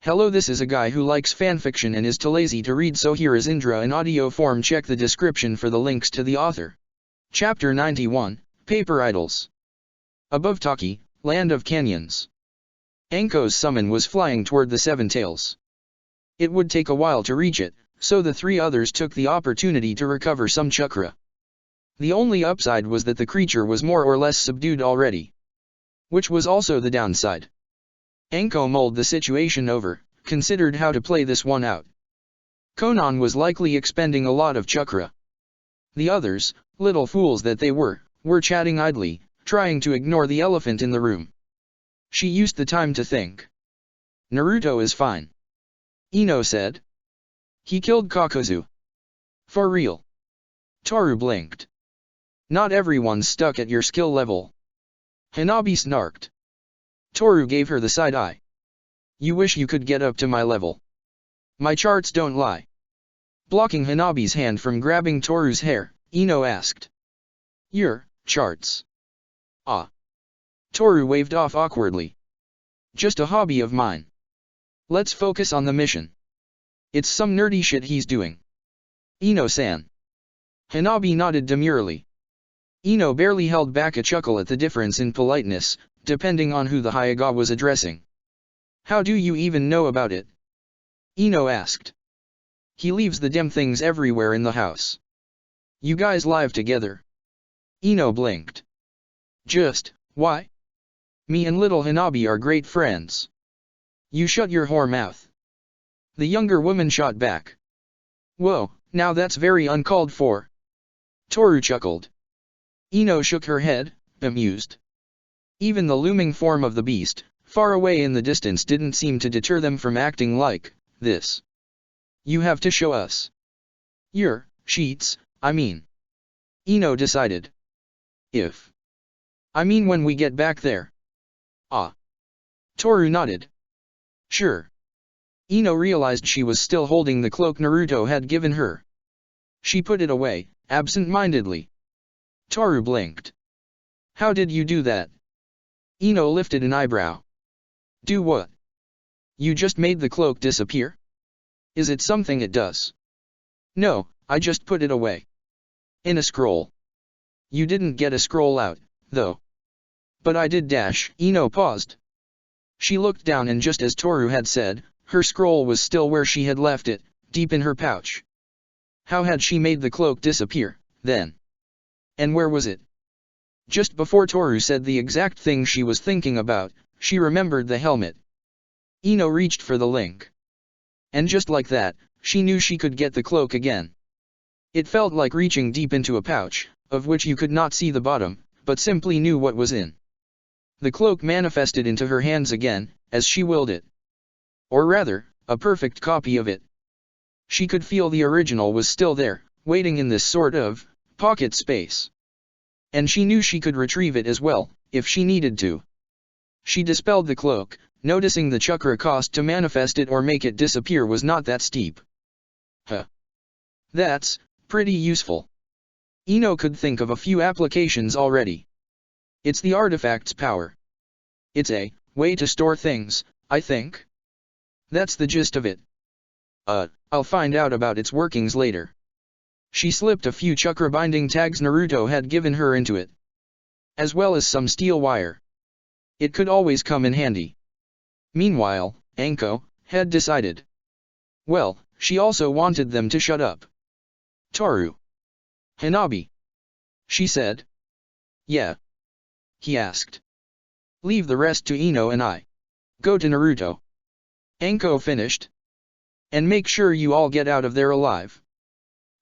Hello, this is a guy who likes fanfiction and is too lazy to read, so here is Indra in audio form. Check the description for the links to the author. Chapter 91, Paper Idols. Above Taki, land of canyons. Anko's summon was flying toward the Seven Tails. It would take a while to reach it, so the three others took the opportunity to recover some chakra. The only upside was that the creature was more or less subdued already. Which was also the downside. Anko mulled the situation over, considered how to play this one out. Conan was likely expending a lot of chakra. The others, little fools that they were chatting idly, trying to ignore the elephant in the room. She used the time to think. Naruto is fine. Ino said. He killed Kakuzu. For real. Toru blinked. Not everyone's stuck at your skill level. Hanabi snarked. Toru gave her the side eye. You wish you could get up to my level. My charts don't lie. Blocking Hanabi's hand from grabbing Toru's hair, Ino asked. Your charts. Ah. Toru waved off awkwardly. Just a hobby of mine. Let's focus on the mission. It's some nerdy shit he's doing. Ino-san. Hanabi nodded demurely. Ino barely held back a chuckle at the difference in politeness, depending on who the Hyuga was addressing. How do you even know about it? Ino asked. He leaves the damn things everywhere in the house. You guys live together? Ino blinked. Just, why? Me and little Hanabi are great friends. You shut your whore mouth. The younger woman shot back. Whoa, now that's very uncalled for. Toru chuckled. Ino shook her head, bemused. Even the looming form of the beast, far away in the distance, didn't seem to deter them from acting like this. You have to show us. Your sheets, I mean. Ino decided. If. I mean when we get back there. Ah. Toru nodded. Sure. Ino realized she was still holding the cloak Naruto had given her. She put it away, absent-mindedly. Toru blinked. How did you do that? Ino lifted an eyebrow. Do what? You just made the cloak disappear? Is it something it does? No, I just put it away. In a scroll. You didn't get a scroll out, though. But I did dash. Ino paused. She looked down, and just as Toru had said, her scroll was still where she had left it, deep in her pouch. How had she made the cloak disappear, then? And where was it? Just before Toru said the exact thing she was thinking about, she remembered the helmet. Ino reached for the link. And just like that, she knew she could get the cloak again. It felt like reaching deep into a pouch, of which you could not see the bottom, but simply knew what was in. The cloak manifested into her hands again, as she willed it. Or rather, a perfect copy of it. She could feel the original was still there, waiting in this sort of pocket space. And she knew she could retrieve it as well, if she needed to. She dispelled the cloak, noticing the chakra cost to manifest it or make it disappear was not that steep. Huh. That's pretty useful. Ino could think of a few applications already. It's the artifact's power. It's a way to store things, I think. That's the gist of it. I'll find out about its workings later. She slipped a few chakra binding tags Naruto had given her into it. As well as some steel wire. It could always come in handy. Meanwhile, Anko had decided. Well, she also wanted them to shut up. Toru. Hanabi. She said. Yeah. He asked. Leave the rest to Ino and I. Go to Naruto. Anko finished. And make sure you all get out of there alive.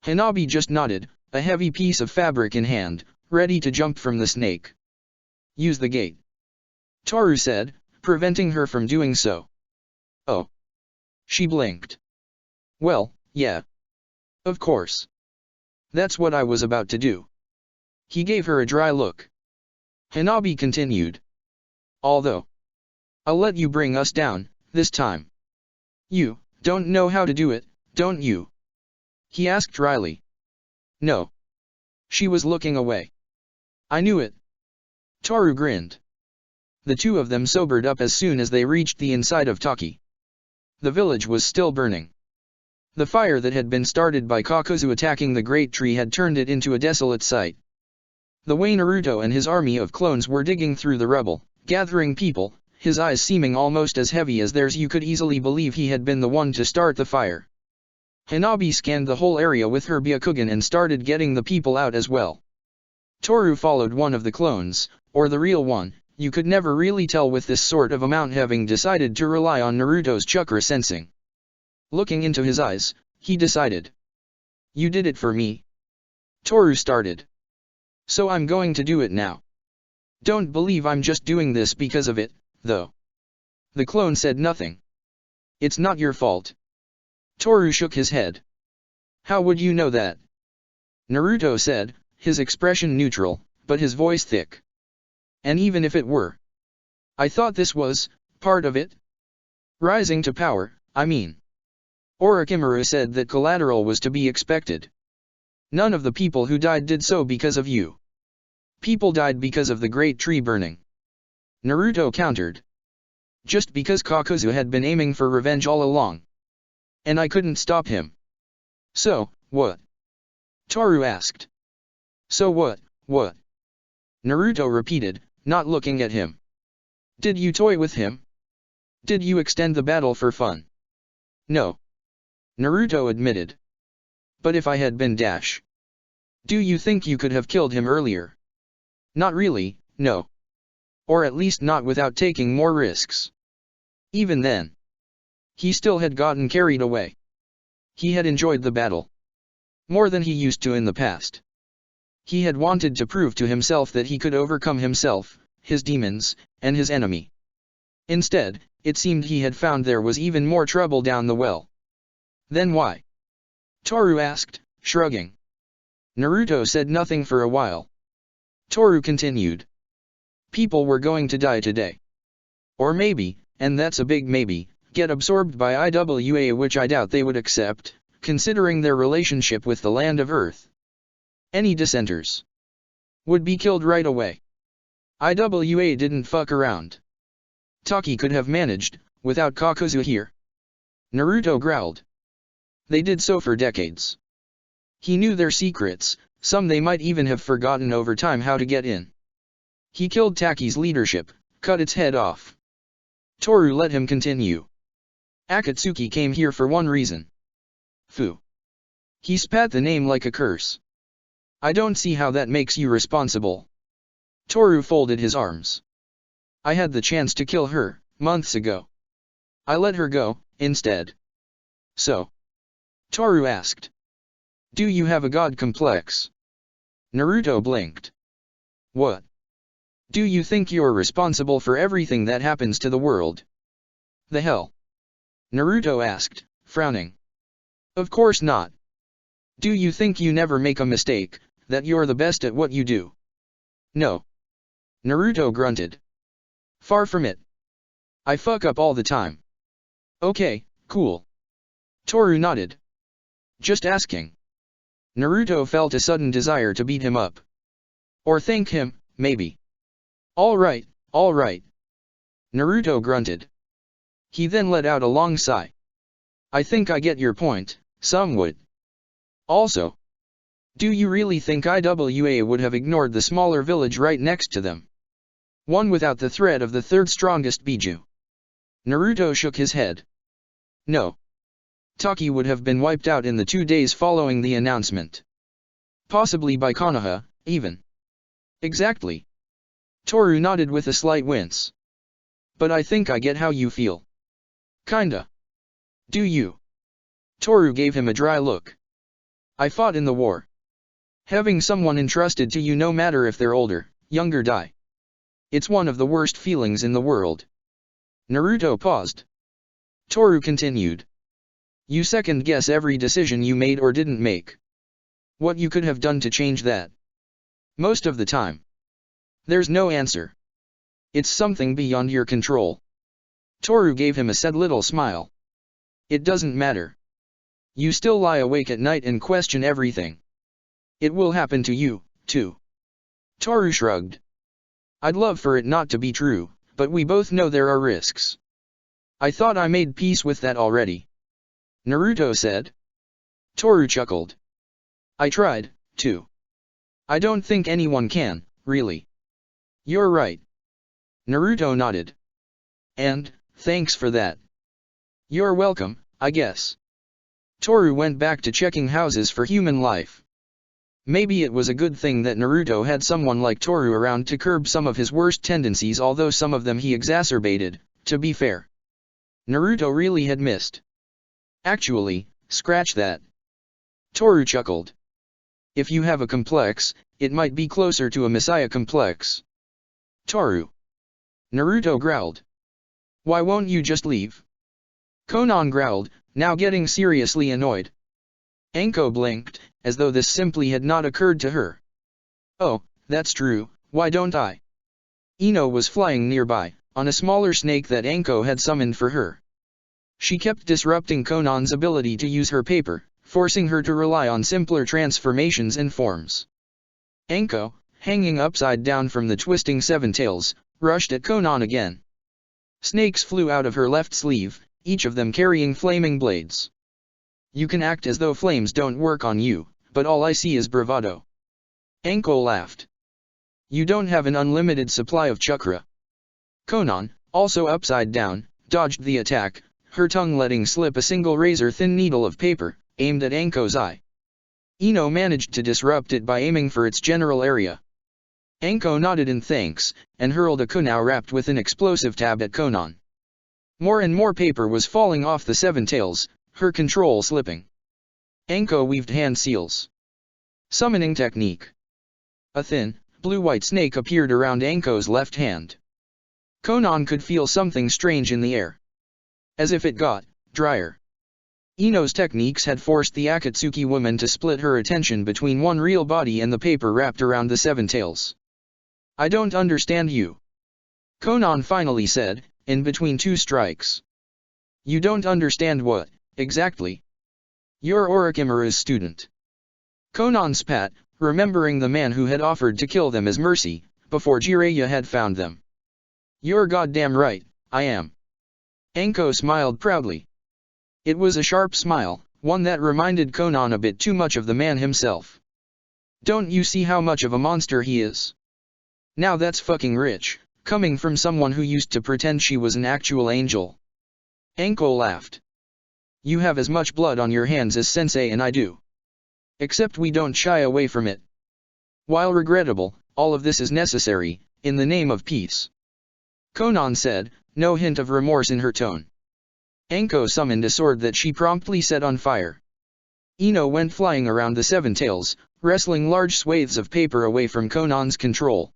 Hanabi just nodded, a heavy piece of fabric in hand, ready to jump from the snake. Use the gate. Toru said, preventing her from doing so. Oh. She blinked. Well, yeah. Of course. That's what I was about to do. He gave her a dry look. Hanabi continued. Although. I'll let you bring us down, this time. You don't know how to do it, don't you? He asked dryly. No. She was looking away. I knew it. Toru grinned. The two of them sobered up as soon as they reached the inside of Taki. The village was still burning. The fire that had been started by Kakuzu attacking the great tree had turned it into a desolate sight. The way Naruto and his army of clones were digging through the rubble, gathering people, his eyes seeming almost as heavy as theirs, you could easily believe he had been the one to start the fire. Hanabi scanned the whole area with her Byakugan and started getting the people out as well. Toru followed one of the clones, or the real one. You could never really tell with this sort of amount, having decided to rely on Naruto's chakra sensing. Looking into his eyes, he decided. You did it for me. Toru started. So I'm going to do it now. Don't believe I'm just doing this because of it, though. The clone said nothing. It's not your fault. Toru shook his head. How would you know that? Naruto said, his expression neutral, but his voice thick. And even if it were, I thought this was part of it. Rising to power, I mean. Orochimaru said that collateral was to be expected. None of the people who died did so because of you. People died because of the great tree burning. Naruto countered. Just because Kakuzu had been aiming for revenge all along. And I couldn't stop him. So, what? Toru asked. So what? Naruto repeated, not looking at him. Did you toy with him? Did you extend the battle for fun? No. Naruto admitted. But if I had been Dash. Do you think you could have killed him earlier? Not really, no. Or at least not without taking more risks. Even then. He still had gotten carried away. He had enjoyed the battle. More than he used to in the past. He had wanted to prove to himself that he could overcome himself, his demons, and his enemy. Instead, it seemed he had found there was even more trouble down the well. Then why? Toru asked, shrugging. Naruto said nothing for a while. Toru continued. People were going to die today. Or maybe, and that's a big maybe, get absorbed by IWA, which I doubt they would accept, considering their relationship with the land of Earth. Any dissenters would be killed right away. IWA didn't fuck around. Taki could have managed, without Kakuzu here. Naruto growled. They did so for decades. He knew their secrets, some they might even have forgotten over time how to get in. He killed Taki's leadership, cut its head off. Toru let him continue. Akatsuki came here for one reason. Fu. He spat the name like a curse. I don't see how that makes you responsible. Toru folded his arms. I had the chance to kill her, months ago. I let her go, instead. So? Toru asked. Do you have a god complex? Naruto blinked. What? Do you think you're responsible for everything that happens to the world? The hell? Naruto asked, frowning. Of course not. Do you think you never make a mistake, that you're the best at what you do? No. Naruto grunted. Far from it. I fuck up all the time. Okay, cool. Toru nodded. Just asking. Naruto felt a sudden desire to beat him up. Or thank him, maybe. All right. Naruto grunted. He then let out a long sigh. I think I get your point, somewhat. Also, do you really think IWA would have ignored the smaller village right next to them? One without the threat of the third strongest Biju. Naruto shook his head. No. Taki would have been wiped out in the 2 days following the announcement. Possibly by Konoha, even. Exactly. Toru nodded with a slight wince. But I think I get how you feel. Kinda. Do you? Toru gave him a dry look. I fought in the war. Having someone entrusted to you, no matter if they're older, younger, die. It's one of the worst feelings in the world. Naruto paused. Toru continued. You second guess every decision you made or didn't make. What you could have done to change that. Most of the time. There's no answer. It's something beyond your control. Toru gave him a sad little smile. It doesn't matter. You still lie awake at night and question everything. It will happen to you, too. Toru shrugged. I'd love for it not to be true, but we both know there are risks. I thought I made peace with that already. Naruto said. Toru chuckled. I tried, too. I don't think anyone can, really. You're right. Naruto nodded. And, thanks for that. You're welcome, I guess. Toru went back to checking houses for human life. Maybe it was a good thing that Naruto had someone like Toru around to curb some of his worst tendencies, although some of them he exacerbated, to be fair. Naruto really had missed. Actually, scratch that. Toru chuckled. If you have a complex, it might be closer to a messiah complex. Toru. Naruto growled. Why won't you just leave? Konan growled, now getting seriously annoyed. Anko blinked, as though this simply had not occurred to her. Oh, that's true, why don't I? Ino was flying nearby, on a smaller snake that Anko had summoned for her. She kept disrupting Konan's ability to use her paper, forcing her to rely on simpler transformations and forms. Anko, hanging upside down from the twisting seven tails, rushed at Konan again. Snakes flew out of her left sleeve, each of them carrying flaming blades. You can act as though flames don't work on you, but all I see is bravado. Anko laughed. You don't have an unlimited supply of chakra. Konan, also upside down, dodged the attack, her tongue letting slip a single razor-thin needle of paper, aimed at Anko's eye. Ino managed to disrupt it by aiming for its general area. Anko nodded in thanks, and hurled a kunai wrapped with an explosive tab at Konan. More and more paper was falling off the seven tails, her control slipping. Anko weaved hand seals. Summoning technique. A thin, blue-white snake appeared around Anko's left hand. Konan could feel something strange in the air. As if it got drier. Ino's techniques had forced the Akatsuki woman to split her attention between one real body and the paper wrapped around the seven tails. I don't understand you. Konan finally said, in between two strikes. You don't understand what, exactly? You're Orochimaru's student. Konan spat, remembering the man who had offered to kill them as mercy, before Jiraiya had found them. You're goddamn right, I am. Anko smiled proudly. It was a sharp smile, one that reminded Konan a bit too much of the man himself. Don't you see how much of a monster he is? Now that's fucking rich, coming from someone who used to pretend she was an actual angel. Anko laughed. You have as much blood on your hands as Sensei and I do. Except we don't shy away from it. While regrettable, all of this is necessary, in the name of peace. Konan said, no hint of remorse in her tone. Anko summoned a sword that she promptly set on fire. Ino went flying around the seven tails, wrestling large swathes of paper away from Konan's control.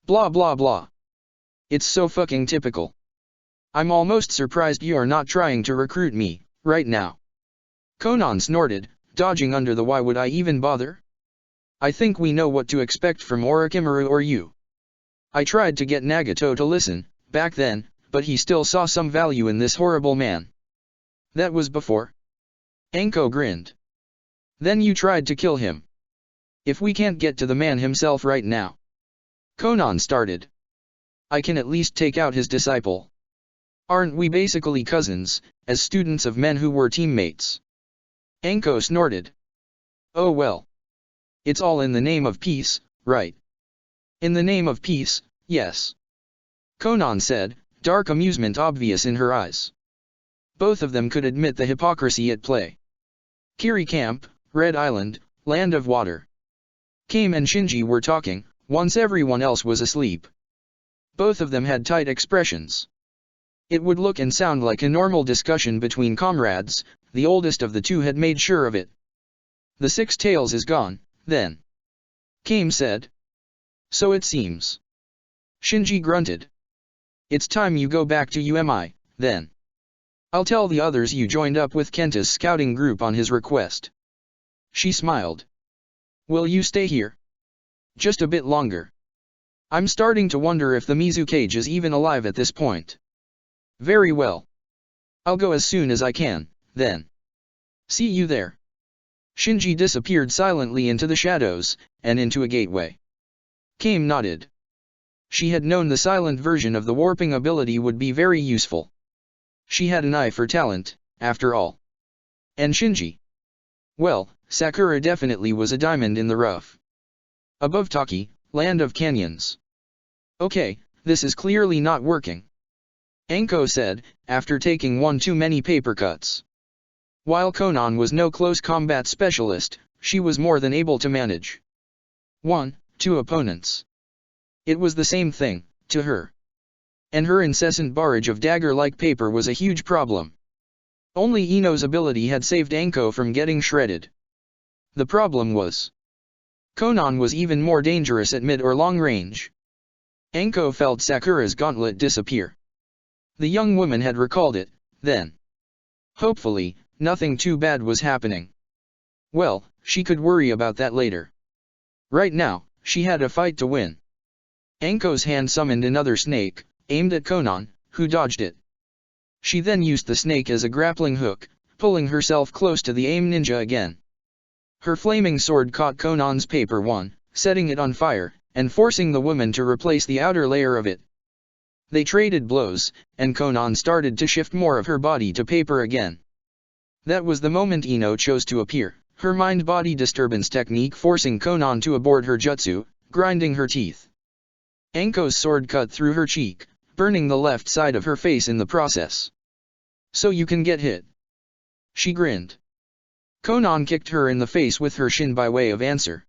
Blah blah blah. It's so fucking typical. I'm almost surprised you're not trying to recruit me, right now. Konan snorted, dodging under the why would I even bother? I think we know what to expect from Orochimaru or you. I tried to get Nagato to listen, back then, but he still saw some value in this horrible man. That was before. Anko grinned. Then you tried to kill him. If we can't get to the man himself right now. Konan started. I can at least take out his disciple. Aren't we basically cousins, as students of men who were teammates? Anko snorted. Oh well. It's all in the name of peace, right? In the name of peace, yes. Konan said, dark amusement obvious in her eyes. Both of them could admit the hypocrisy at play. Kiri Camp, Red Island, Land of Water. Kame and Shinji were talking, once everyone else was asleep. Both of them had tight expressions. It would look and sound like a normal discussion between comrades, the oldest of the two had made sure of it. The six tails is gone, then. Kame said. So it seems. Shinji grunted. It's time you go back to UMI, then. I'll tell the others you joined up with Kenta's scouting group on his request. She smiled. Will you stay here? Just a bit longer. I'm starting to wonder if the Mizukage is even alive at this point. Very well. I'll go as soon as I can, then. See you there. Shinji disappeared silently into the shadows, and into a gateway. Kame nodded. She had known the silent version of the warping ability would be very useful. She had an eye for talent, after all. And Shinji? Well, Sakura definitely was a diamond in the rough. Above Taki, land of canyons. Okay, this is clearly not working. Anko said, after taking one too many paper cuts. While Konan was no close combat specialist, she was more than able to manage 1-2 opponents. It was the same thing, to her. And her incessant barrage of dagger-like paper was a huge problem. Only Ino's ability had saved Anko from getting shredded. The problem was, Konan was even more dangerous at mid or long range. Anko felt Sakura's gauntlet disappear. The young woman had recalled it, then. Hopefully, nothing too bad was happening. Well, she could worry about that later. Right now, she had a fight to win. Anko's hand summoned another snake, aimed at Konan, who dodged it. She then used the snake as a grappling hook, pulling herself close to the aim ninja again. Her flaming sword caught Konan's paper one, setting it on fire, and forcing the woman to replace the outer layer of it. They traded blows, and Konan started to shift more of her body to paper again. That was the moment Ino chose to appear, her mind-body disturbance technique forcing Konan to abort her jutsu, grinding her teeth. Anko's sword cut through her cheek, burning the left side of her face in the process. So you can get hit. She grinned. Konan kicked her in the face with her shin by way of answer.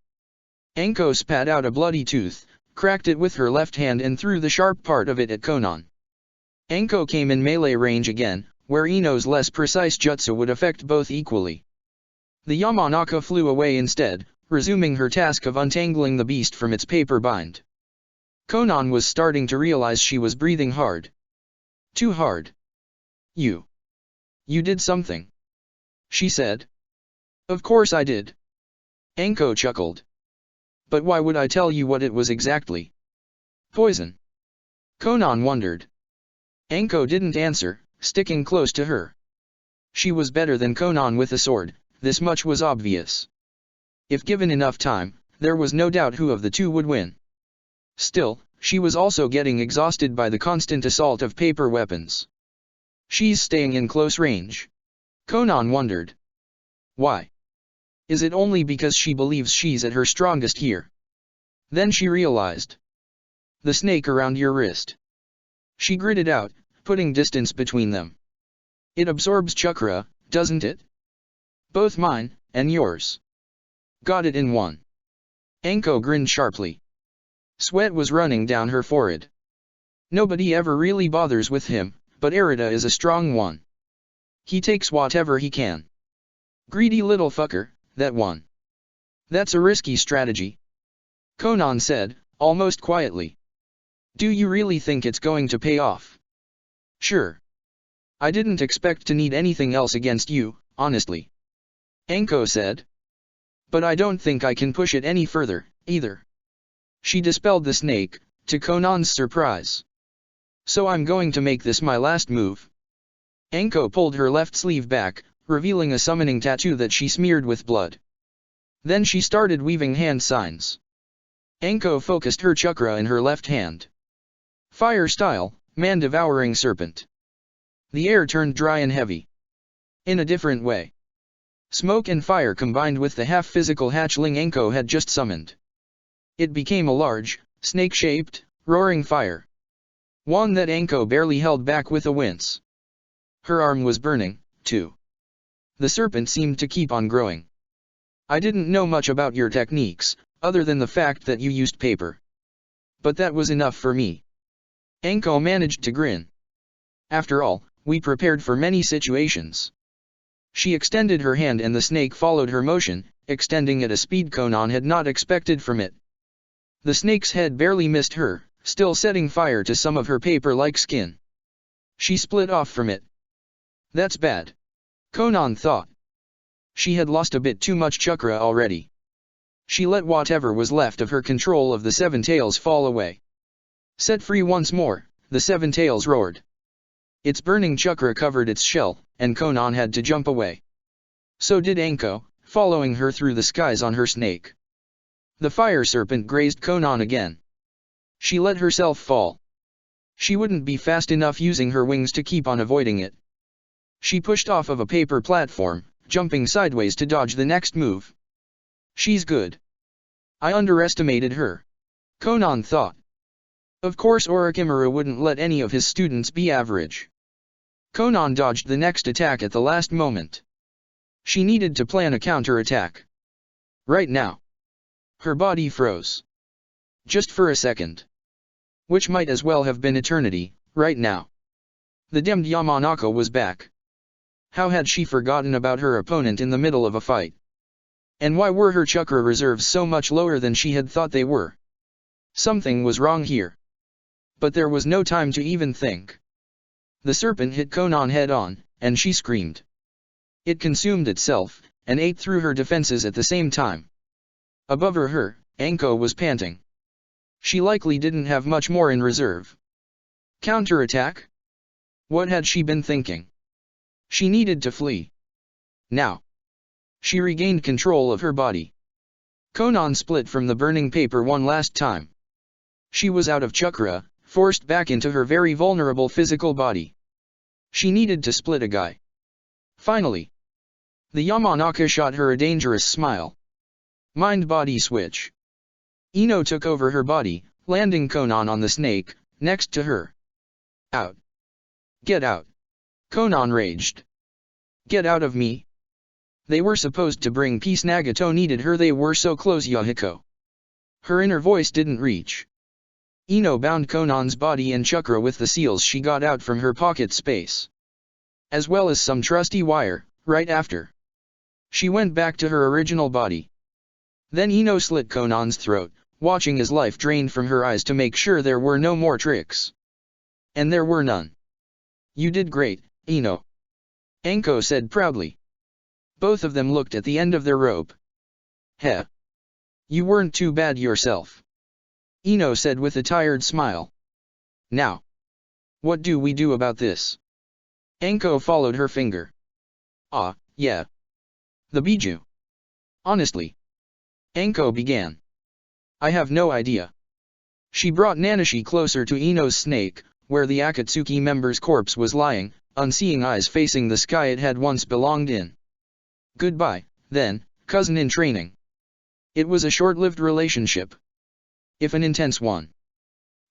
Anko spat out a bloody tooth, cracked it with her left hand and threw the sharp part of it at Konan. Anko came in melee range again, where Ino's less precise jutsu would affect both equally. The Yamanaka flew away instead, resuming her task of untangling the beast from its paper bind. Konan was starting to realize she was breathing hard. Too hard. You did something. She said. Of course I did. Anko chuckled. But why would I tell you what it was exactly? Poison. Konan wondered. Anko didn't answer, sticking close to her. She was better than Konan with a sword, this much was obvious. If given enough time, there was no doubt who of the two would win. Still, she was also getting exhausted by the constant assault of paper weapons. She's staying in close range. Konan wondered. Why? Is it only because she believes she's at her strongest here? Then she realized. The snake around your wrist. She gritted out, putting distance between them. It absorbs chakra, doesn't it? Both mine, and yours. Got it in one. Anko grinned sharply. Sweat was running down her forehead. Nobody ever really bothers with him, but Arita is a strong one. He takes whatever he can. Greedy little fucker, that one. That's a risky strategy. Konan said, almost quietly. Do you really think it's going to pay off? Sure. I didn't expect to need anything else against you, honestly. Anko said. But I don't think I can push it any further, either. She dispelled the snake, to Konan's surprise. So I'm going to make this my last move. Anko pulled her left sleeve back, revealing a summoning tattoo that she smeared with blood. Then she started weaving hand signs. Anko focused her chakra in her left hand. Fire style, man-devouring serpent. The air turned dry and heavy. In a different way. Smoke and fire combined with the half-physical hatchling Anko had just summoned. It became a large, snake-shaped, roaring fire. One that Anko barely held back with a wince. Her arm was burning, too. The serpent seemed to keep on growing. I didn't know much about your techniques, other than the fact that you used paper. But that was enough for me. Anko managed to grin. After all, we prepared for many situations. She extended her hand and the snake followed her motion, extending at a speed Konan had not expected from it. The snake's head barely missed her, still setting fire to some of her paper-like skin. She split off from it. That's bad. Konan thought. She had lost a bit too much chakra already. She let whatever was left of her control of the seven tails fall away. Set free once more, the seven tails roared. Its burning chakra covered its shell, and Konan had to jump away. So did Anko, following her through the skies on her snake. The fire serpent grazed Konan again. She let herself fall. She wouldn't be fast enough using her wings to keep on avoiding it, She pushed off of a paper platform, jumping sideways to dodge the next move. She's good. I underestimated her. Konan thought. Of course Orochimaru wouldn't let any of his students be average. Konan dodged the next attack at the last moment. She needed to plan a counterattack. Right now. Her body froze. Just for a second. Which might as well have been eternity, right now. The damned Yamanaka was back. How had she forgotten about her opponent in the middle of a fight? And why were her chakra reserves so much lower than she had thought they were? Something was wrong here. But there was no time to even think. The serpent hit Konan head on, and she screamed. It consumed itself, and ate through her defenses at the same time. Above her, Anko was panting. She likely didn't have much more in reserve. Counterattack? What had she been thinking? She needed to flee. Now. She regained control of her body. Konan split from the burning paper one last time. She was out of chakra, forced back into her very vulnerable physical body. She needed to split a guy. Finally. The Yamanaka shot her a dangerous smile. Mind-body switch. Ino took over her body, landing Konan on the snake, next to her. Out. Get out. Konan raged. Get out of me. They were supposed to bring peace. Nagato needed her. They were so close. Yahiko. Her inner voice didn't reach. Ino bound Konan's body and chakra with the seals she got out from her pocket space. As well as some trusty wire, right after. She went back to her original body. Then Ino slit Konan's throat, watching his life drained from her eyes to make sure there were no more tricks. And there were none. You did great, Ino. Anko said proudly. Both of them looked at the end of their rope. Heh. You weren't too bad yourself. Ino said with a tired smile. Now. What do we do about this? Anko followed her finger. Ah, yeah. The Biju. Honestly. Anko began. I have no idea. She brought Nanashi closer to Ino's snake, where the Akatsuki member's corpse was lying, unseeing eyes facing the sky it had once belonged in. Goodbye, then, cousin in training. It was a short-lived relationship. If an intense one.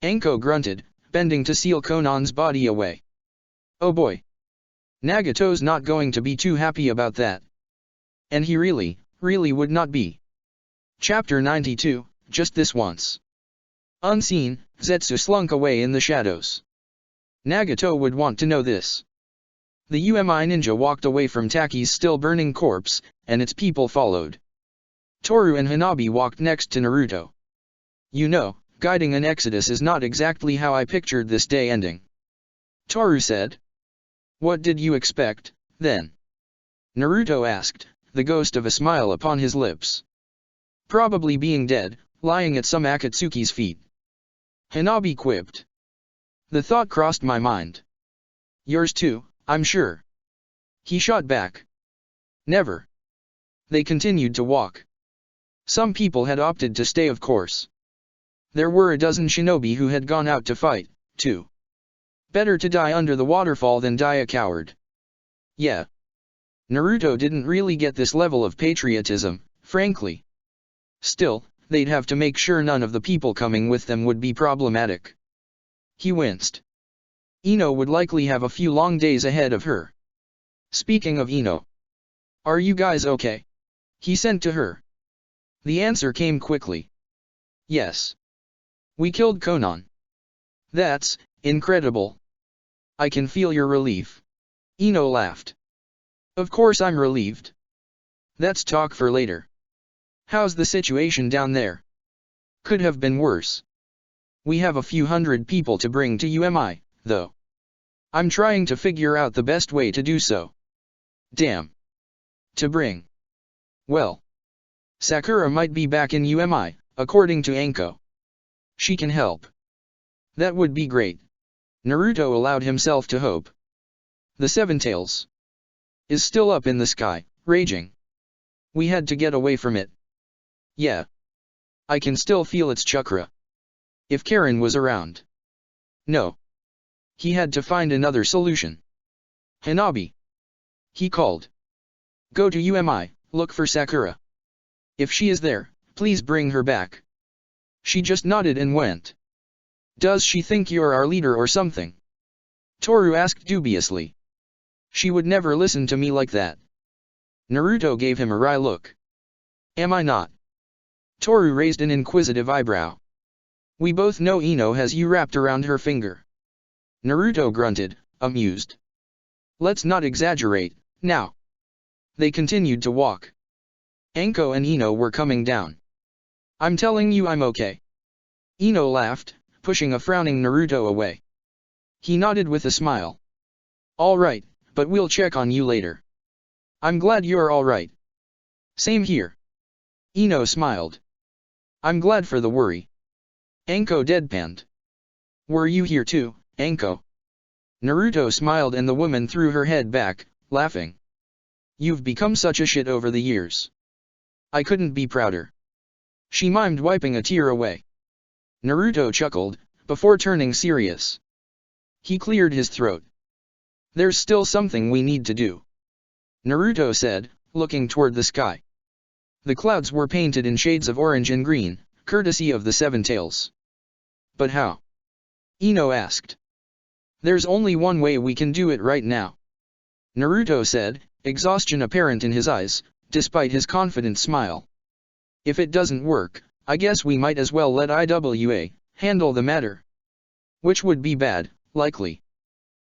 Anko grunted, bending to seal Konan's body away. Oh boy. Nagato's not going to be too happy about that. And he really would not be. Chapter 92, Just This Once. Unseen, Zetsu slunk away in the shadows. Nagato would want to know this. The UMI ninja walked away from Taki's still burning corpse, and its people followed. Toru and Hanabi walked next to Naruto. You know, guiding an exodus is not exactly how I pictured this day ending. Toru said. What did you expect, then? Naruto asked, the ghost of a smile upon his lips. Probably being dead, lying at some Akatsuki's feet. Hanabi quipped. The thought crossed my mind. Yours too, I'm sure. He shot back. Never. They continued to walk. Some people had opted to stay, of course. There were a dozen shinobi who had gone out to fight, too. Better to die under the waterfall than die a coward. Yeah. Naruto didn't really get this level of patriotism, frankly. Still, they'd have to make sure none of the people coming with them would be problematic. He winced. Ino would likely have a few long days ahead of her. Speaking of Ino. Are you guys okay? He sent to her. The answer came quickly. Yes. We killed Konan. That's incredible. I can feel your relief. Ino laughed. Of course I'm relieved. That's talk for later. How's the situation down there? Could have been worse. We have a few hundred people to bring to UMI, though. I'm trying to figure out the best way to do so. Damn. To bring. Well. Sakura might be back in UMI, according to Anko. She can help. That would be great. Naruto allowed himself to hope. The Seven Tails is still up in the sky, raging. We had to get away from it. Yeah. I can still feel its chakra. If Karen was around. No. He had to find another solution. Hanabi. He called. Go to UMI, look for Sakura. If she is there, please bring her back. She just nodded and went. Does she think you're our leader or something? Toru asked dubiously. She would never listen to me like that. Naruto gave him a wry look. Am I not? Toru raised an inquisitive eyebrow. We both know Ino has you wrapped around her finger. Naruto grunted, amused. Let's not exaggerate, now. They continued to walk. Anko and Ino were coming down. I'm telling you I'm okay. Ino laughed, pushing a frowning Naruto away. He nodded with a smile. All right, but we'll check on you later. I'm glad you're all right. Same here. Ino smiled. I'm glad for the worry. Anko deadpanned. Were you here too, Anko? Naruto smiled and the woman threw her head back, laughing. You've become such a shit over the years. I couldn't be prouder. She mimed, wiping a tear away. Naruto chuckled, before turning serious. He cleared his throat. There's still something we need to do. Naruto said, looking toward the sky. The clouds were painted in shades of orange and green, courtesy of the Seven Tails. But how? Ino asked. There's only one way we can do it right now. Naruto said, exhaustion apparent in his eyes, despite his confident smile. If it doesn't work, I guess we might as well let IWA handle the matter. Which would be bad, likely.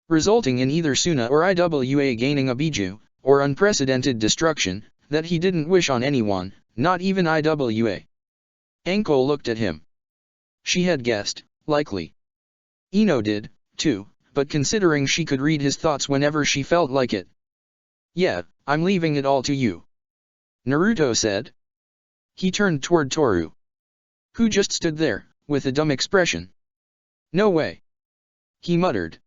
Resulting in either Suna or IWA gaining a Biju, or unprecedented destruction, that he didn't wish on anyone, not even IWA. Anko looked at him. She had guessed, likely. Ino did, too, but considering she could read his thoughts whenever she felt like it. Yeah, I'm leaving it all to you. Naruto said. He turned toward Toru, who just stood there, with a dumb expression. No way. He muttered.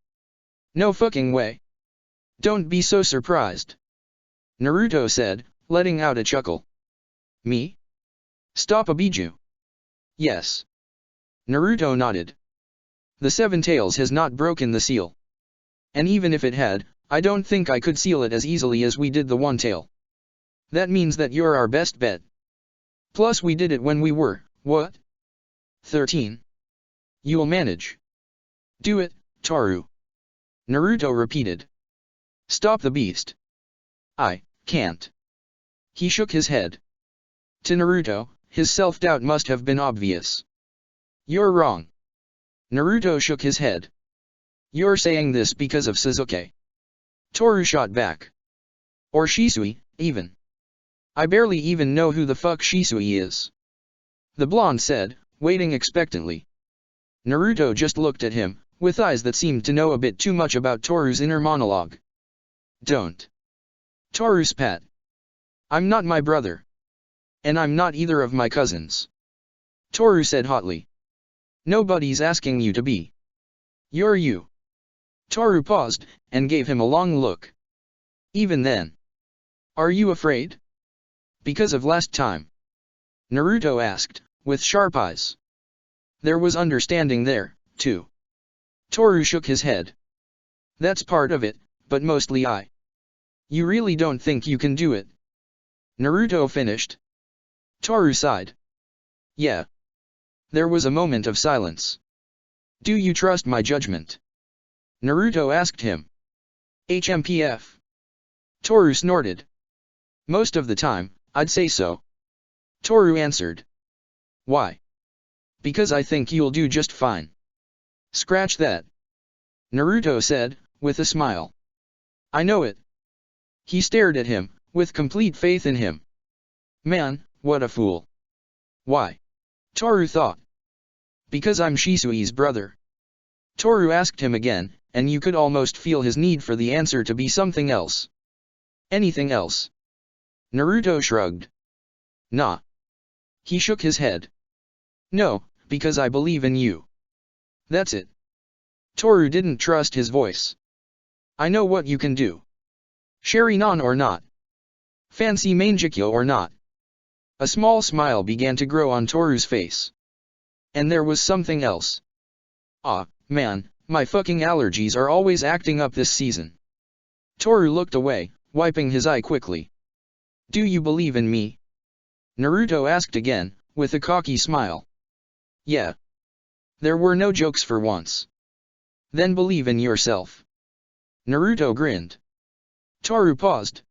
No fucking way. Don't be so surprised. Naruto said, letting out a chuckle. Me? Stop a Biju? Yes. Naruto nodded. The Seven Tails has not broken the seal. And even if it had, I don't think I could seal it as easily as we did the One Tail. That means that you're our best bet. Plus we did it when we were, what? 13. You'll manage. Do it, Toru. Naruto repeated. Stop the beast. I can't. He shook his head. To Naruto, his self-doubt must have been obvious. You're wrong. Naruto shook his head. You're saying this because of Sasuke. Toru shot back. Or Shisui, even. I barely even know who the fuck Shisui is. The blonde said, waiting expectantly. Naruto just looked at him, with eyes that seemed to know a bit too much about Toru's inner monologue. Don't. Toru spat. I'm not my brother. And I'm not either of my cousins. Toru said hotly. Nobody's asking you to be. You're you. Toru paused, and gave him a long look. Even then. Are you afraid? Because of last time? Naruto asked, with sharp eyes. There was understanding there, too. Toru shook his head. That's part of it, but mostly I. You really don't think you can do it? Naruto finished. Toru sighed. Yeah. There was a moment of silence. Do you trust my judgment? Naruto asked him. HMPF. Toru snorted. Most of the time, I'd say so. Toru answered. Why? Because I think you'll do just fine. Scratch that. Naruto said, with a smile. I know it. He stared at him, with complete faith in him. Man, what a fool. Why? Toru thought. Because I'm Shisui's brother. Toru asked him again, and you could almost feel his need for the answer to be something else. Anything else? Naruto shrugged. Nah. He shook his head. No, because I believe in you. That's it. Toru didn't trust his voice. I know what you can do. Sharingan or not. Fancy Mangekyo or not. A small smile began to grow on Toru's face. And there was something else. Ah, man, my fucking allergies are always acting up this season. Toru looked away, wiping his eye quickly. Do you believe in me? Naruto asked again, with a cocky smile. Yeah. There were no jokes for once. Then believe in yourself. Naruto grinned. Toru paused.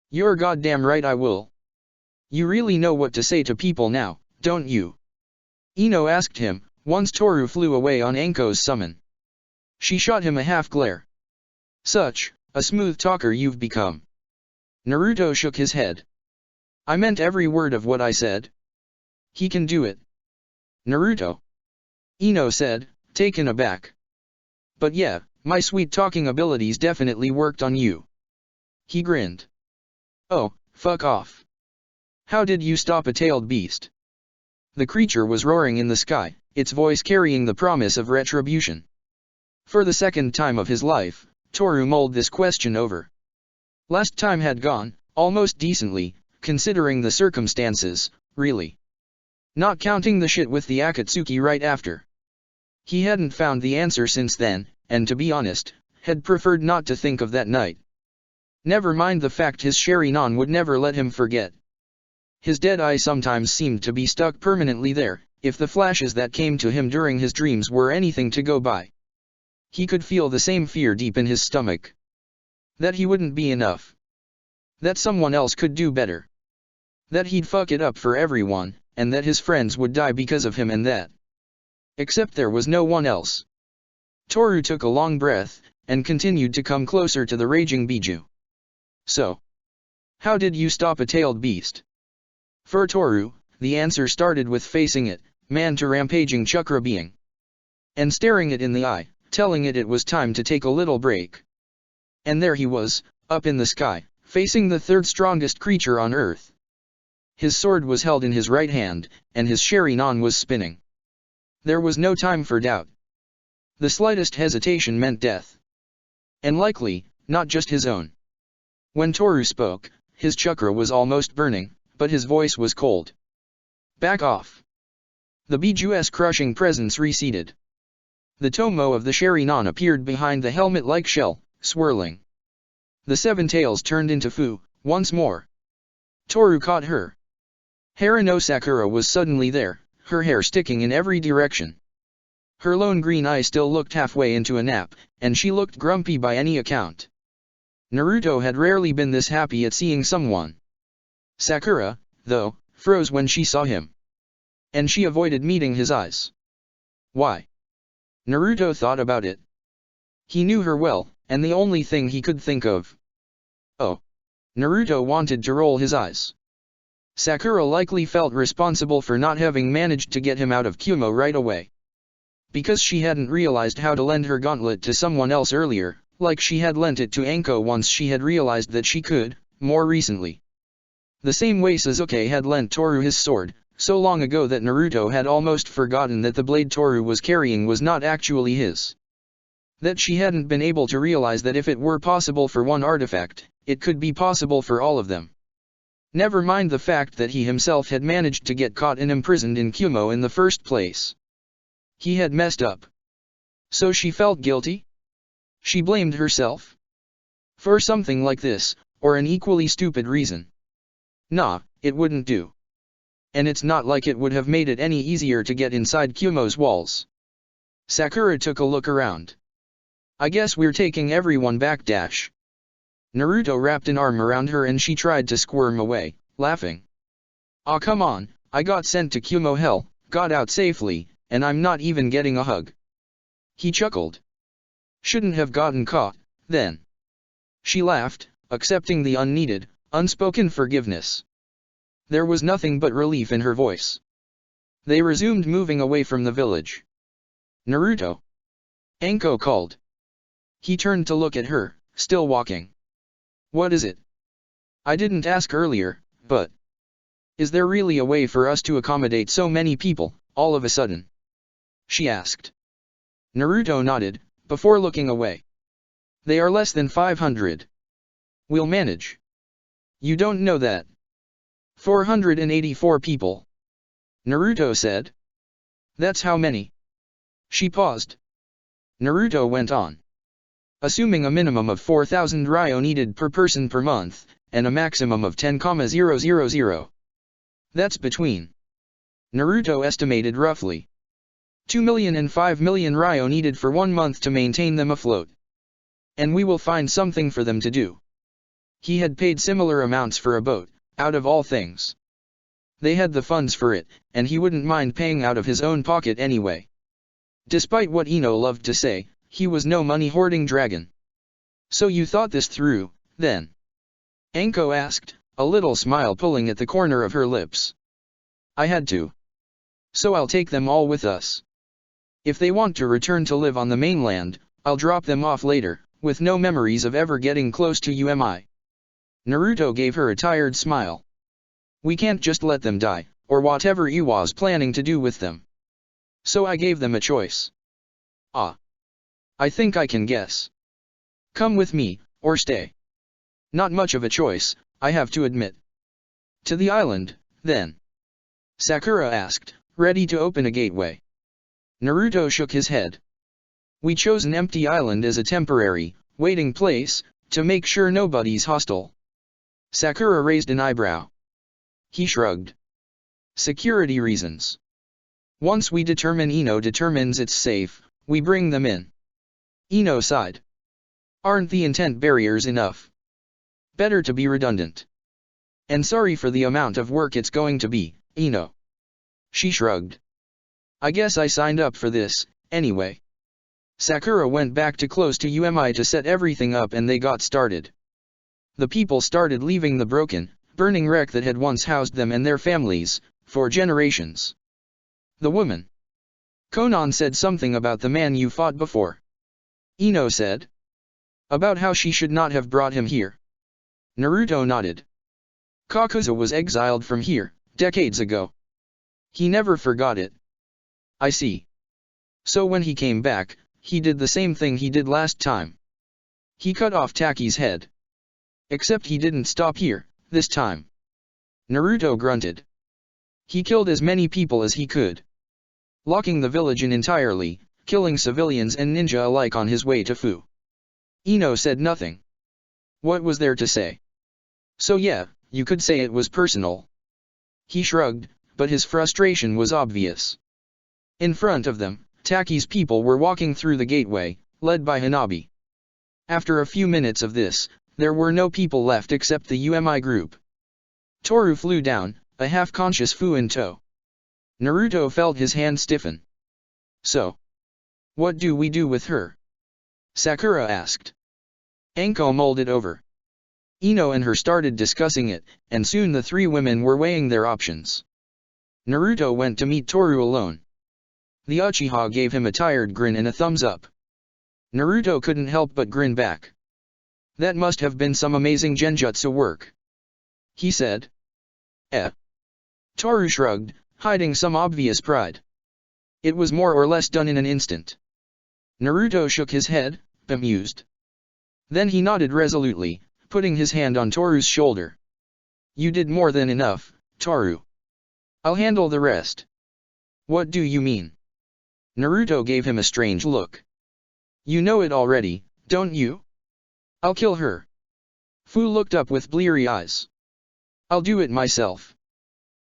You're goddamn right I will. You really know what to say to people now, don't you? Ino asked him, once Toru flew away on Anko's summon. She shot him a half-glare. Such a smooth talker you've become. Naruto shook his head. I meant every word of what I said. He can do it. Naruto. Ino said, taken aback. But yeah, my sweet-talking abilities definitely worked on you. He grinned. Oh, fuck off. How did you stop a tailed beast? The creature was roaring in the sky, its voice carrying the promise of retribution. For the second time of his life, Toru mulled this question over. Last time had gone, almost decently, considering the circumstances, really. Not counting the shit with the Akatsuki right after. He hadn't found the answer since then, and to be honest, had preferred not to think of that night. Never mind the fact his Sharingan would never let him forget. His dead eye sometimes seemed to be stuck permanently there, if the flashes that came to him during his dreams were anything to go by. He could feel the same fear deep in his stomach. That he wouldn't be enough. That someone else could do better. That he'd fuck it up for everyone, and that his friends would die because of him and that. Except there was no one else. Toru took a long breath, and continued to come closer to the raging Biju. So. How did you stop a tailed beast? For Toru, the answer started with facing it, man to rampaging chakra being. And staring it in the eye, telling it was time to take a little break. And there he was, up in the sky, facing the third strongest creature on earth. His sword was held in his right hand, and his Sharingan was spinning. There was no time for doubt. The slightest hesitation meant death. And likely, not just his own. When Toru spoke, his chakra was almost burning, but his voice was cold. Back off. The Biju's crushing presence receded. The tomo of the Sharingan appeared behind the helmet-like shell, swirling. The seven tails turned into Fu, once more. Toru caught her. Harano Sakura was suddenly there, her hair sticking in every direction. Her lone green eye still looked halfway into a nap, and she looked grumpy by any account. Naruto had rarely been this happy at seeing someone. Sakura, though, froze when she saw him. And she avoided meeting his eyes. Why? Naruto thought about it. He knew her well, and the only thing he could think of. Oh. Naruto wanted to roll his eyes. Sakura likely felt responsible for not having managed to get him out of Kumo right away. Because she hadn't realized how to lend her gauntlet to someone else earlier, like she had lent it to Anko once she had realized that she could, more recently. The same way Sasuke had lent Toru his sword, so long ago that Naruto had almost forgotten that the blade Toru was carrying was not actually his. That she hadn't been able to realize that if it were possible for one artifact, it could be possible for all of them. Never mind the fact that he himself had managed to get caught and imprisoned in Kumo in the first place. He had messed up. So she felt guilty? She blamed herself? For something like this, or an equally stupid reason. Nah, it wouldn't do. And it's not like it would have made it any easier to get inside Kumo's walls. Sakura took a look around. I guess we're taking everyone back dash. Naruto wrapped an arm around her and she tried to squirm away, laughing. Aw come on, I got sent to Kumo hell, got out safely, and I'm not even getting a hug. He chuckled. Shouldn't have gotten caught, then. She laughed, accepting the unneeded, unspoken forgiveness. There was nothing but relief in her voice. They resumed moving away from the village. Naruto. Anko called. He turned to look at her, still walking. What is it? I didn't ask earlier, but... Is there really a way for us to accommodate so many people, all of a sudden? She asked. Naruto nodded, before looking away. They are less than 500. We'll manage. You don't know that. 484 people. Naruto said. That's how many. She paused. Naruto went on. Assuming a minimum of 4,000 ryo needed per person per month, and a maximum of 10,000. That's between. Naruto estimated roughly 2 million and 5 million ryo needed for 1 month to maintain them afloat. And we will find something for them to do. He had paid similar amounts for a boat, out of all things. They had the funds for it, and he wouldn't mind paying out of his own pocket anyway. Despite what Ino loved to say, he was no money-hoarding dragon. So you thought this through, then? Anko asked, a little smile pulling at the corner of her lips. I had to. So I'll take them all with us. If they want to return to live on the mainland, I'll drop them off later, with no memories of ever getting close to UMI. Naruto gave her a tired smile. We can't just let them die, or whatever Iwa's planning to do with them. So I gave them a choice. Ah. I think I can guess. Come with me, or stay. Not much of a choice, I have to admit. To the island, then? Sakura asked, ready to open a gateway. Naruto shook his head. We chose an empty island as a temporary, waiting place, to make sure nobody's hostile. Sakura raised an eyebrow. He shrugged. Security reasons. Once we determine Ino determines it's safe, we bring them in. Ino sighed. Aren't the intent barriers enough? Better to be redundant. And sorry for the amount of work it's going to be, Ino. She shrugged. I guess I signed up for this, anyway. Sakura went back to close to UMI to set everything up and they got started. The people started leaving the broken, burning wreck that had once housed them and their families, for generations. The woman. Konan said something about the man you fought before. Ino said. About how she should not have brought him here. Naruto nodded. Kakuzu was exiled from here, decades ago. He never forgot it. I see. So when he came back, he did the same thing he did last time. He cut off Taki's head. Except he didn't stop here, this time. Naruto grunted. He killed as many people as he could. Locking the village in entirely, killing civilians and ninja alike on his way to Fu. Ino said nothing. What was there to say? So yeah, you could say it was personal. He shrugged, but his frustration was obvious. In front of them, Taki's people were walking through the gateway, led by Hanabi. After a few minutes of this, there were no people left except the UMI group. Toru flew down, a half-conscious Fu in tow. Naruto felt his hand stiffen. So, what do we do with her? Sakura asked. Anko mulled it over. Ino and her started discussing it, and soon the three women were weighing their options. Naruto went to meet Toru alone. The Uchiha gave him a tired grin and a thumbs up. Naruto couldn't help but grin back. That must have been some amazing genjutsu work. He said. Toru shrugged, hiding some obvious pride. It was more or less done in an instant. Naruto shook his head, bemused. Then he nodded resolutely, putting his hand on Toru's shoulder. You did more than enough, Toru. I'll handle the rest. What do you mean? Naruto gave him a strange look. You know it already, don't you? I'll kill her. Fu looked up with bleary eyes. I'll do it myself.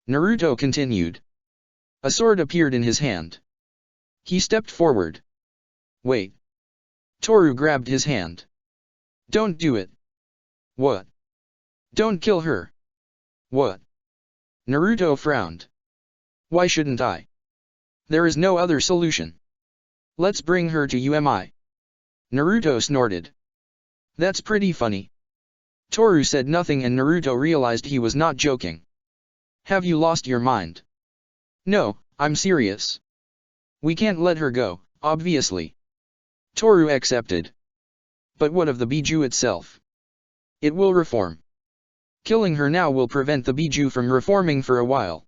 Naruto continued. A sword appeared in his hand. He stepped forward. Wait. Toru grabbed his hand. Don't do it. What? Don't kill her. What? Naruto frowned. Why shouldn't I? There is no other solution. Let's bring her to UMI. Naruto snorted. That's pretty funny. Toru said nothing and Naruto realized he was not joking. Have you lost your mind? No, I'm serious. We can't let her go, obviously. Toru accepted. But what of the Biju itself? It will reform. Killing her now will prevent the Biju from reforming for a while.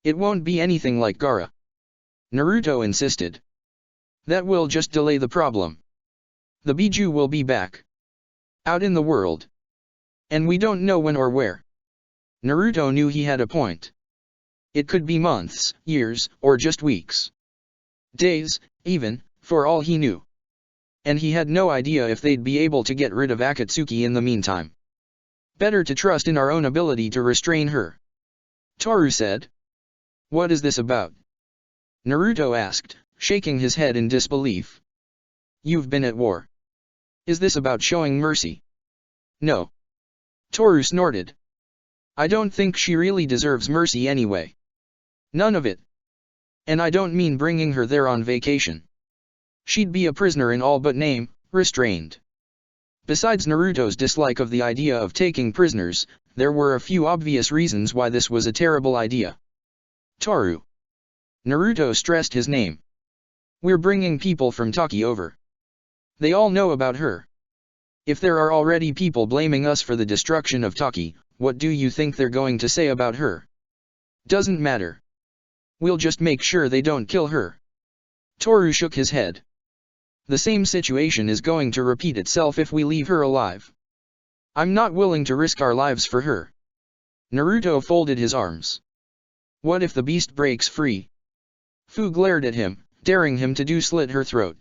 It won't be anything like Gaara. Naruto insisted. That will just delay the problem. The Biju will be back. Out in the world. And we don't know when or where. Naruto knew he had a point. It could be months, years, or just weeks. Days, even, for all he knew. And he had no idea if they'd be able to get rid of Akatsuki in the meantime. Better to trust in our own ability to restrain her. Toru said. What is this about? Naruto asked, shaking his head in disbelief. You've been at war. Is this about showing mercy? No. Toru snorted. I don't think she really deserves mercy anyway. None of it. And I don't mean bringing her there on vacation. She'd be a prisoner in all but name, restrained. Besides Naruto's dislike of the idea of taking prisoners, there were a few obvious reasons why this was a terrible idea. Toru. Naruto stressed his name. We're bringing people from Taki over. They all know about her. If there are already people blaming us for the destruction of Taki, what do you think they're going to say about her? Doesn't matter. We'll just make sure they don't kill her. Toru shook his head. The same situation is going to repeat itself if we leave her alive. I'm not willing to risk our lives for her. Naruto folded his arms. What if the beast breaks free? Fu glared at him, daring him to slit her throat.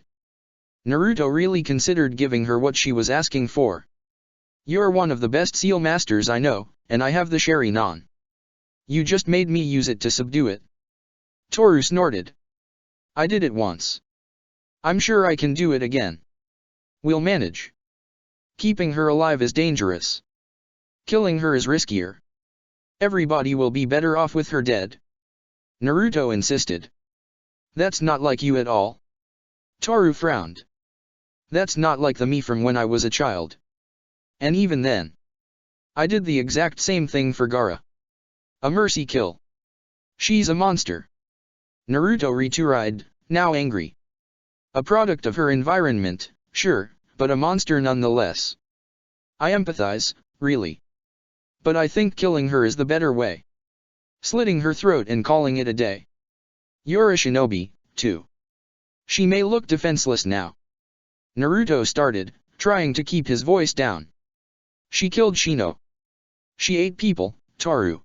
Naruto really considered giving her what she was asking for. You're one of the best seal masters I know, and I have the Sharingan. You just made me use it to subdue it. Toru snorted. I did it once. I'm sure I can do it again. We'll manage. Keeping her alive is dangerous. Killing her is riskier. Everybody will be better off with her dead. Naruto insisted. That's not like you at all. Toru frowned. That's not like the me from when I was a child. And even then, I did the exact same thing for Gaara. A mercy kill. She's a monster. Naruto returied, now angry. A product of her environment, sure, but a monster nonetheless. I empathize, really. But I think killing her is the better way. Slitting her throat and calling it a day. You're a shinobi, too. She may look defenseless now. Naruto started, trying to keep his voice down. She killed Shino. She ate people, Toru.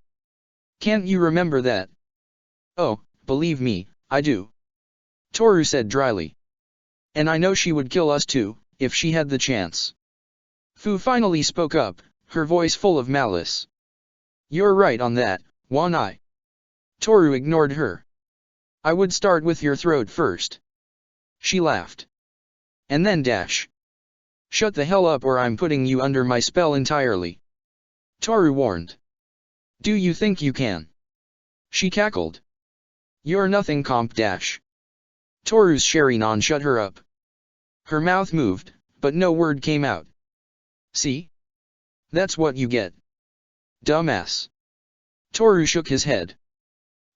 Can't you remember that? Oh, believe me, I do. Toru said dryly. And I know she would kill us too, if she had the chance. Fu finally spoke up, her voice full of malice. You're right on that, One Eye. Toru ignored her. I would start with your throat first. She laughed. And then dash. Shut the hell up or I'm putting you under my spell entirely. Toru warned. Do you think you can? She cackled. You're nothing comp dash. Toru's Sharingan shut her up. Her mouth moved, but no word came out. See? That's what you get. Dumbass. Toru shook his head.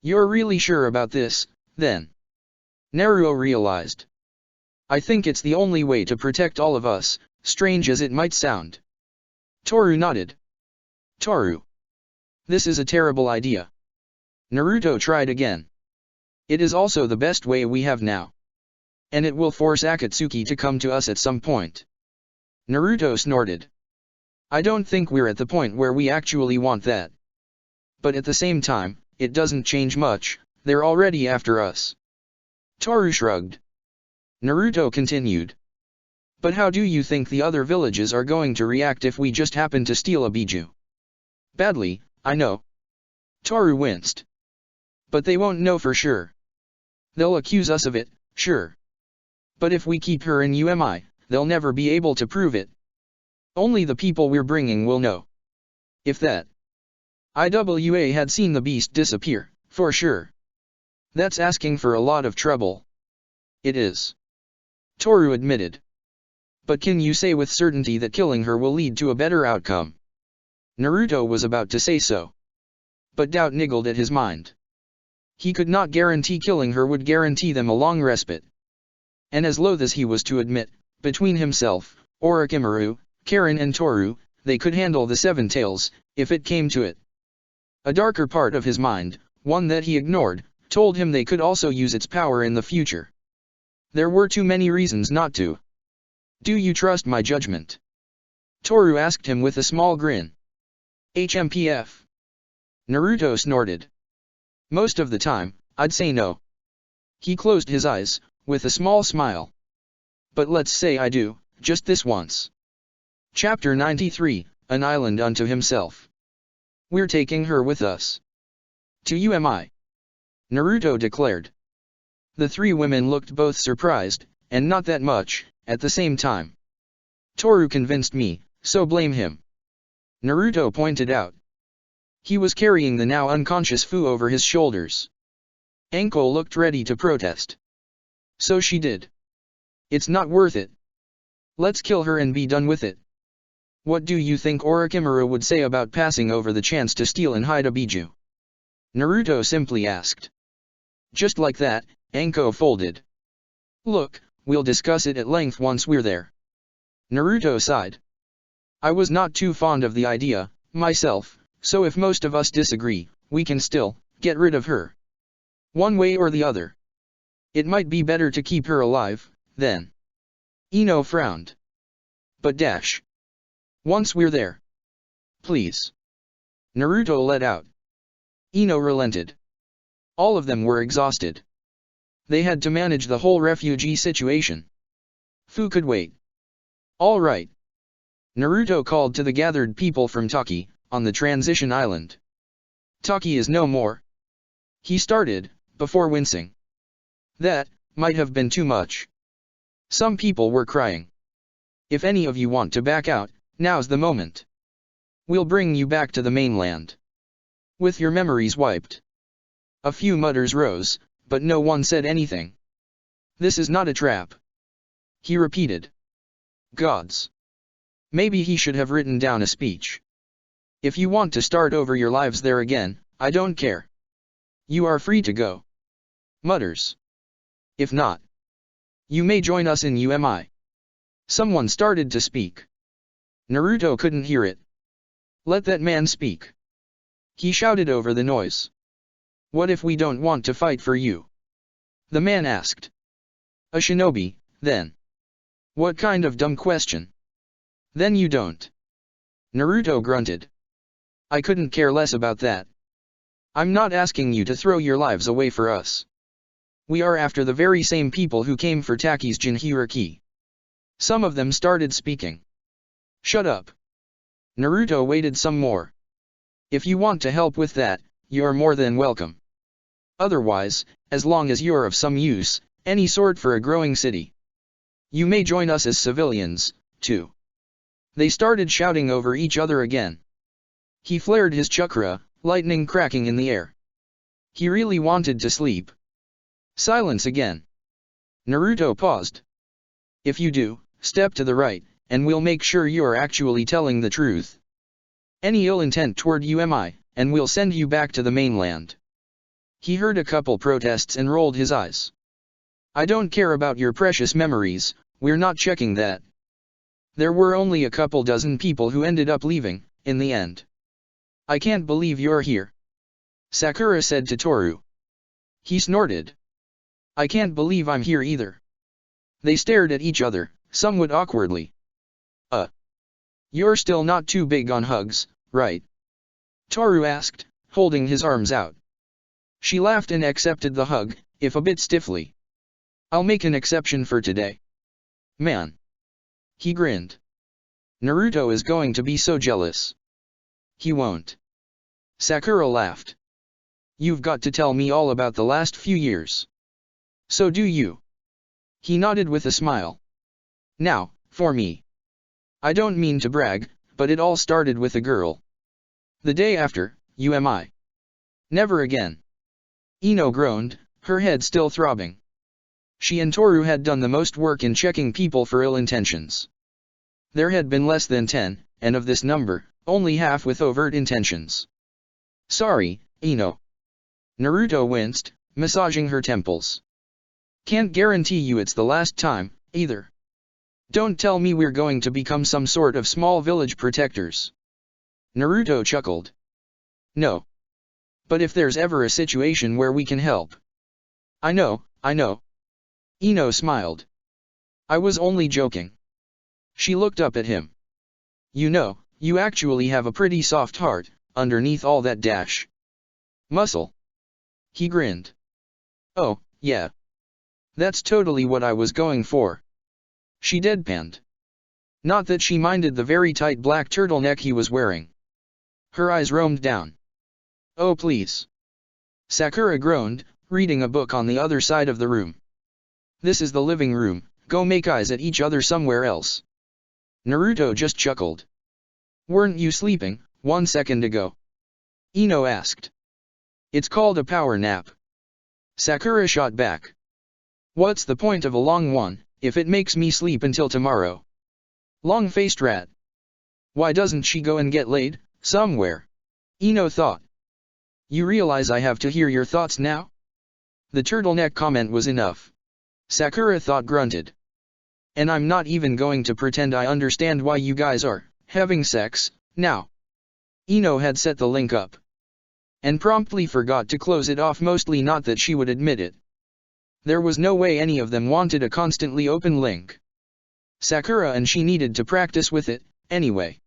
You're really sure about this, then? Naruto realized. I think it's the only way to protect all of us, strange as it might sound. Toru nodded. Toru. This is a terrible idea. Naruto tried again. It is also the best way we have now. And it will force Akatsuki to come to us at some point. Naruto snorted. I don't think we're at the point where we actually want that. But at the same time, it doesn't change much, they're already after us. Toru shrugged. Naruto continued. But how do you think the other villages are going to react if we just happen to steal a biju? Badly, I know. Toru winced. But they won't know for sure. They'll accuse us of it, sure. But if we keep her in UMI, they'll never be able to prove it. Only the people we're bringing will know. If that. IWA had seen the beast disappear, for sure. That's asking for a lot of trouble. It is. Toru admitted. But can you say with certainty that killing her will lead to a better outcome? Naruto was about to say so. But doubt niggled at his mind. He could not guarantee killing her would guarantee them a long respite. And as loath as he was to admit, between himself, Orochimaru, Karen and Toru, they could handle the Seven Tails, if it came to it. A darker part of his mind, one that he ignored, told him they could also use its power in the future. There were too many reasons not to. Do you trust my judgment? Toru asked him with a small grin. HMPF. Naruto snorted. Most of the time, I'd say no. He closed his eyes, with a small smile. but let's say I do, just this once. Chapter 93, An Island Unto Himself. We're taking her with us. To UMI. Naruto declared. The three women looked both surprised, and not that much, at the same time. Toru convinced me, so blame him. Naruto pointed out. He was carrying the now unconscious Fu over his shoulders. Anko looked ready to protest. So she did. It's not worth it. Let's kill her and be done with it. What do you think Orochimaru would say about passing over the chance to steal and hide a Biju? Naruto simply asked. Just like that, Anko folded. Look, we'll discuss it at length once we're there. Naruto sighed. I was not too fond of the idea, myself, so if most of us disagree, we can still get rid of her. One way or the other. It might be better to keep her alive, then. Ino frowned. But dash. Once we're there. Please. Naruto let out. Ino relented. All of them were exhausted. They had to manage the whole refugee situation. Fu could wait. All right. Naruto called to the gathered people from Taki, on the transition island. Taki is no more. He started, before wincing. That might have been too much. Some people were crying. If any of you want to back out, now's the moment. We'll bring you back to the mainland. With your memories wiped. A few mutters rose, but no one said anything. This is not a trap. He repeated. Gods. Maybe he should have written down a speech. If you want to start over your lives there again, I don't care. You are free to go. Mutters. If not, you may join us in UMI. Someone started to speak. Naruto couldn't hear it. Let that man speak. He shouted over the noise. What if we don't want to fight for you? The man asked. A shinobi, then. What kind of dumb question? Then you don't. Naruto grunted. I couldn't care less about that. I'm not asking you to throw your lives away for us. We are after the very same people who came for Taki's Jinhiriki. Some of them started speaking. Shut up. Naruto waited some more. If you want to help with that, you're more than welcome. Otherwise, as long as you're of some use, any sort for a growing city, you may join us as civilians, too. They started shouting over each other again. He flared his chakra, lightning cracking in the air. He really wanted to sleep. Silence again. Naruto paused. If you do, step to the right, and we'll make sure you're actually telling the truth. Any ill intent toward UMI, and we'll send you back to the mainland. He heard a couple protests and rolled his eyes. I don't care about your precious memories, we're not checking that. There were only a couple dozen people who ended up leaving, in the end. I can't believe you're here. Sakura said to Toru. He snorted. I can't believe I'm here either. They stared at each other, somewhat awkwardly. You're still not too big on hugs, right? Toru asked, holding his arms out. She laughed and accepted the hug, if a bit stiffly. I'll make an exception for today. Man. He grinned. Naruto is going to be so jealous. He won't. Sakura laughed. You've got to tell me all about the last few years. So do you. He nodded with a smile. Now, for me. I don't mean to brag, but it all started with a girl. The day after, UMI. Never again. Ino groaned, her head still throbbing. She and Toru had done the most work in checking people for ill intentions. There had been less than 10, and of this number, only half with overt intentions. Sorry, Ino. Naruto winced, massaging her temples. Can't guarantee you it's the last time, either. Don't tell me we're going to become some sort of small village protectors. Naruto chuckled. No. But if there's ever a situation where we can help. I know. Ino smiled. I was only joking. She looked up at him. You know, you actually have a pretty soft heart, underneath all that dash. Muscle. He grinned. Oh, yeah. That's totally what I was going for. She deadpanned. Not that she minded the very tight black turtleneck he was wearing. Her eyes roamed down. Oh please. Sakura groaned, reading a book on the other side of the room. This is the living room, go make eyes at each other somewhere else. Naruto just chuckled. Weren't you sleeping, 1 second ago? Ino asked. It's called a power nap. Sakura shot back. What's the point of a long one, if it makes me sleep until tomorrow? Long-faced rat. Why doesn't she go and get laid, somewhere? Ino thought. You realize I have to hear your thoughts now? The turtleneck comment was enough. Sakura thought grunted. And I'm not even going to pretend I understand why you guys are having sex, now. Ino had set the link up. And promptly forgot to close it off, mostly not that she would admit it. There was no way any of them wanted a constantly open link. Sakura and she needed to practice with it, anyway.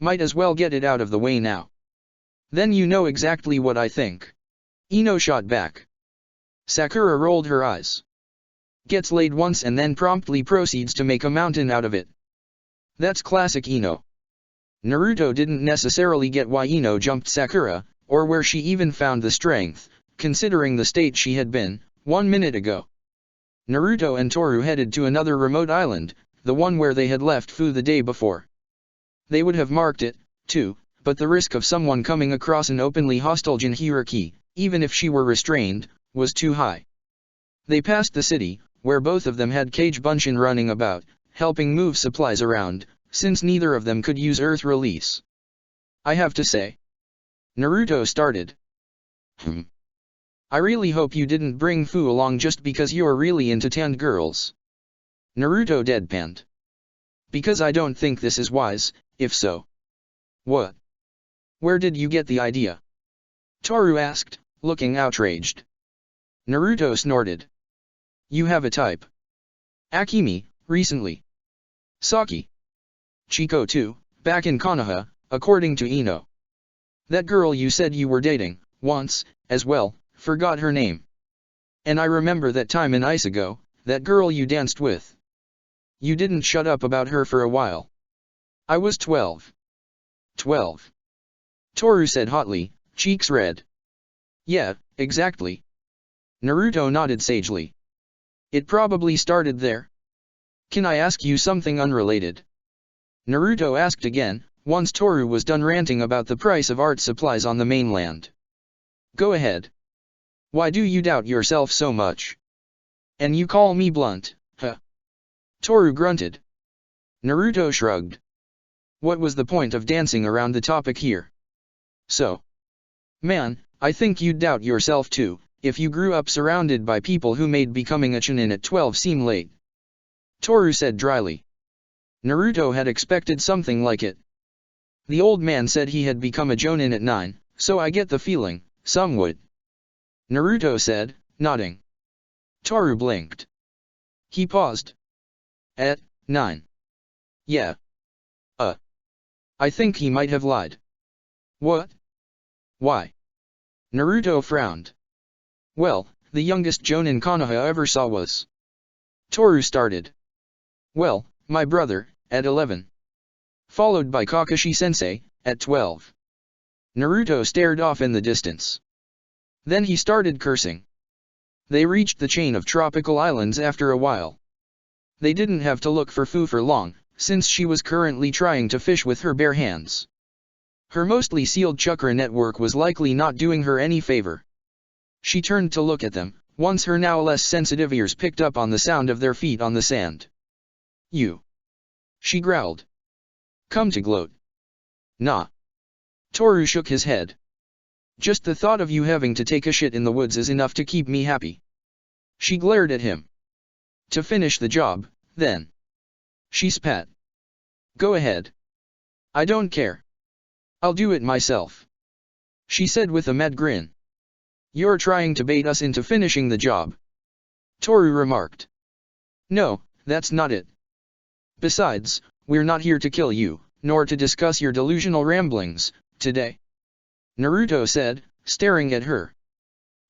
Might as well get it out of the way now. Then you know exactly what I think. Ino shot back. Sakura rolled her eyes. Gets laid once and then promptly proceeds to make a mountain out of it. That's classic Ino. Naruto didn't necessarily get why Ino jumped Sakura, or where she even found the strength, considering the state she had been, 1 minute ago. Naruto and Toru headed to another remote island, the one where they had left Fu the day before. They would have marked it, too, but the risk of someone coming across an openly hostile Jinhiriki, even if she were restrained, was too high. They passed the city, where both of them had Cage Bunshin running about, helping move supplies around, since neither of them could use Earth Release. I have to say. Naruto started. I really hope you didn't bring Fu along just because you're really into tanned girls. Naruto deadpanned. Because I don't think this is wise, if so. What? Where did you get the idea? Toru asked, looking outraged. Naruto snorted. You have a type. Akemi, recently. Saki. Chiko too, back in Konoha, according to Ino. That girl you said you were dating, once, as well, forgot her name. And I remember that time in Ichigo, that girl you danced with. You didn't shut up about her for a while. I was 12. 12. Toru said hotly, cheeks red. Yeah, exactly. Naruto nodded sagely. It probably started there. Can I ask you something unrelated? Naruto asked again, once Toru was done ranting about the price of art supplies on the mainland. Go ahead. Why do you doubt yourself so much? And you call me blunt, huh? Toru grunted. Naruto shrugged. What was the point of dancing around the topic here? So. Man, I think you'd doubt yourself too, if you grew up surrounded by people who made becoming a chunin at 12 seem late. Toru said dryly. Naruto had expected something like it. The old man said he had become a jonin at 9, so I get the feeling, some would. Naruto said, nodding. Toru blinked. He paused. At 9. Yeah. I think he might have lied. What? Why? Naruto frowned. Well, the youngest jonin Konoha ever saw was. Toru started. Well, my brother, at 11. Followed by Kakashi-sensei, at 12. Naruto stared off in the distance. Then he started cursing. They reached the chain of tropical islands after a while. They didn't have to look for Fu for long, since she was currently trying to fish with her bare hands. Her mostly sealed chakra network was likely not doing her any favor. She turned to look at them, once her now less sensitive ears picked up on the sound of their feet on the sand. You. She growled. Come to gloat. Nah. Toru shook his head. Just the thought of you having to take a shit in the woods is enough to keep me happy. She glared at him. To finish the job, then. She spat. Go ahead. I don't care. I'll do it myself. She said with a mad grin. You're trying to bait us into finishing the job. Toru remarked. No, that's not it. Besides, we're not here to kill you, nor to discuss your delusional ramblings, today. Naruto said, staring at her.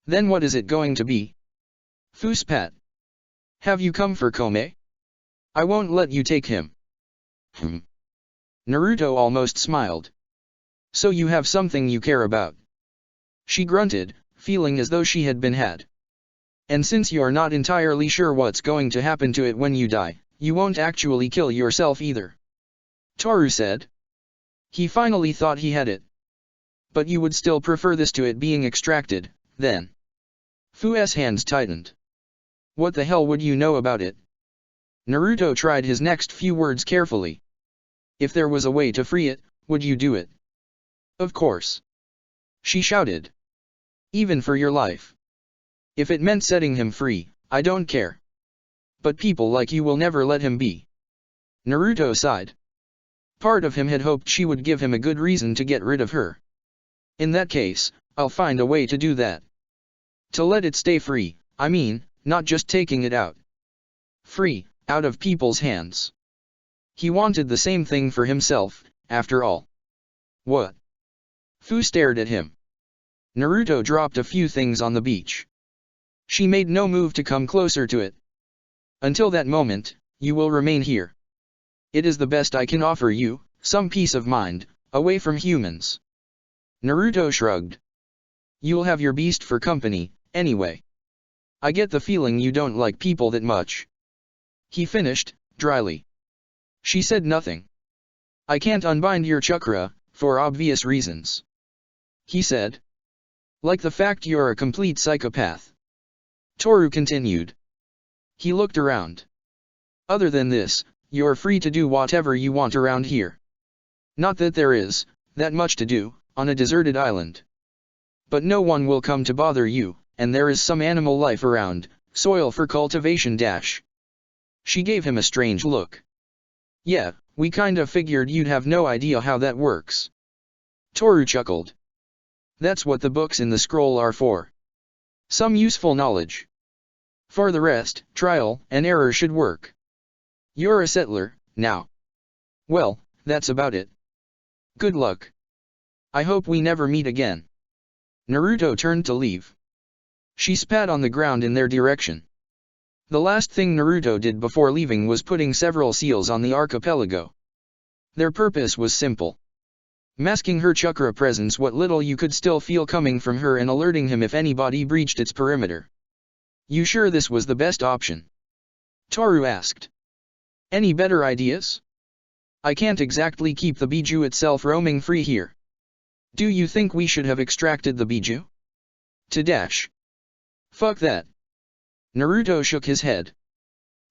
Then what is it going to be? Fu spat. Have you come for Kome? I won't let you take him. Hmm. Naruto almost smiled. So you have something you care about. She grunted, feeling as though she had been had. And since you're not entirely sure what's going to happen to it when you die, you won't actually kill yourself either. Toru said. He finally thought he had it. But you would still prefer this to it being extracted, then. Fu's hands tightened. What the hell would you know about it? Naruto tried his next few words carefully. If there was a way to free it, would you do it? Of course. She shouted. Even for your life. If it meant setting him free, I don't care. But people like you will never let him be. Naruto sighed. Part of him had hoped she would give him a good reason to get rid of her. In that case, I'll find a way to do that. To let it stay free, I mean, not just taking it out. Free, out of people's hands. He wanted the same thing for himself, after all. What? Fu stared at him. Naruto dropped a few things on the beach. She made no move to come closer to it. Until that moment, you will remain here. It is the best I can offer you, some peace of mind, away from humans. Naruto shrugged. You'll have your beast for company, anyway. I get the feeling you don't like people that much. He finished, dryly. She said nothing. I can't unbind your chakra, for obvious reasons. He said. Like the fact you're a complete psychopath. Toru continued. He looked around. Other than this, you're free to do whatever you want around here. Not that there is that much to do on a deserted island. But no one will come to bother you, and there is some animal life around, soil for cultivation dash. She gave him a strange look. Yeah, we kinda figured you'd have no idea how that works. Toru chuckled. That's what the books in the scroll are for. Some useful knowledge. For the rest, trial and error should work. You're a settler, now. Well, that's about it. Good luck. I hope we never meet again. Naruto turned to leave. She spat on the ground in their direction. The last thing Naruto did before leaving was putting several seals on the archipelago. Their purpose was simple. Masking her chakra presence what little you could still feel coming from her and alerting him if anybody breached its perimeter. You sure this was the best option? Toru asked. Any better ideas? I can't exactly keep the Biju itself roaming free here. Do you think we should have extracted the Biju? To dash. Fuck that. Naruto shook his head.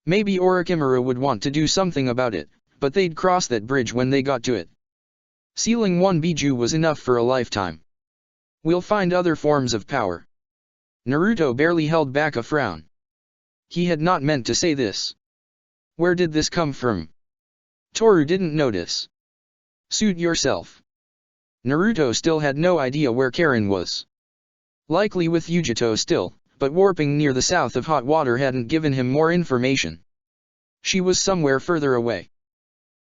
Maybe Orochimaru would want to do something about it, but they'd cross that bridge when they got to it. Sealing one Biju was enough for a lifetime. We'll find other forms of power. Naruto barely held back a frown. He had not meant to say this. Where did this come from? Toru didn't notice. Suit yourself. Naruto still had no idea where Karen was. Likely with Yujito still, but warping near the south of hot water hadn't given him more information. She was somewhere further away.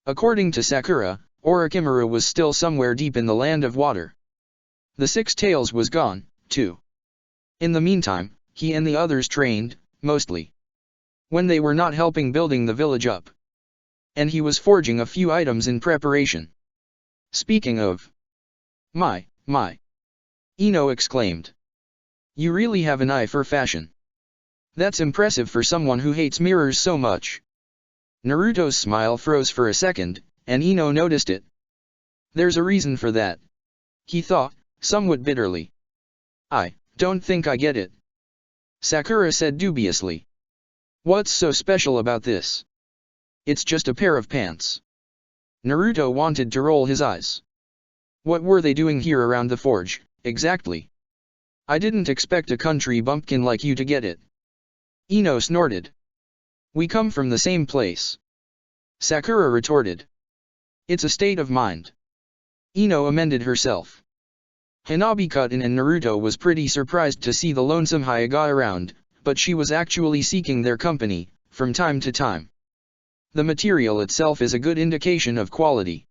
According to Sakura, Orochimaru was still somewhere deep in the land of water. The Six Tails was gone, too. In the meantime, he and the others trained, mostly. When they were not helping building the village up. And he was forging a few items in preparation. Speaking of. My. Ino exclaimed. You really have an eye for fashion. That's impressive for someone who hates mirrors so much. Naruto's smile froze for a second, and Ino noticed it. There's a reason for that. He thought, somewhat bitterly. I don't think I get it. Sakura said dubiously. What's so special about this? It's just a pair of pants. Naruto wanted to roll his eyes. What were they doing here around the forge, exactly? I didn't expect a country bumpkin like you to get it. Ino snorted. We come from the same place. Sakura retorted. It's a state of mind. Ino amended herself. Hinabikuten and Naruto was pretty surprised to see the lonesome Hyuga around, but she was actually seeking their company, from time to time. The material itself is a good indication of quality.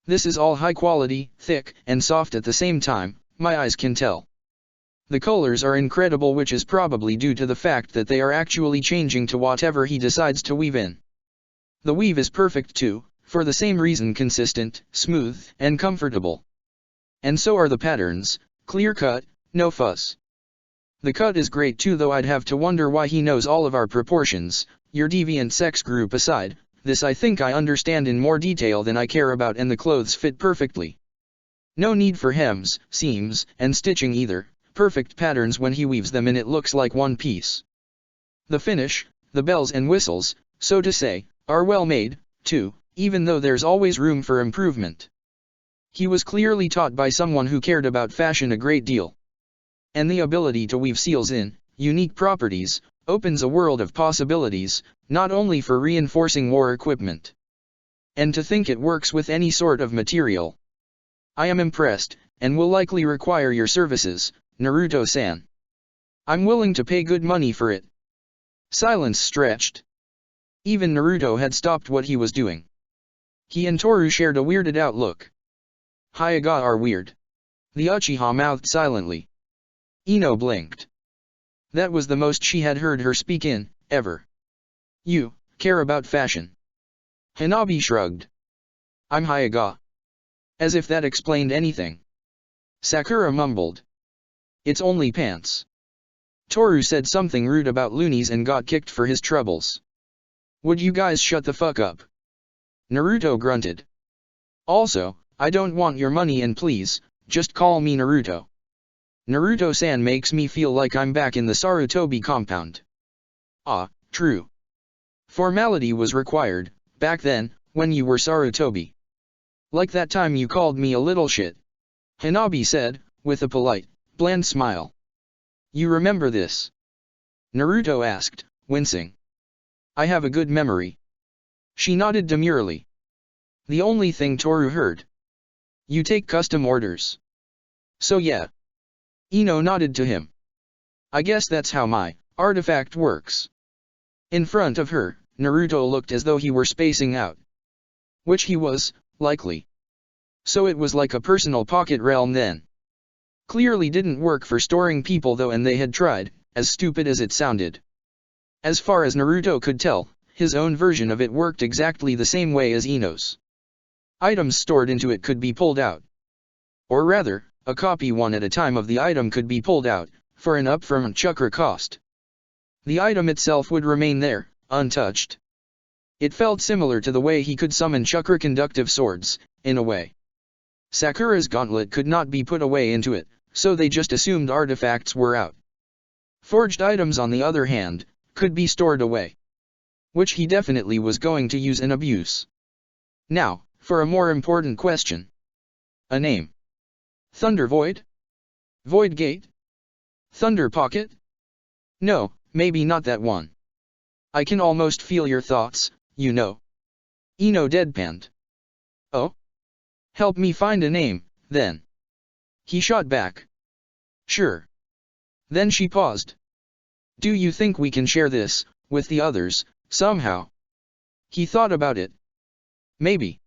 This is all high quality, thick, and soft at the same time, my eyes can tell. The colors are incredible, which is probably due to the fact that they are actually changing to whatever he decides to weave in. The weave is perfect too, for the same reason consistent, smooth, and comfortable. And so are the patterns, clear cut, no fuss. The cut is great too, though I'd have to wonder why he knows all of our proportions, your deviant sex group aside. This I think I understand in more detail than I care about, and the clothes fit perfectly. No need for hems, seams, and stitching either, perfect patterns when he weaves them and it looks like one piece. The finish, the bells and whistles, so to say, are well made, too, even though there's always room for improvement. He was clearly taught by someone who cared about fashion a great deal. And the ability to weave seals in, unique properties, opens a world of possibilities, not only for reinforcing war equipment. And to think it works with any sort of material. I am impressed, and will likely require your services, Naruto-san. I'm willing to pay good money for it. Silence stretched. Even Naruto had stopped what he was doing. He and Toru shared a weirded out look. Hyuga are weird. The Uchiha mouthed silently. Ino blinked. That was the most she had heard her speak in, ever. You care about fashion. Hanabi shrugged. I'm Hyuga. As if that explained anything. Sakura mumbled. It's only pants. Toru said something rude about loonies and got kicked for his troubles. Would you guys shut the fuck up? Naruto grunted. Also, I don't want your money, and please, just call me Naruto. Naruto-san makes me feel like I'm back in the Sarutobi compound. Ah, true. Formality was required, back then, when you were Sarutobi. Like that time you called me a little shit. Hanabi said, with a polite, bland smile. You remember this? Naruto asked, wincing. I have a good memory. She nodded demurely. The only thing Toru heard. You take custom orders. So yeah. Ino nodded to him. I guess that's how my artifact works. In front of her, Naruto looked as though he were spacing out. Which he was, likely. So it was like a personal pocket realm then. Clearly didn't work for storing people though, and they had tried, as stupid as it sounded. As far as Naruto could tell, his own version of it worked exactly the same way as Ino's. Items stored into it could be pulled out. Or rather, a copy one at a time of the item could be pulled out, for an upfront chakra cost. The item itself would remain there, untouched. It felt similar to the way he could summon chakra conductive swords, in a way. Sakura's gauntlet could not be put away into it, so they just assumed artifacts were out. Forged items, on the other hand, could be stored away. Which he definitely was going to use and abuse. Now, for a more important question. A name. Thunder Void? Void Gate? Thunder Pocket? No, maybe not that one. I can almost feel your thoughts, you know. Ino deadpanned. Oh? Help me find a name, then. He shot back. Sure. Then she paused. Do you think we can share this, with the others, somehow? He thought about it. Maybe.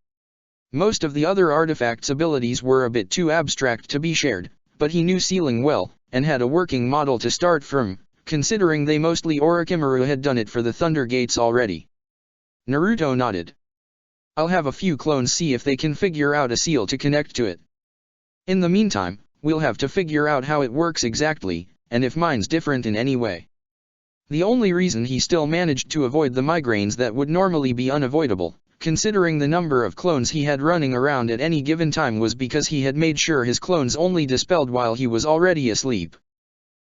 Most of the other artifacts' abilities were a bit too abstract to be shared, but he knew sealing well, and had a working model to start from, considering they mostly Orochimaru had done it for the Thunder Gates already. Naruto nodded. I'll have a few clones see if they can figure out a seal to connect to it. In the meantime, we'll have to figure out how it works exactly, and if mine's different in any way. The only reason he still managed to avoid the migraines that would normally be unavoidable, considering the number of clones he had running around at any given time, was because he had made sure his clones only dispelled while he was already asleep.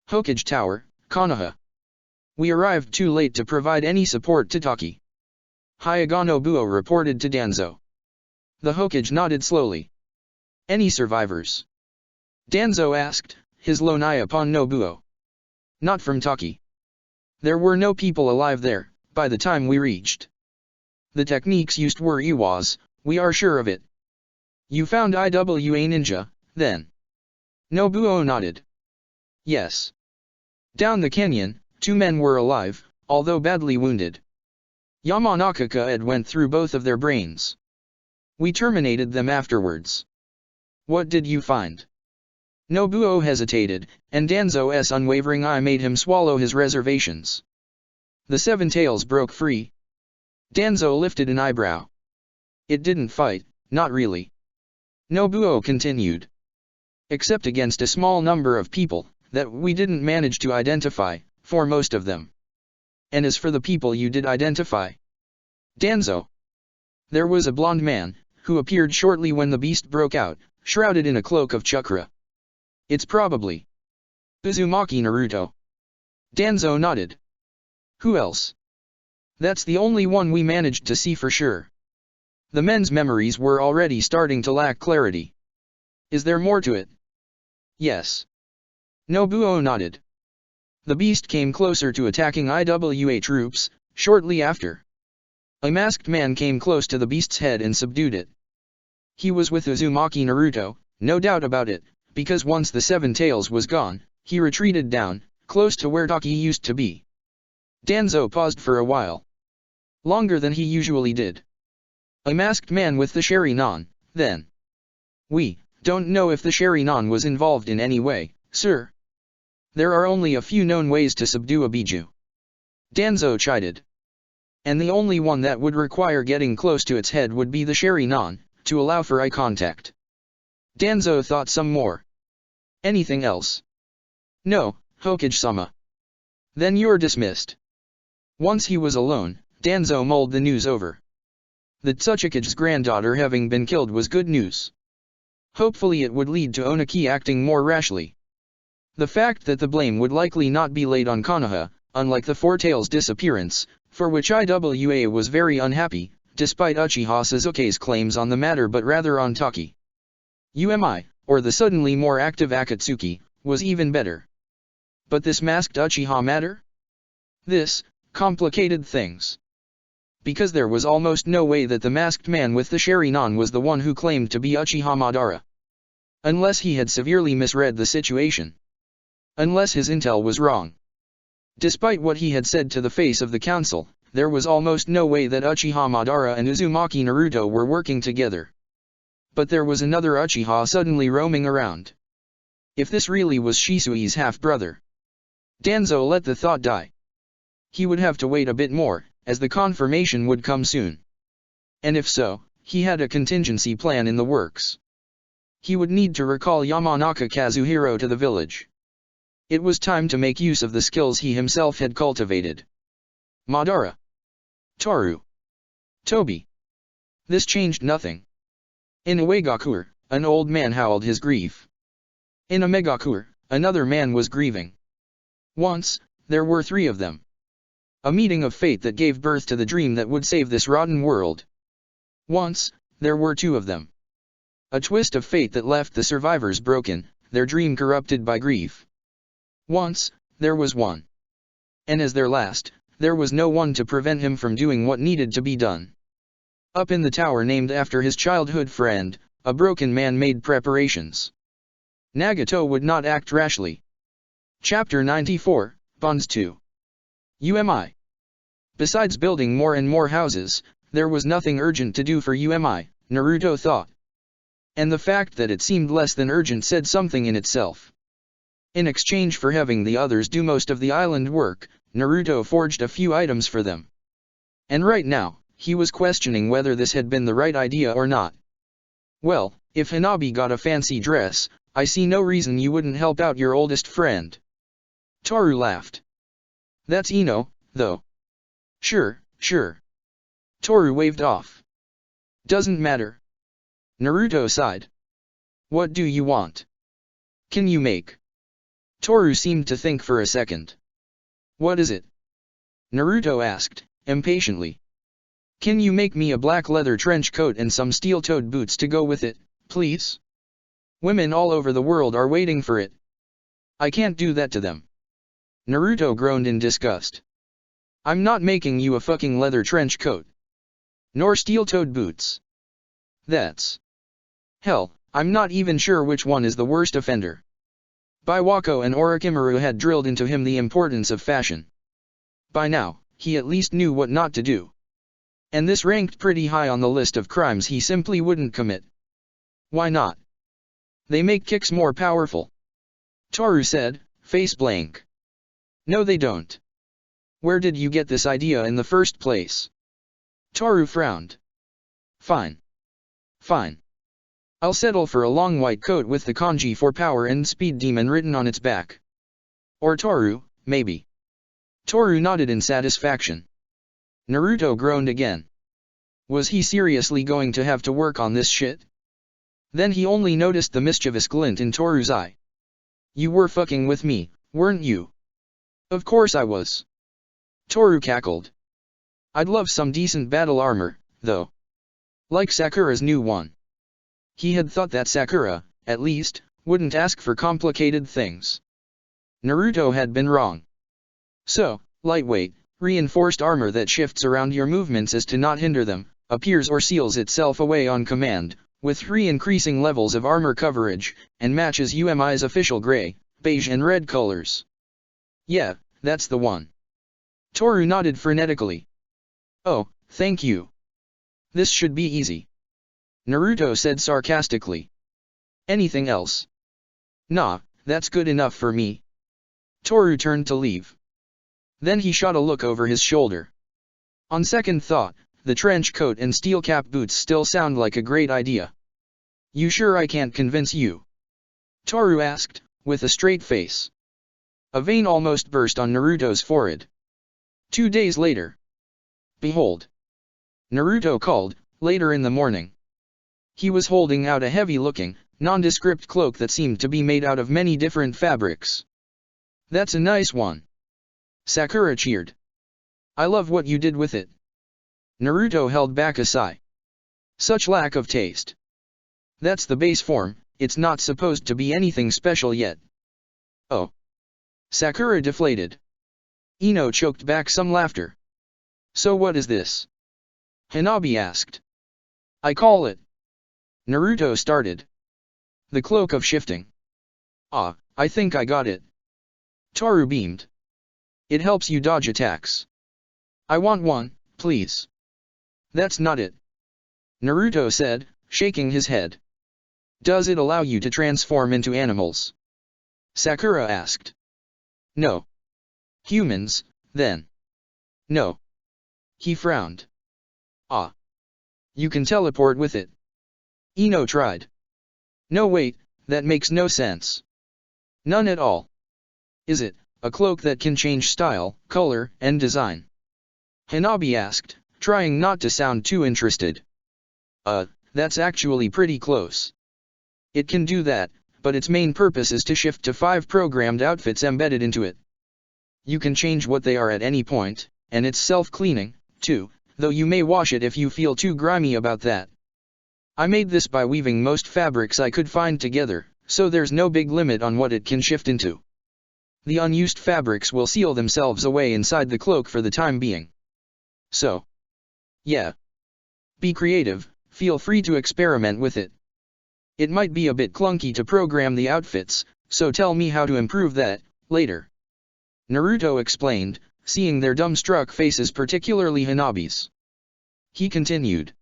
Hokage Tower, Konoha. We arrived too late to provide any support to Taki. Hyuga Nobuo reported to Danzo. The Hokage nodded slowly. Any survivors? Danzo asked, his lone eye upon Nobuo. Not from Taki. There were no people alive there, by the time we reached. The techniques used were Iwas, we are sure of it. You found IWA ninja, then? Nobuo nodded. Yes. Down the canyon, 2 men were alive, although badly wounded. Yamanaka had went through both of their brains. We terminated them afterwards. What did you find? Nobuo hesitated, and Danzo's unwavering eye made him swallow his reservations. The 7 tails broke free. Danzo lifted an eyebrow. It didn't fight, not really. Nobuo continued. Except against a small number of people, that we didn't manage to identify, for most of them. And as for the people you did identify, Danzo. There was a blond man, who appeared shortly when the beast broke out, shrouded in a cloak of chakra. It's probably Uzumaki Naruto. Danzo nodded. Who else? That's the only one we managed to see for sure. The men's memories were already starting to lack clarity. Is there more to it? Yes. Nobuo nodded. The beast came closer to attacking IWA troops, shortly after. A masked man came close to the beast's head and subdued it. He was with Uzumaki Naruto, no doubt about it, because once the Seven Tails was gone, he retreated down, close to where Taki used to be. Danzo paused for a while. Longer than he usually did. A masked man with the Sharingan, then. We don't know if the Sharingan was involved in any way, sir. There are only a few known ways to subdue a Biju. Danzo chided. And the only one that would require getting close to its head would be the Sharingan, to allow for eye contact. Danzo thought some more. Anything else? No, Hokage-sama. Then you're dismissed. Once he was alone, Danzo mulled the news over. The Tsuchikage's granddaughter having been killed was good news. Hopefully it would lead to Oniki acting more rashly. The fact that the blame would likely not be laid on Konoha, unlike the Four Tails' disappearance, for which IWA was very unhappy, despite Uchiha Sasuke's claims on the matter but rather on Taki. UMI, or the suddenly more active Akatsuki, was even better. But this masked Uchiha matter? This complicated things. Because there was almost no way that the masked man with the Sharingan was the one who claimed to be Uchiha Madara. Unless he had severely misread the situation. Unless his intel was wrong. Despite what he had said to the face of the council, there was almost no way that Uchiha Madara and Uzumaki Naruto were working together. But there was another Uchiha suddenly roaming around. If this really was Shisui's half-brother. Danzo let the thought die. He would have to wait a bit more, as the confirmation would come soon. And if so, he had a contingency plan in the works. He would need to recall Yamanaka Kazuhiro to the village. It was time to make use of the skills he himself had cultivated. Madara. Toru. Tobi. This changed nothing. In Uegakure, an old man howled his grief. In Omegakure, another man was grieving. Once, there were three of them. A meeting of fate that gave birth to the dream that would save this rotten world. Once, there were two of them. A twist of fate that left the survivors broken, their dream corrupted by grief. Once, there was one. And as their last, there was no one to prevent him from doing what needed to be done. Up in the tower named after his childhood friend, a broken man made preparations. Nagato would not act rashly. Chapter 94, Bonds 2. UMI. Besides building more and more houses, there was nothing urgent to do for UMI, Naruto thought. And the fact that it seemed less than urgent said something in itself. In exchange for having the others do most of the island work, Naruto forged a few items for them. And right now, he was questioning whether this had been the right idea or not. Well, if Hanabi got a fancy dress, I see no reason you wouldn't help out your oldest friend. Toru laughed. That's Ino, though. Sure, sure. Toru waved off. Doesn't matter. Naruto sighed. What do you want? Can you make? Toru seemed to think for a second. What is it? Naruto asked, impatiently. Can you make me a black leather trench coat and some steel-toed boots to go with it, please? Women all over the world are waiting for it. I can't do that to them. Naruto groaned in disgust. I'm not making you a fucking leather trench coat. Nor steel-toed boots. That's... Hell, I'm not even sure which one is the worst offender. Biwako and Orochimaru had drilled into him the importance of fashion. By now, he at least knew what not to do. And this ranked pretty high on the list of crimes he simply wouldn't commit. Why not? They make kicks more powerful. Toru said, face blank. No they don't. Where did you get this idea in the first place? Toru frowned. Fine. Fine. I'll settle for a long white coat with the kanji for power and speed demon written on its back. Or Toru, maybe. Toru nodded in satisfaction. Naruto groaned again. Was he seriously going to have to work on this shit? Then he only noticed the mischievous glint in Toru's eye. You were fucking with me, weren't you? Of course I was. Toru cackled. I'd love some decent battle armor, though. Like Sakura's new one. He had thought that Sakura, at least, wouldn't ask for complicated things. Naruto had been wrong. So, lightweight, reinforced armor that shifts around your movements as to not hinder them, appears or seals itself away on command, with 3 increasing levels of armor coverage, and matches UMI's official gray, beige and red colors. Yeah, that's the one. Toru nodded frenetically. Oh, thank you. This should be easy. Naruto said sarcastically. Anything else? Nah, that's good enough for me. Toru turned to leave. Then he shot a look over his shoulder. On second thought, the trench coat and steel cap boots still sound like a great idea. You sure I can't convince you? Toru asked, with a straight face. A vein almost burst on Naruto's forehead. 2 days later. Behold. Naruto called, later in the morning. He was holding out a heavy-looking, nondescript cloak that seemed to be made out of many different fabrics. That's a nice one. Sakura cheered. I love what you did with it. Naruto held back a sigh. Such lack of taste. That's the base form, it's not supposed to be anything special yet. Oh. Sakura deflated. Ino choked back some laughter. So what is this? Hanabi asked. I call it. Naruto started. The cloak of shifting. Ah, I think I got it. Toru beamed. It helps you dodge attacks. I want one, please. That's not it. Naruto said, shaking his head. Does it allow you to transform into animals? Sakura asked. No. Humans, then. No. He frowned. Ah. You can teleport with it. Ino tried. No wait, that makes no sense. None at all. Is it a cloak that can change style, color, and design? Hanabi asked, trying not to sound too interested. That's actually pretty close. It can do that, but its main purpose is to shift to 5 programmed outfits embedded into it. You can change what they are at any point, and it's self-cleaning, too, though you may wash it if you feel too grimy about that. I made this by weaving most fabrics I could find together, so there's no big limit on what it can shift into. The unused fabrics will seal themselves away inside the cloak for the time being. So. Yeah. Be creative, feel free to experiment with it. It might be a bit clunky to program the outfits, so tell me how to improve that, later. Naruto explained, seeing their dumbstruck faces, particularly Hanabi's. He continued.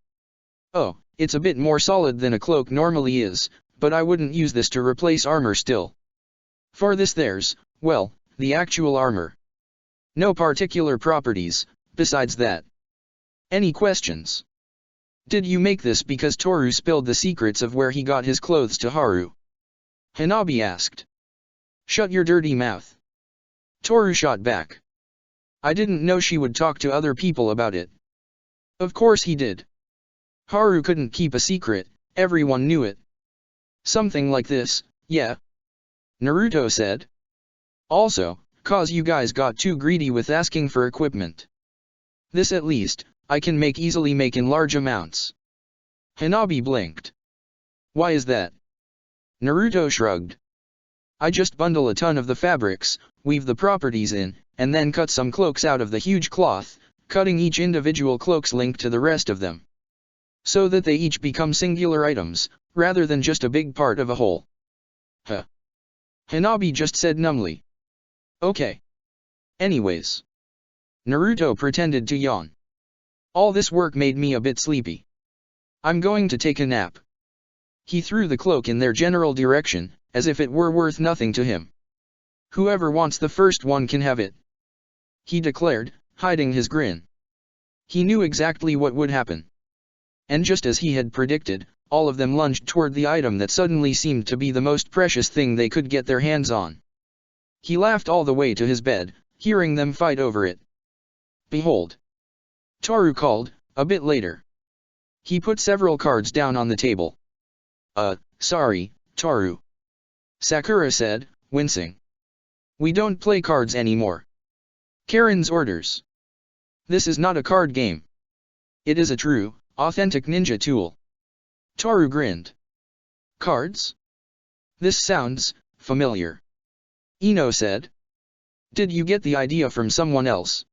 Oh, it's a bit more solid than a cloak normally is, but I wouldn't use this to replace armor still. For this there's, well, the actual armor. No particular properties, besides that. Any questions? Did you make this because Toru spilled the secrets of where he got his clothes to Haru? Hanabi asked. Shut your dirty mouth. Toru shot back. I didn't know she would talk to other people about it. Of course he did. Haru couldn't keep a secret, everyone knew it. Something like this, yeah. Naruto said. Also, 'cause you guys got too greedy with asking for equipment. This at least, I can easily make in large amounts. Hanabi blinked. Why is that? Naruto shrugged. I just bundle a ton of the fabrics, weave the properties in, and then cut some cloaks out of the huge cloth, cutting each individual cloak's link to the rest of them. So that they each become singular items, rather than just a big part of a whole. Huh. Hanabi just said numbly. Okay. Anyways. Naruto pretended to yawn. All this work made me a bit sleepy. I'm going to take a nap. He threw the cloak in their general direction, as if it were worth nothing to him. Whoever wants the first one can have it. He declared, hiding his grin. He knew exactly what would happen. And just as he had predicted, all of them lunged toward the item that suddenly seemed to be the most precious thing they could get their hands on. He laughed all the way to his bed, hearing them fight over it. "Behold!" Toru called, a bit later. He put several cards down on the table. Sorry, Toru," Sakura said, wincing. "We don't play cards anymore. Karen's orders. This is not a card game. It is a true, authentic ninja tool." Toru grinned. "Cards? This sounds familiar," Ino said. "Did you get the idea from someone else?"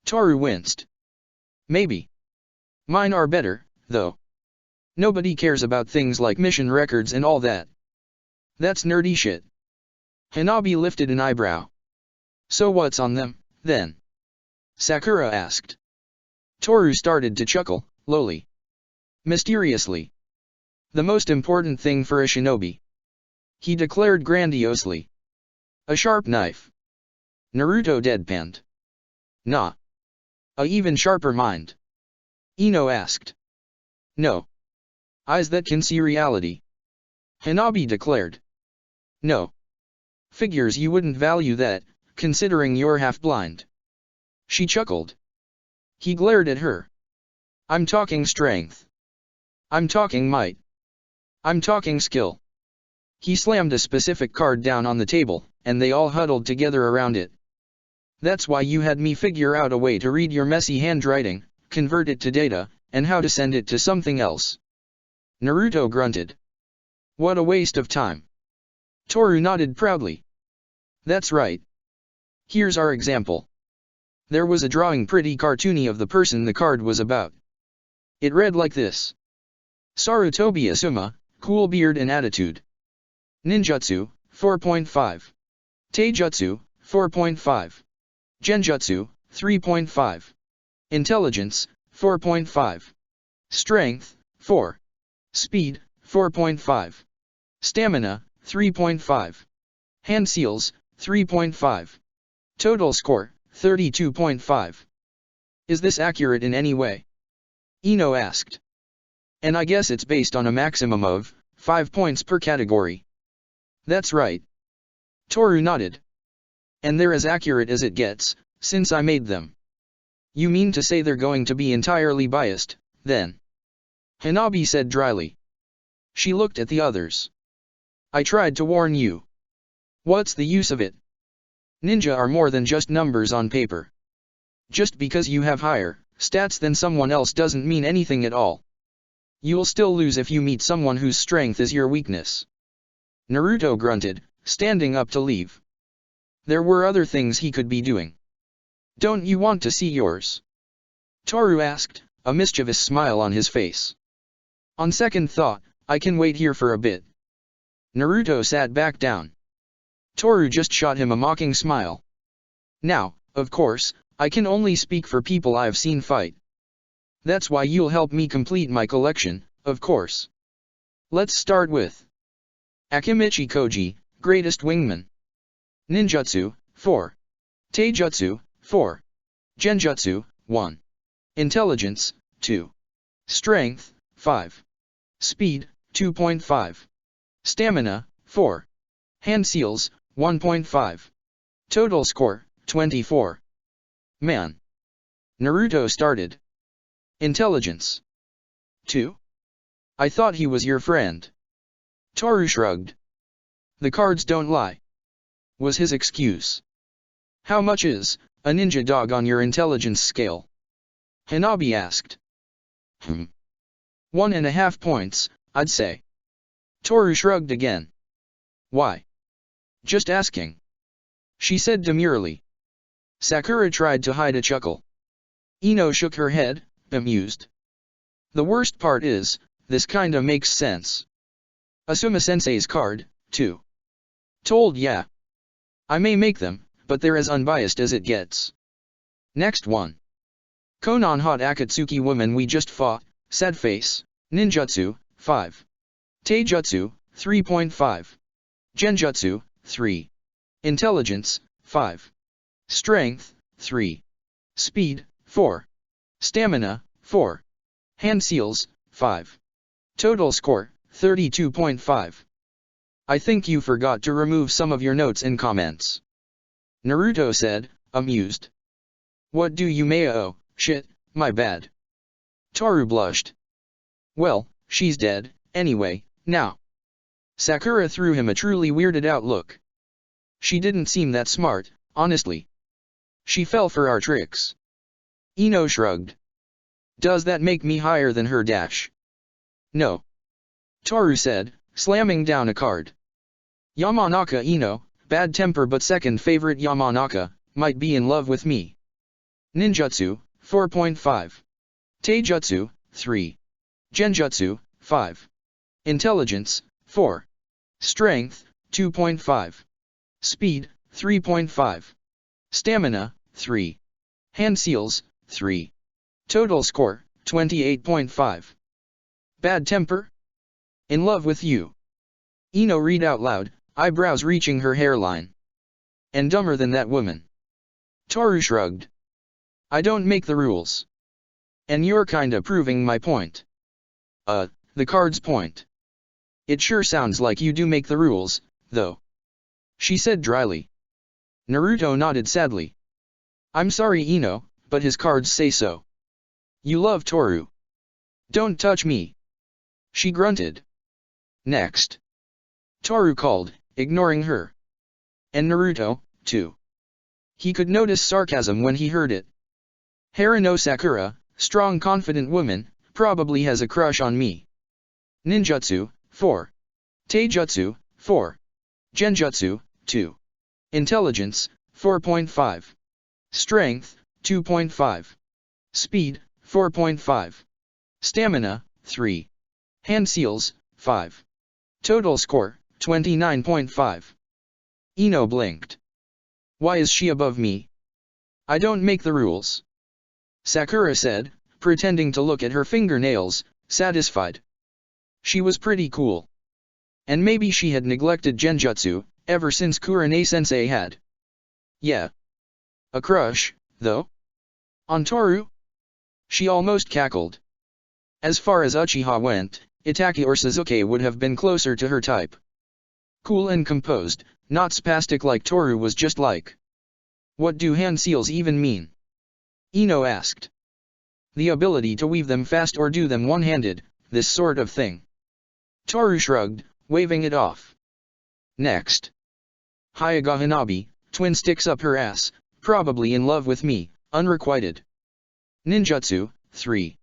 Toru winced. "Maybe. Mine are better, though. Nobody cares about things like mission records and all that. That's nerdy shit." Hanabi lifted an eyebrow. "So what's on them, then?" Sakura asked. Toru started to chuckle, lowly. "Mysteriously. The most important thing for a shinobi," he declared grandiosely. "A sharp knife." Naruto deadpanned. "Nah. A even sharper mind?" Ino asked. "No. Eyes that can see reality," Hanabi declared. "No. Figures you wouldn't value that, considering you're half-blind." She chuckled. He glared at her. "I'm talking strength. I'm talking might. I'm talking skill." He slammed a specific card down on the table, and they all huddled together around it. "That's why you had me figure out a way to read your messy handwriting, convert it to data, and how to send it to something else." Naruto grunted. "What a waste of time." Toru nodded proudly. "That's right. Here's our example." There was a drawing pretty cartoony of the person the card was about. It read like this. Sarutobi Asuma, cool beard and attitude. Ninjutsu, 4.5. Taijutsu, 4.5. Genjutsu, 3.5. Intelligence, 4.5. Strength, 4. Speed, 4.5. Stamina, 3.5. Hand seals, 3.5. Total score, 32.5. "Is this accurate in any way?" Ino asked. "And I guess it's based on a maximum of 5 points per category." "That's right." Toru nodded. "And they're as accurate as it gets, since I made them." "You mean to say they're going to be entirely biased, then?" Hanabi said dryly. She looked at the others. "I tried to warn you. What's the use of it? Ninja are more than just numbers on paper. Just because you have higher stats than someone else doesn't mean anything at all. You'll still lose if you meet someone whose strength is your weakness." Naruto grunted, standing up to leave. There were other things he could be doing. "Don't you want to see yours?" Toru asked, a mischievous smile on his face. "On second thought, I can wait here for a bit." Naruto sat back down. Toru just shot him a mocking smile. "Now, of course, I can only speak for people I've seen fight. That's why you'll help me complete my collection, of course. Let's start with Akimichi Koji, Greatest Wingman. Ninjutsu, 4. Taijutsu, 4. Genjutsu, 1. Intelligence, 2. Strength, 5. Speed, 2.5. Stamina, 4. Hand seals, 1.5. Total score, 24. Man. Naruto started. Intelligence. 2. I thought he was your friend. Toru shrugged. The cards don't lie, was his excuse. How much is a ninja dog on your intelligence scale? Hanabi asked. 1.5 points, I'd say. Toru shrugged again. Why? Just asking, she said demurely. Sakura tried to hide a chuckle. Ino shook her head, bemused. The worst part is, this kinda makes sense. Asuma-sensei's card, too. Told ya. I may make them, but they're as unbiased as it gets. Next one. Konan hot Akatsuki woman we just fought, sad face, ninjutsu, 5. Taijutsu, 3.5. Genjutsu, 3. Intelligence, 5. Strength, 3. Speed, 4. Stamina, 4. Hand seals, 5. Total score, 32.5. I think you forgot to remove some of your notes and comments. Naruto said, amused. What do you mean? Oh, shit, my bad. Toru blushed. Well, she's dead, anyway, now. Sakura threw him a truly weirded out look. She didn't seem that smart, honestly. She fell for our tricks. Ino shrugged. Does that make me higher than her dash? No. Toru said, slamming down a card. Yamanaka Ino, bad temper but second favorite Yamanaka, might be in love with me. Ninjutsu, 4.5. Taijutsu, 3. Genjutsu, 5. Intelligence, 4. Strength, 2.5. Speed, 3.5. Stamina, 3. Hand seals, 3. Total score, 28.5. Bad temper? In love with you. Ino read out loud, eyebrows reaching her hairline. And dumber than that woman. Toru shrugged. I don't make the rules. And you're kinda proving my point. The card's point. It sure sounds like you do make the rules, though. She said dryly. Naruto nodded sadly. I'm sorry Ino, but his cards say so. You love Toru. Don't touch me. She grunted. Next. Toru called, ignoring her. And Naruto, too. He could notice sarcasm when he heard it. Haruno Sakura, strong confident woman, probably has a crush on me. Ninjutsu, 4. Taijutsu, 4. Genjutsu, 2. Intelligence, 4.5. Strength, 2.5. Speed, 4.5. Stamina, 3. Hand seals, 5. Total score, 29.5. Ino blinked. Why is she above me? I don't make the rules. Sakura said, pretending to look at her fingernails, satisfied. She was pretty cool. And maybe she had neglected genjutsu, ever since Kurane-sensei had. Yeah. A crush, though? On Toru? She almost cackled. As far as Uchiha went, Itaki or Sasuke would have been closer to her type. Cool and composed, not spastic like Toru was just like. What do hand seals even mean? Ino asked. The ability to weave them fast or do them one-handed, this sort of thing. Toru shrugged, waving it off. Next. Hyuga Hanabi, twin sticks up her ass, probably in love with me, unrequited. Ninjutsu, 3.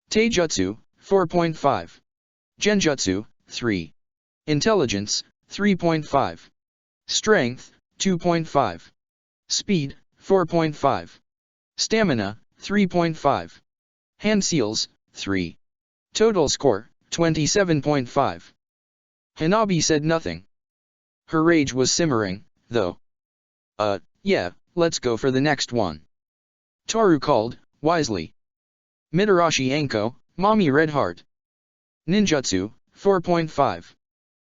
Taijutsu, 4.5. Genjutsu, 3. Intelligence, 3.5. Strength, 2.5. Speed, 4.5. Stamina, 3.5. Hand seals, 3. Total score, 27.5. Hanabi said nothing. Her rage was simmering, though. Yeah, let's go for the next one. Toru called, wisely. Mitarashi Anko, Mommy Red Heart. Ninjutsu, 4.5.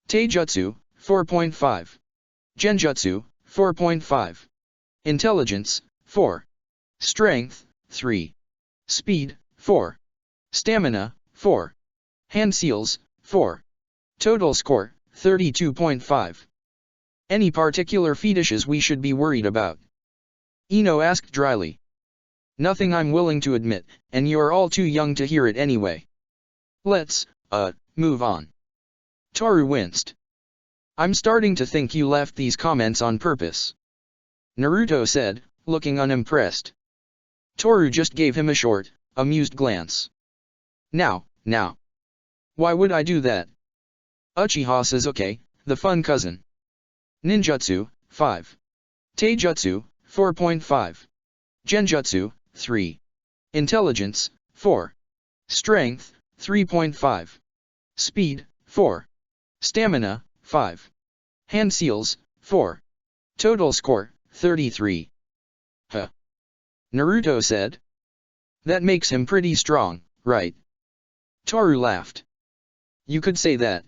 Taijutsu, 4.5. Genjutsu, 4.5. Intelligence, 4. Strength, 3. Speed, 4. Stamina, 4. Hand seals, 4. Total score, 32.5. Any particular fetishes we should be worried about? Ino asked dryly. Nothing I'm willing to admit, and you're all too young to hear it anyway. Let's, move on. Toru winced. I'm starting to think you left these comments on purpose. Naruto said, looking unimpressed. Toru just gave him a short, amused glance. Now. Why would I do that? Uchiha Sasuke, the fun cousin. Ninjutsu, 5. Taijutsu, 4.5. Genjutsu, 3. Intelligence, 4. Strength, 3.5. Speed, 4. Stamina, 5. Hand seals, 4. Total score, 33. Huh. Naruto said. That makes him pretty strong, right? Toru laughed. You could say that.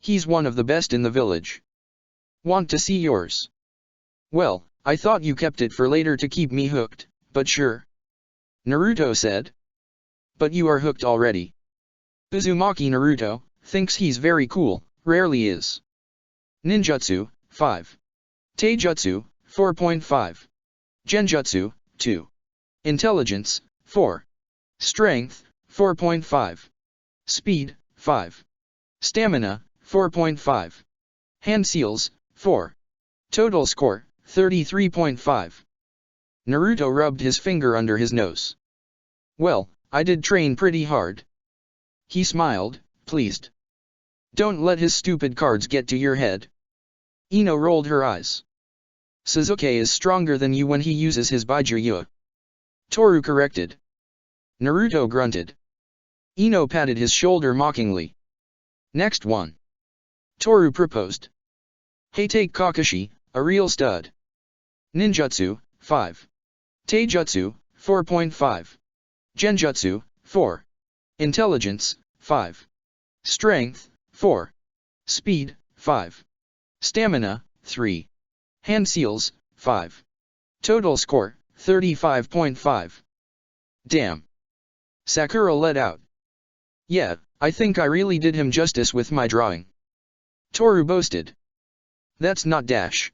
He's one of the best in the village. Want to see yours? Well, I thought you kept it for later to keep me hooked, but sure. Naruto said. But you are hooked already. Uzumaki Naruto thinks he's very cool, rarely is. Ninjutsu, 5. Taijutsu, 4.5. Genjutsu, 2. Intelligence, 4. Strength, 4.5. Speed, 5. Stamina, 4.5. Hand seals, 4. Total score, 33.5. Naruto rubbed his finger under his nose. Well, I did train pretty hard. He smiled, pleased. Don't let his stupid cards get to your head. Ino rolled her eyes. Sasuke is stronger than you when he uses his Baijuyua. Toru corrected. Naruto grunted. Ino patted his shoulder mockingly. Next one. Toru proposed. Hey, take Kakashi, a real stud. Ninjutsu, 5. Taijutsu, 4.5. Genjutsu, 4. Intelligence, 5. Strength, 4. Speed, 5. Stamina, 3. Hand seals, 5. Total score, 35.5. Damn. Sakura let out. Yeah, I think I really did him justice with my drawing. Toru boasted. That's not dash.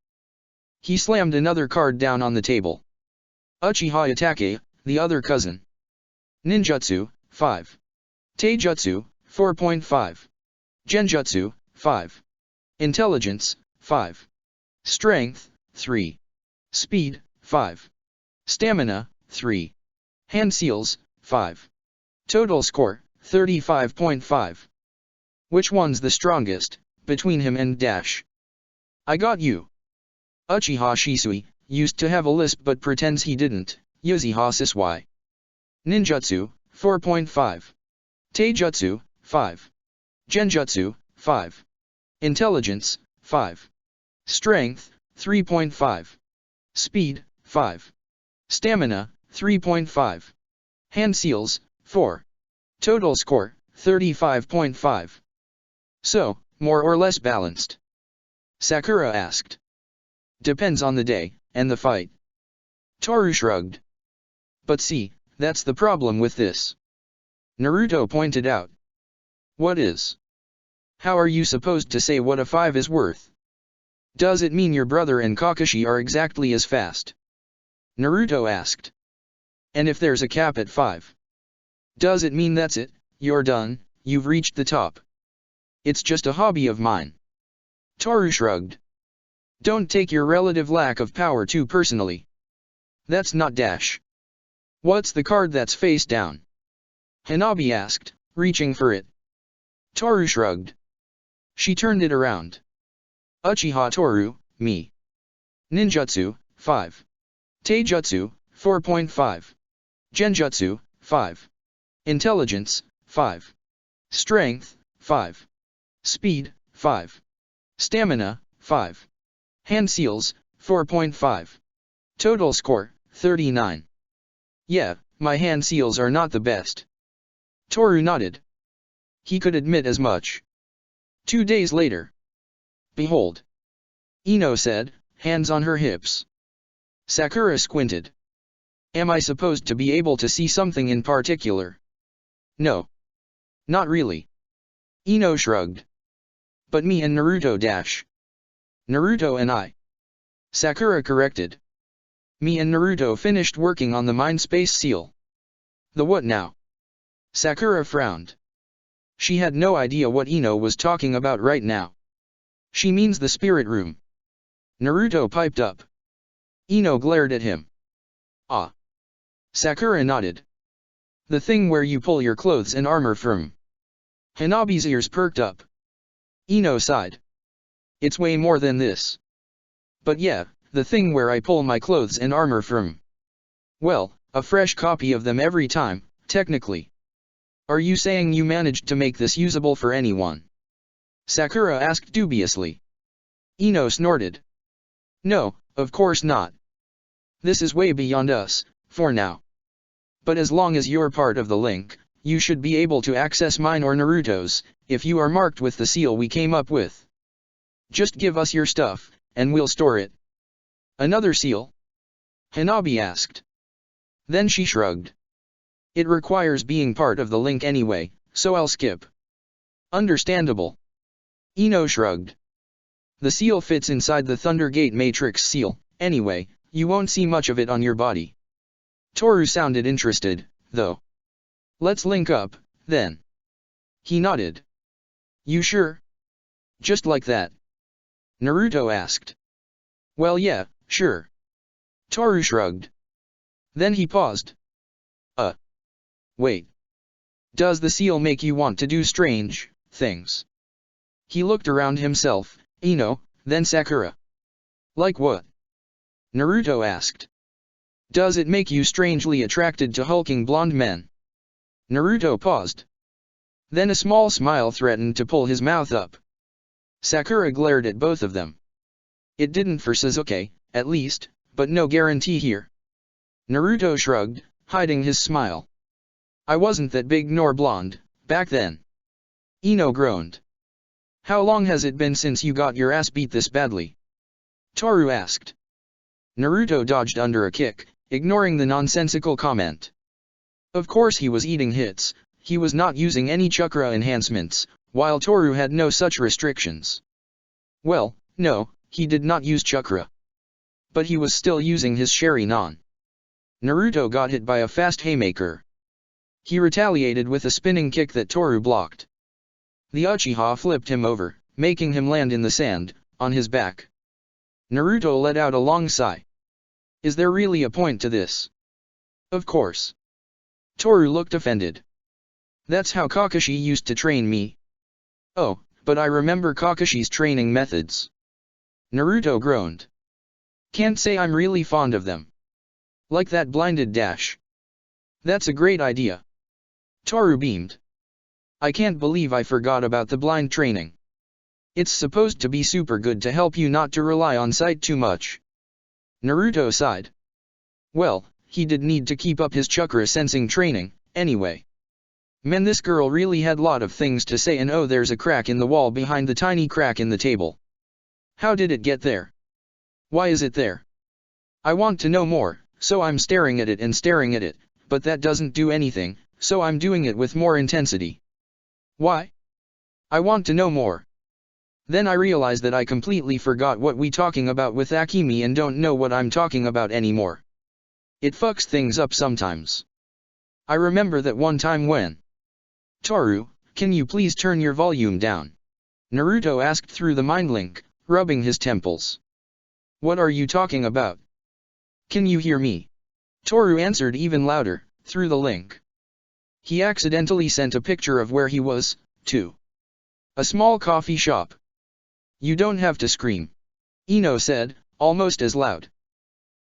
He slammed another card down on the table. Uchiha Itake, the other cousin. Ninjutsu, 5. Taijutsu, 4.5. Genjutsu, 5. Intelligence, 5. Strength, 3. Speed, 5. Stamina, 3. Hand seals, 5. Total score, 35.5. Which one's the strongest, between him and Dash? I got you. Uchiha Shisui used to have a lisp but pretends he didn't. Uchiha Sisui. Ninjutsu, 4.5. Taijutsu, 5. Genjutsu, 5. Intelligence, 5. Strength, 3.5. Speed, 5. Stamina, 3.5. Hand seals, 4. Total score, 35.5. So, more or less balanced? Sakura asked. Depends on the day, and the fight. Toru shrugged. But see, that's the problem with this. Naruto pointed out. What is? How are you supposed to say what a 5 is worth? Does it mean your brother and Kakashi are exactly as fast? Naruto asked. And if there's a cap at 5? Does it mean that's it, you're done, you've reached the top? It's just a hobby of mine. Toru shrugged. Don't take your relative lack of power too personally. That's not dash. What's the card that's face down? Hanabi asked, reaching for it. Toru shrugged. She turned it around. Uchiha Toru, me. Ninjutsu, 5. Taijutsu, 4.5. Genjutsu, 5. Intelligence, 5. Strength, 5. Speed, 5. Stamina, 5. Hand seals, 4.5. Total score, 39. Yeah, my hand seals are not the best. Toru nodded. He could admit as much. 2 days later. Behold. Ino said, hands on her hips. Sakura squinted. Am I supposed to be able to see something in particular? No. Not really. Ino shrugged. But me and Naruto dash. Naruto and I. Sakura corrected. Me and Naruto finished working on the mind space seal. The what now? Sakura frowned. She had no idea what Ino was talking about right now. She means the spirit room. Naruto piped up. Ino glared at him. Ah. Sakura nodded. The thing where you pull your clothes and armor from. Hanabi's ears perked up. Ino sighed. It's way more than this. But yeah, the thing where I pull my clothes and armor from. Well, a fresh copy of them every time, technically. Are you saying you managed to make this usable for anyone? Sakura asked dubiously. Ino snorted. No, of course not. This is way beyond us, for now. But as long as you're part of the link, you should be able to access mine or Naruto's, if you are marked with the seal we came up with. Just give us your stuff, and we'll store it. Another seal? Hanabi asked. Then she shrugged. It requires being part of the link anyway, so I'll skip. Understandable. Ino shrugged. The seal fits inside the Thundergate Matrix seal, anyway, you won't see much of it on your body. Toru sounded interested, though. Let's link up, then. He nodded. You sure? Just like that? Naruto asked. Well yeah, sure. Toru shrugged. Then he paused. Wait. Does the seal make you want to do strange things? He looked around himself, Ino, then Sakura. Like what? Naruto asked. Does it make you strangely attracted to hulking blonde men? Naruto paused. Then a small smile threatened to pull his mouth up. Sakura glared at both of them. It didn't for Sasuke, at least, but no guarantee here. Naruto shrugged, hiding his smile. I wasn't that big nor blonde, back then. Ino groaned. How long has it been since you got your ass beat this badly? Toru asked. Naruto dodged under a kick, ignoring the nonsensical comment. Of course he was eating hits, he was not using any chakra enhancements, while Toru had no such restrictions. Well, no, he did not use chakra. But he was still using his Sharingan. Naruto got hit by a fast haymaker. He retaliated with a spinning kick that Toru blocked. The Uchiha flipped him over, making him land in the sand, on his back. Naruto let out a long sigh. Is there really a point to this? Of course. Toru looked offended. That's how Kakashi used to train me. Oh, but I remember Kakashi's training methods. Naruto groaned. Can't say I'm really fond of them. Like that blinded dash. That's a great idea. Toru beamed. I can't believe I forgot about the blind training. It's supposed to be super good to help you not to rely on sight too much. Naruto sighed. Well, he did need to keep up his chakra sensing training, anyway. Man, this girl really had lot of things to say, and oh, there's a crack in the wall behind the tiny crack in the table. How did it get there? Why is it there? I want to know more, so I'm staring at it and staring at it, but that doesn't do anything, so I'm doing it with more intensity. Why? I want to know more. Then I realize that I completely forgot what we talking about with Akemi and don't know what I'm talking about anymore. It fucks things up sometimes. I remember that one time when... Toru, can you please turn your volume down? Naruto asked through the mind link, rubbing his temples. What are you talking about? Can you hear me? Toru answered even louder, through the link. He accidentally sent a picture of where he was, too. A small coffee shop. You don't have to scream. Ino said, almost as loud.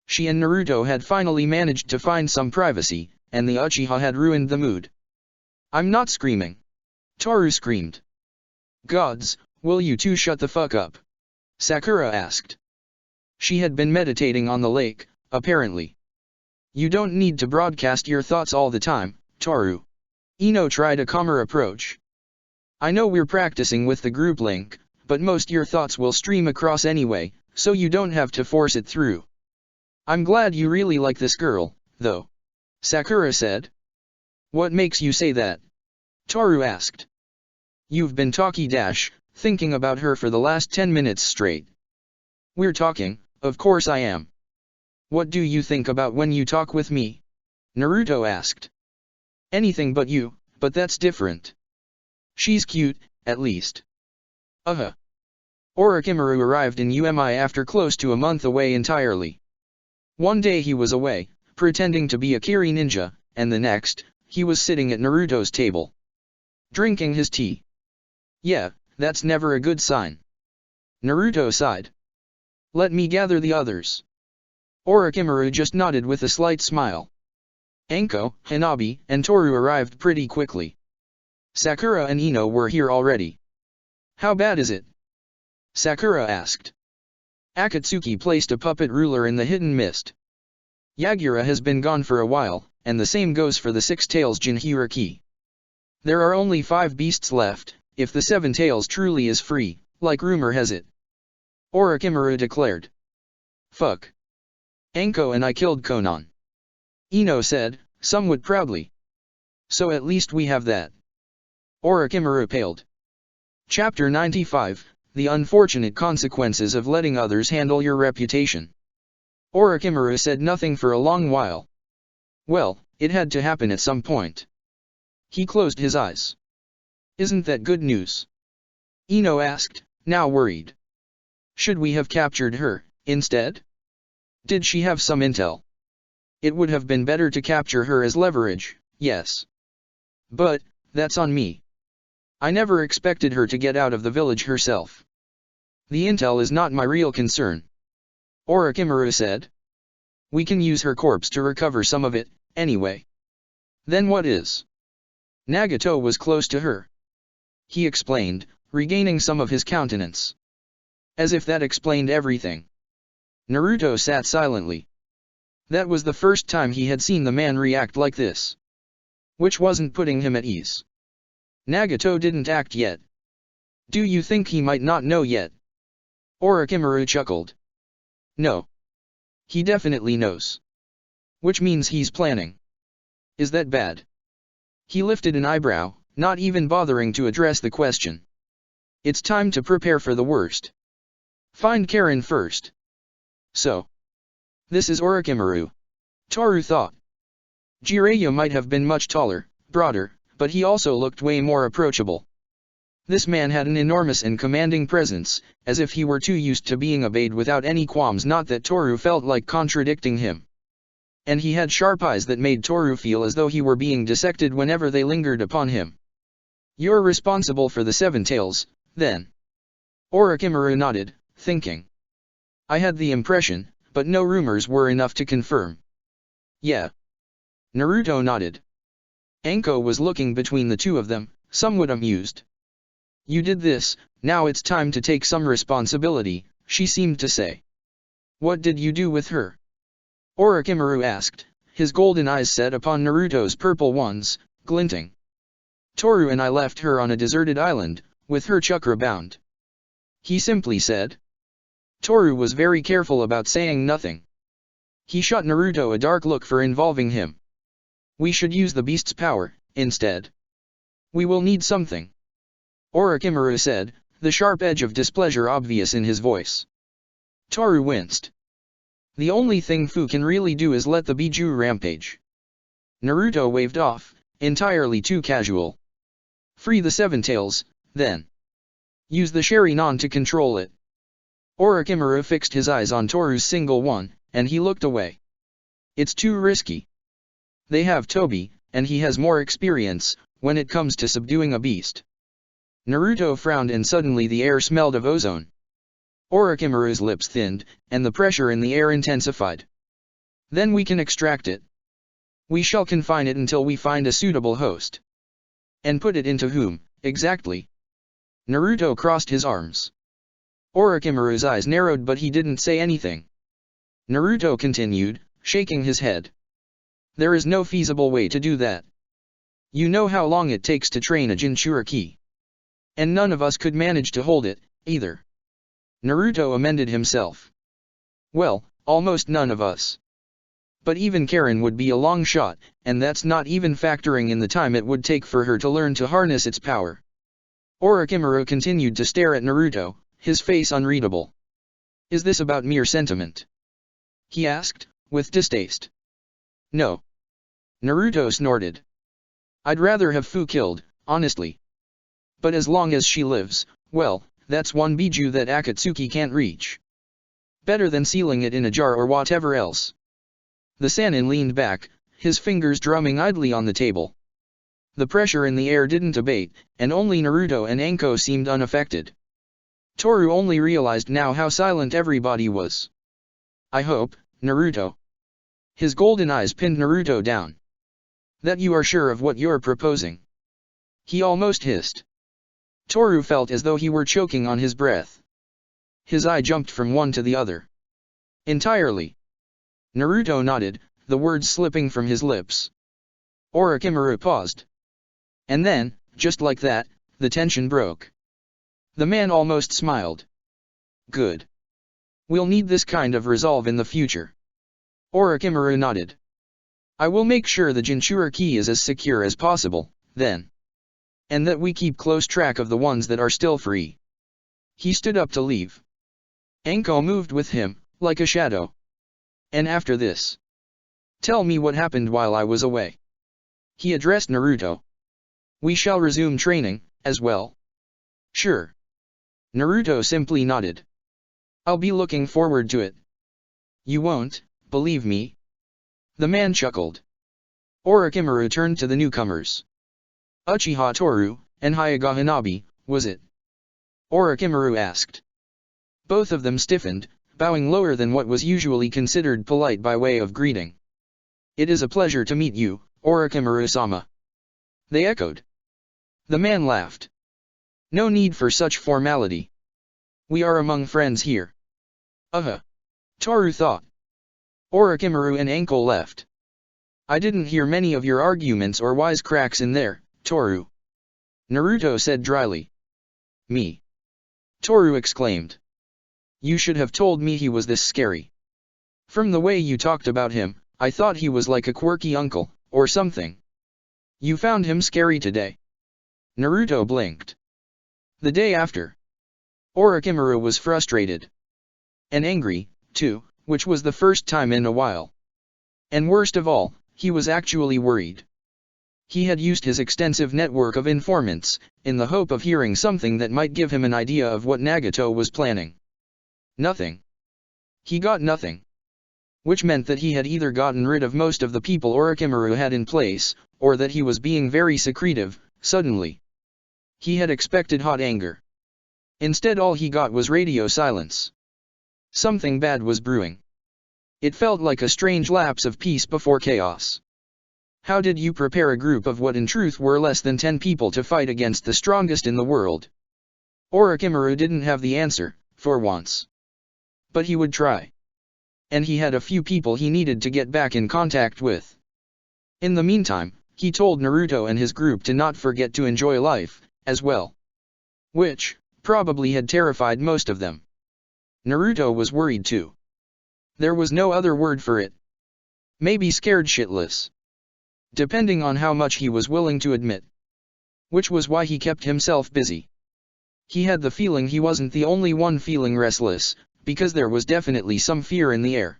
She and Naruto had finally managed to find some privacy, and the Uchiha had ruined the mood. I'm not screaming. Toru screamed. Gods, will you two shut the fuck up? Sakura asked. She had been meditating on the lake, apparently. You don't need to broadcast your thoughts all the time, Toru. Ino tried a calmer approach. I know we're practicing with the group link, but most your thoughts will stream across anyway, so you don't have to force it through. I'm glad you really like this girl, though. Sakura said. What makes you say that? Toru asked. You've been thinking about her for the last 10 minutes straight. We're talking, of course I am. What do you think about when you talk with me? Naruto asked. Anything but you, but that's different. She's cute, at least. Orochimaru arrived in UMI after close to a month away entirely. One day he was away, pretending to be a Kiri ninja, and the next, he was sitting at Naruto's table. Drinking his tea. Yeah, that's never a good sign. Naruto sighed. Let me gather the others. Orochimaru just nodded with a slight smile. Anko, Hanabi, and Toru arrived pretty quickly. Sakura and Ino were here already. How bad is it? Sakura asked. Akatsuki placed a puppet ruler in the hidden mist. Yagura has been gone for a while, and the same goes for the Six Tails Jinhuriki. There are only 5 beasts left, if the 7 Tails truly is free, like rumor has it. Orochimaru declared. Fuck. Anko and I killed Konan. Ino said, somewhat proudly. So at least we have that. Orochimaru paled. Chapter 95, The Unfortunate Consequences of Letting Others Handle Your Reputation. Orochimaru said nothing for a long while. Well, it had to happen at some point. He closed his eyes. Isn't that good news? Ino asked, now worried. Should we have captured her, instead? Did she have some intel? It would have been better to capture her as leverage, yes. But, that's on me. I never expected her to get out of the village herself. The intel is not my real concern. Orochimaru said. We can use her corpse to recover some of it, anyway. Then what is? Nagato was close to her. He explained, regaining some of his countenance. As if that explained everything. Naruto sat silently. That was the first time he had seen the man react like this. Which wasn't putting him at ease. Nagato didn't act yet. Do you think he might not know yet? Orochimaru chuckled. No. He definitely knows. Which means he's planning. Is that bad? He lifted an eyebrow, not even bothering to address the question. It's time to prepare for the worst. Find Karen first. So. This is Orochimaru. Toru thought. Jiraiya might have been much taller, broader, but he also looked way more approachable. This man had an enormous and commanding presence, as if he were too used to being obeyed without any qualms, not that Toru felt like contradicting him. And he had sharp eyes that made Toru feel as though he were being dissected whenever they lingered upon him. You're responsible for the Seven Tails, then? Orochimaru nodded, thinking. I had the impression, but no rumors were enough to confirm. Yeah. Naruto nodded. Anko was looking between the two of them, somewhat amused. You did this, now it's time to take some responsibility, she seemed to say. What did you do with her? Orochimaru asked, his golden eyes set upon Naruto's purple ones, glinting. Toru and I left her on a deserted island, with her chakra bound. He simply said. Toru was very careful about saying nothing. He shot Naruto a dark look for involving him. We should use the beast's power, instead. We will need something. Orochimaru said, the sharp edge of displeasure obvious in his voice. Toru winced. The only thing Fu can really do is let the Biju rampage. Naruto waved off, entirely too casual. Free the Seven Tails, then. Use the Sharingan to control it. Orochimaru fixed his eyes on Toru's single one, and he looked away. It's too risky. They have Tobi, and he has more experience, when it comes to subduing a beast. Naruto frowned and suddenly the air smelled of ozone. Orochimaru's lips thinned, and the pressure in the air intensified. Then we can extract it. We shall confine it until we find a suitable host. And put it into whom, exactly? Naruto crossed his arms. Orochimaru's eyes narrowed but he didn't say anything. Naruto continued, shaking his head. There is no feasible way to do that. You know how long it takes to train a Jinchuriki. And none of us could manage to hold it, either. Naruto amended himself. Well, almost none of us. But even Karen would be a long shot, and that's not even factoring in the time it would take for her to learn to harness its power. Orochimaru continued to stare at Naruto, his face unreadable. Is this about mere sentiment? He asked, with distaste. No. Naruto snorted. I'd rather have Fu killed, honestly. But as long as she lives, well, that's one Biju that Akatsuki can't reach. Better than sealing it in a jar or whatever else. The Sannin leaned back, his fingers drumming idly on the table. The pressure in the air didn't abate, and only Naruto and Anko seemed unaffected. Toru only realized now how silent everybody was. I hope, Naruto. His golden eyes pinned Naruto down. That you are sure of what you're proposing. He almost hissed. Toru felt as though he were choking on his breath. His eye jumped from one to the other. Entirely. Naruto nodded, the words slipping from his lips. Orochimaru paused. And then, just like that, the tension broke. The man almost smiled. Good. We'll need this kind of resolve in the future. Orochimaru nodded. I will make sure the Jinchuriki is as secure as possible, then. And that we keep close track of the ones that are still free. He stood up to leave. Anko moved with him, like a shadow. And after this, tell me what happened while I was away. He addressed Naruto. We shall resume training, as well. Sure. Naruto simply nodded. I'll be looking forward to it. You won't, believe me. The man chuckled. Orochimaru turned to the newcomers. Uchiha Toru, and Hyuga Hanabi, was it? Orochimaru asked. Both of them stiffened, bowing lower than what was usually considered polite by way of greeting. It is a pleasure to meet you, Orochimaru-sama. They echoed. The man laughed. No need for such formality. We are among friends here. Toru thought. Orochimaru and Anko left. I didn't hear many of your arguments or wisecracks in there, Toru. Naruto said dryly. Me? Toru exclaimed. You should have told me he was this scary. From the way you talked about him, I thought he was like a quirky uncle, or something. You found him scary today. Naruto blinked. The day after, Orochimaru was frustrated. And angry, too, which was the first time in a while. And worst of all, he was actually worried. He had used his extensive network of informants, in the hope of hearing something that might give him an idea of what Nagato was planning. Nothing. He got nothing. Which meant that he had either gotten rid of most of the people Orochimaru had in place, or that he was being very secretive, suddenly. He had expected hot anger. Instead all he got was radio silence. Something bad was brewing. It felt like a strange lapse of peace before chaos. How did you prepare a group of what in truth were less than 10 people to fight against the strongest in the world? Orochimaru didn't have the answer, for once. But he would try. And he had a few people he needed to get back in contact with. In the meantime, he told Naruto and his group to not forget to enjoy life, as well. Which, probably had terrified most of them. Naruto was worried too. There was no other word for it. Maybe scared shitless. Depending on how much he was willing to admit. Which was why he kept himself busy. He had the feeling he wasn't the only one feeling restless, because there was definitely some fear in the air.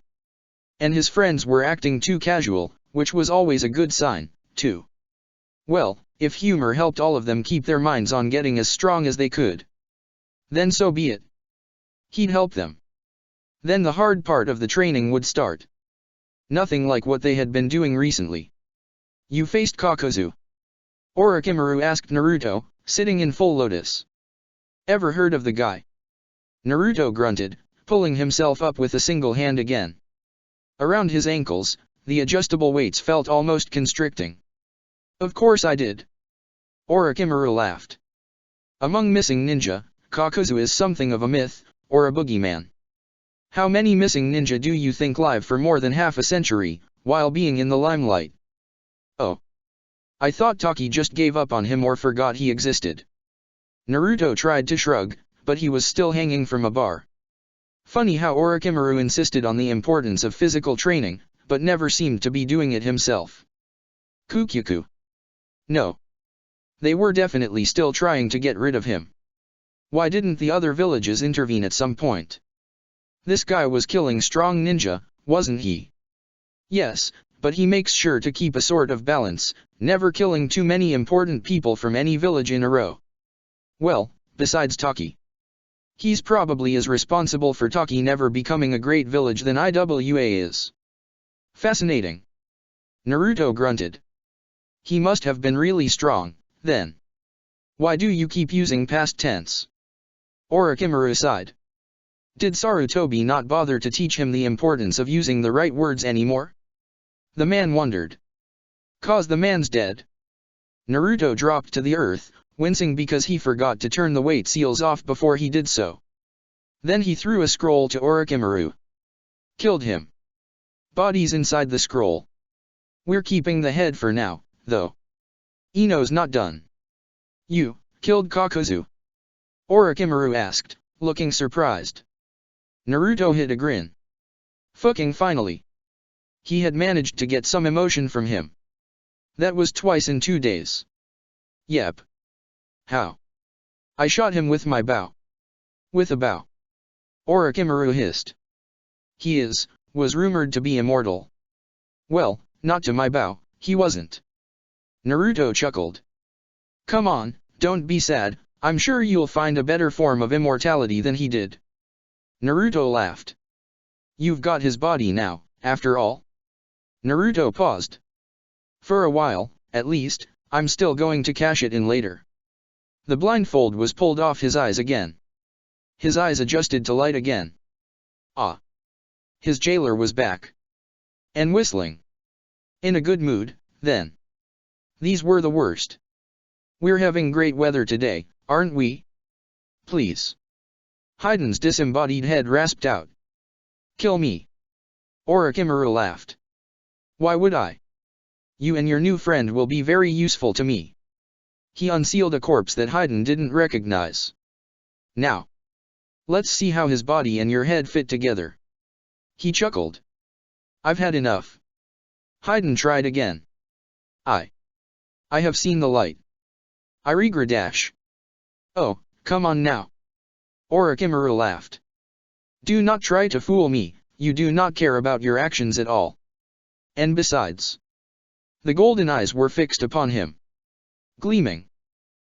And his friends were acting too casual, which was always a good sign, too. Well, if humor helped all of them keep their minds on getting as strong as they could, then so be it. He'd help them. Then the hard part of the training would start. Nothing like what they had been doing recently. You faced Kakuzu? Orochimaru asked Naruto, sitting in full lotus. Ever heard of the guy? Naruto grunted, pulling himself up with a single hand again. Around his ankles, the adjustable weights felt almost constricting. Of course I did. Orochimaru laughed. Among missing ninja, Kakuzu is something of a myth, or a boogeyman. How many missing ninja do you think live for more than half a century, while being in the limelight? Oh. I thought Taki just gave up on him or forgot he existed. Naruto tried to shrug, but he was still hanging from a bar. Funny how Orochimaru insisted on the importance of physical training, but never seemed to be doing it himself. Kukyaku. No. They were definitely still trying to get rid of him. Why didn't the other villages intervene at some point? This guy was killing strong ninja, wasn't he? Yes, but he makes sure to keep a sort of balance, never killing too many important people from any village in a row. Well, besides Taki. He's probably as responsible for Taki never becoming a great village than Iwa is. Fascinating. Naruto grunted. He must have been really strong, then. Why do you keep using past tense? Orochimaru sighed. Did Sarutobi not bother to teach him the importance of using the right words anymore? The man wondered. 'Cause the man's dead. Naruto dropped to the earth, wincing because he forgot to turn the weight seals off before he did so. Then he threw a scroll to Orochimaru. Killed him. Body's inside the scroll. We're keeping the head for now, though. Ino's not done. You killed Kakuzu? Orochimaru asked, looking surprised. Naruto hid a grin. Fucking finally. He had managed to get some emotion from him. That was twice in 2 days. Yep. How? I shot him with my bow. With a bow. Orochimaru hissed. He was rumored to be immortal. Well, not to my bow, he wasn't. Naruto chuckled. Come on, don't be sad, I'm sure you'll find a better form of immortality than he did. Naruto laughed. You've got his body now, after all. Naruto paused. For a while, at least, I'm still going to cash it in later. The blindfold was pulled off his eyes again. His eyes adjusted to light again. Ah. His jailer was back. And whistling. In a good mood, then. These were the worst. We're having great weather today, aren't we? Please. Haiden's disembodied head rasped out. Kill me. Orochimaru laughed. Why would I? You and your new friend will be very useful to me. He unsealed a corpse that Haiden didn't recognize. Now. Let's see how his body and your head fit together. He chuckled. I've had enough. Haiden tried again. I have seen the light. Irigra dash. Oh, come on now. Orochimaru laughed. Do not try to fool me, you do not care about your actions at all. And besides. The golden eyes were fixed upon him. Gleaming.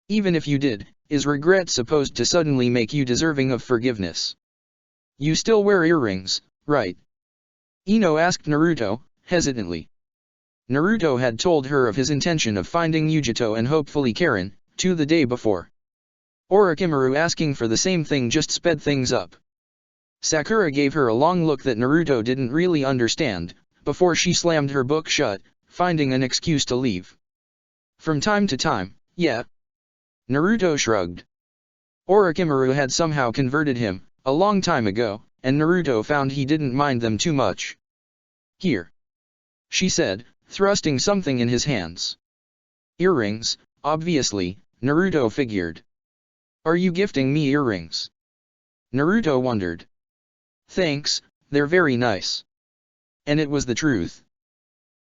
Even if you did, is regret supposed to suddenly make you deserving of forgiveness? You still wear earrings, right? Ino asked Naruto, hesitantly. Naruto had told her of his intention of finding Yujito and hopefully Karen, the day before. Orochimaru asking for the same thing just sped things up. Sakura gave her a long look that Naruto didn't really understand, before she slammed her book shut, finding an excuse to leave. From time to time, yeah. Naruto shrugged. Orochimaru had somehow converted him, a long time ago, and Naruto found he didn't mind them too much. Here. She said, thrusting something in his hands. Earrings, obviously, Naruto figured. Are you gifting me earrings? Naruto wondered. Thanks, they're very nice. And it was the truth.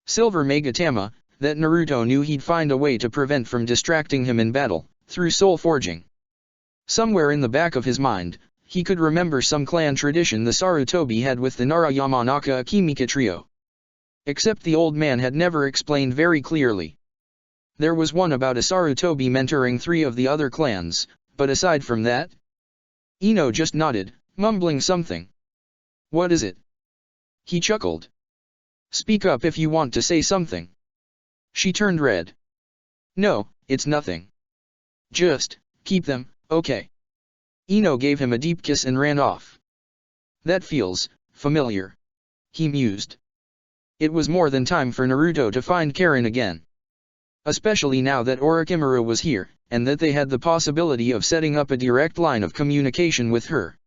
Silver Megatama, that Naruto knew he'd find a way to prevent from distracting him in battle, through soul forging. Somewhere in the back of his mind, he could remember some clan tradition the Sarutobi had with the Nara Yamanaka Akimika trio. Except the old man had never explained very clearly. There was one about a Sarutobi mentoring 3 of the other clans, but aside from that? Ino just nodded, mumbling something. What is it? He chuckled. Speak up if you want to say something. She turned red. No, it's nothing. Just, keep them, okay. Ino gave him a deep kiss and ran off. That feels familiar. He mused. It was more than time for Naruto to find Karen again. Especially now that Orochimaru was here, and that they had the possibility of setting up a direct line of communication with her.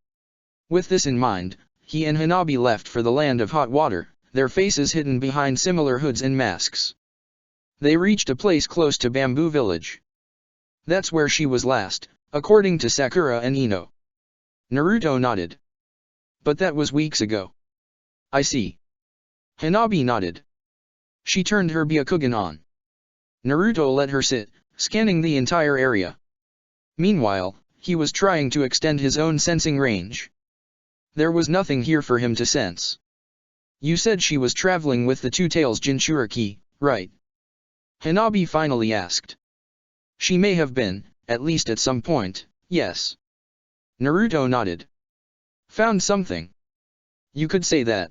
With this in mind, he and Hanabi left for the land of hot water, their faces hidden behind similar hoods and masks. They reached a place close to Bamboo Village. That's where she was last, according to Sakura and Ino. Naruto nodded. But that was weeks ago. I see. Hanabi nodded. She turned her Byakugan on. Naruto let her sit, scanning the entire area. Meanwhile, he was trying to extend his own sensing range. There was nothing here for him to sense. You said she was traveling with the Two-Tails Jinchuriki, right? Hanabi finally asked. She may have been, at least at some point, yes. Naruto nodded. Found something. You could say that.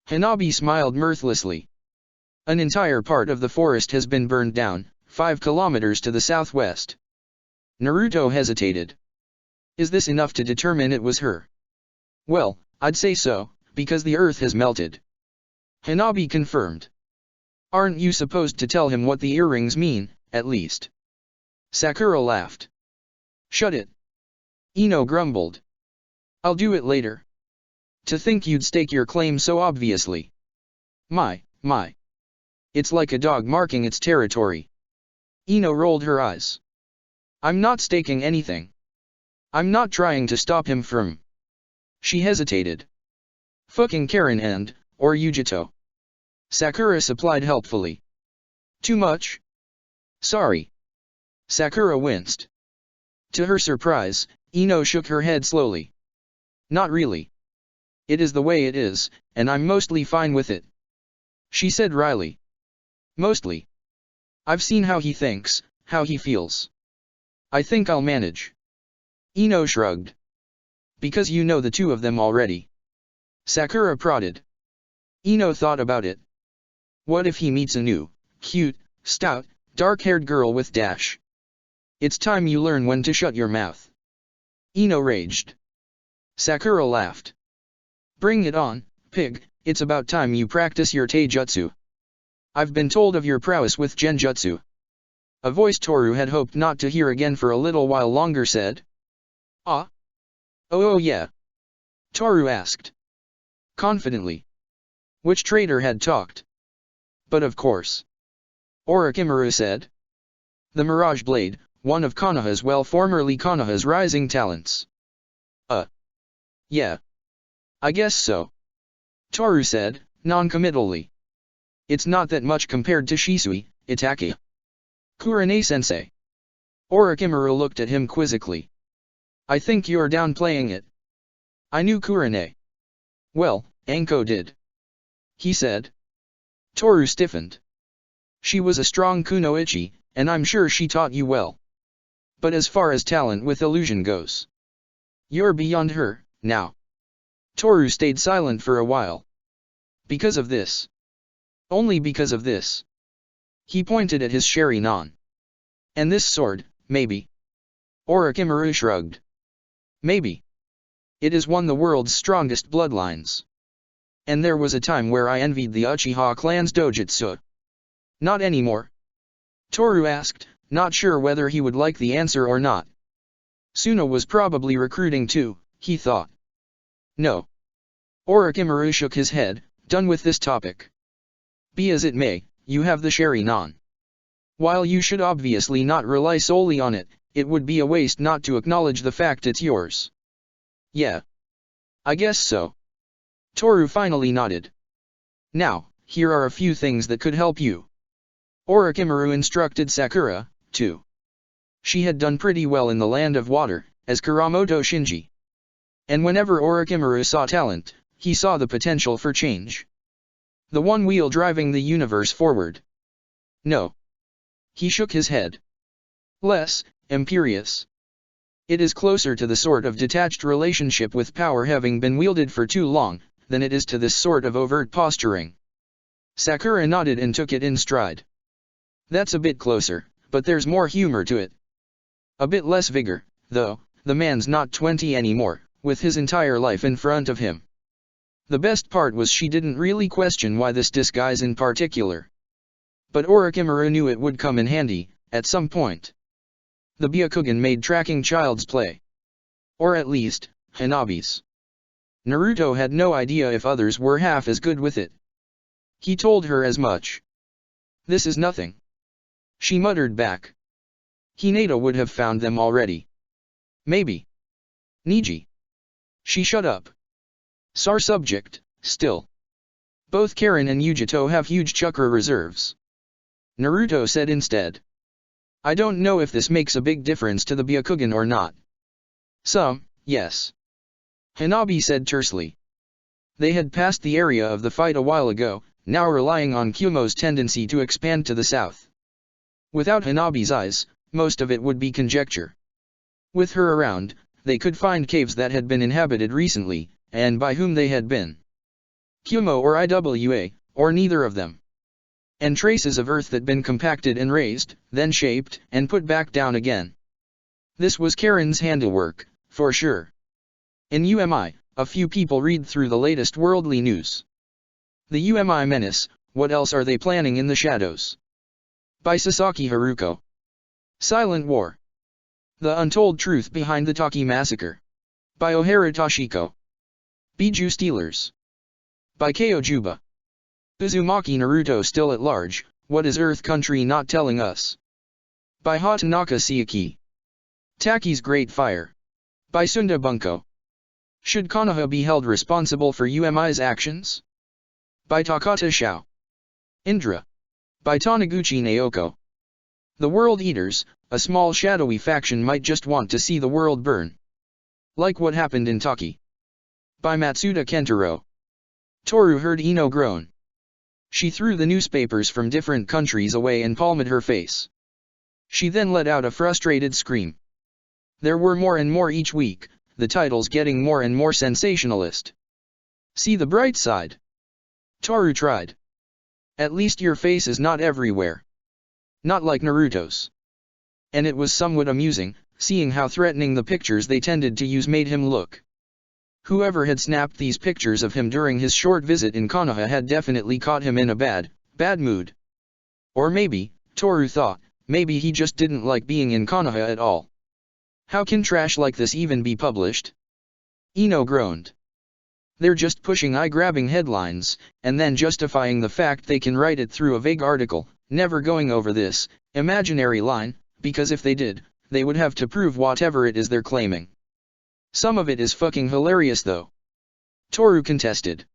Hanabi smiled mirthlessly. An entire part of the forest has been burned down, 5 kilometers to the southwest. Naruto hesitated. Is this enough to determine it was her? Well, I'd say so, because the earth has melted. Hanabi confirmed. Aren't you supposed to tell him what the earrings mean, at least? Sakura laughed. Shut it. Ino grumbled. I'll do it later. To think you'd stake your claim so obviously. My. It's like a dog marking its territory. Ino rolled her eyes. I'm not staking anything. I'm not trying to stop him from. She hesitated. Fucking Karen or Yujito. Sakura supplied helpfully. Too much? Sorry. Sakura winced. To her surprise, Ino shook her head slowly. Not really. It is the way it is, and I'm mostly fine with it. She said wryly. Mostly. I've seen how he thinks, how he feels. I think I'll manage. Ino shrugged. Because you know the two of them already. Sakura prodded. Ino thought about it. What if he meets a new, cute, stout, dark-haired girl with dash? It's time you learn when to shut your mouth. Ino raged. Sakura laughed. Bring it on, pig, it's about time you practice your taijutsu. I've been told of your prowess with genjutsu. A voice Toru had hoped not to hear again for a little while longer said. Ah? Oh yeah. Toru asked. Confidently. Which traitor had talked? But of course. Orochimaru said. The Mirage Blade, one of Konoha's formerly Konoha's rising talents. Yeah. I guess so. Toru said, non-committally. It's not that much compared to Shisui, Itake. Kurane-sensei. Orochimaru looked at him quizzically. I think you're downplaying it. I knew Kurane. Well, Anko did. He said. Toru stiffened. She was a strong kunoichi, and I'm sure she taught you well. But as far as talent with illusion goes, you're beyond her, now. Toru stayed silent for a while. Because of this. Only because of this. He pointed at his Sharingan. And this sword, maybe. Orochimaru shrugged. Maybe. It is one of the world's strongest bloodlines. And there was a time where I envied the Uchiha clan's dojutsu. Not anymore. Toru asked, not sure whether he would like the answer or not. Suna was probably recruiting too, he thought. No. Orochimaru shook his head, done with this topic. Be as it may, you have the Sharingan. While you should obviously not rely solely on it, it would be a waste not to acknowledge the fact it's yours. Yeah. I guess so. Toru finally nodded. Now, here are a few things that could help you. Orochimaru instructed Sakura, too. She had done pretty well in the Land of Water, as Kuramoto Shinji. And whenever Orochimaru saw talent, he saw the potential for change. The one wheel driving the universe forward. No. He shook his head. Less, imperious. It is closer to the sort of detached relationship with power having been wielded for too long, than it is to this sort of overt posturing. Sakura nodded and took it in stride. That's a bit closer, but there's more humor to it. A bit less vigor, though, the man's not 20 anymore, with his entire life in front of him. The best part was she didn't really question why this disguise in particular. But Orochimaru knew it would come in handy, at some point. The Byakugan made tracking child's play. Or at least, Hanabi's. Naruto had no idea if others were half as good with it. He told her as much. This is nothing. She muttered back. Hinata would have found them already. Maybe. Niji. She shut up. Sar subject, still. Both Karen and Yujito have huge chakra reserves. Naruto said instead. I don't know if this makes a big difference to the Byakugan or not. Some, yes. Hanabi said tersely. They had passed the area of the fight a while ago, now relying on Kyumo's tendency to expand to the south. Without Hanabi's eyes, most of it would be conjecture. With her around, they could find caves that had been inhabited recently, and by whom they had been. Kyumo or Iwa, or neither of them. And traces of earth that been compacted and raised, then shaped, and put back down again. This was Karen's handiwork, for sure. In UMI, a few people read through the latest worldly news. The UMI menace, what else are they planning in the shadows? By Sasaki Haruko. Silent War. The Untold Truth Behind the Taki Massacre. By Ohara Toshiko. Biju Stealers. By Keo Juba. Uzumaki Naruto Still at Large, What is Earth Country Not Telling Us? By Hatanaka Siyaki. Taki's Great Fire. By Sunda Bunko. Should Konoha be held responsible for UMI's actions? By Takata Shao. Indra. By Taniguchi Naoko. The World Eaters, a small shadowy faction, might just want to see the world burn. Like what happened in Taki. By Matsuda Kentaro. Toru heard Ino groan. She threw the newspapers from different countries away and palmed her face. She then let out a frustrated scream. There were more and more each week, the titles getting more and more sensationalist. See the bright side. Toru tried. At least your face is not everywhere. Not like Naruto's. And it was somewhat amusing, seeing how threatening the pictures they tended to use made him look. Whoever had snapped these pictures of him during his short visit in Konoha had definitely caught him in a bad mood. Or maybe, Toru thought, maybe he just didn't like being in Konoha at all. How can trash like this even be published? Ino groaned. They're just pushing eye-grabbing headlines, and then justifying the fact they can write it through a vague article, never going over this imaginary line, because if they did, they would have to prove whatever it is they're claiming. Some of it is fucking hilarious though. Toru contested.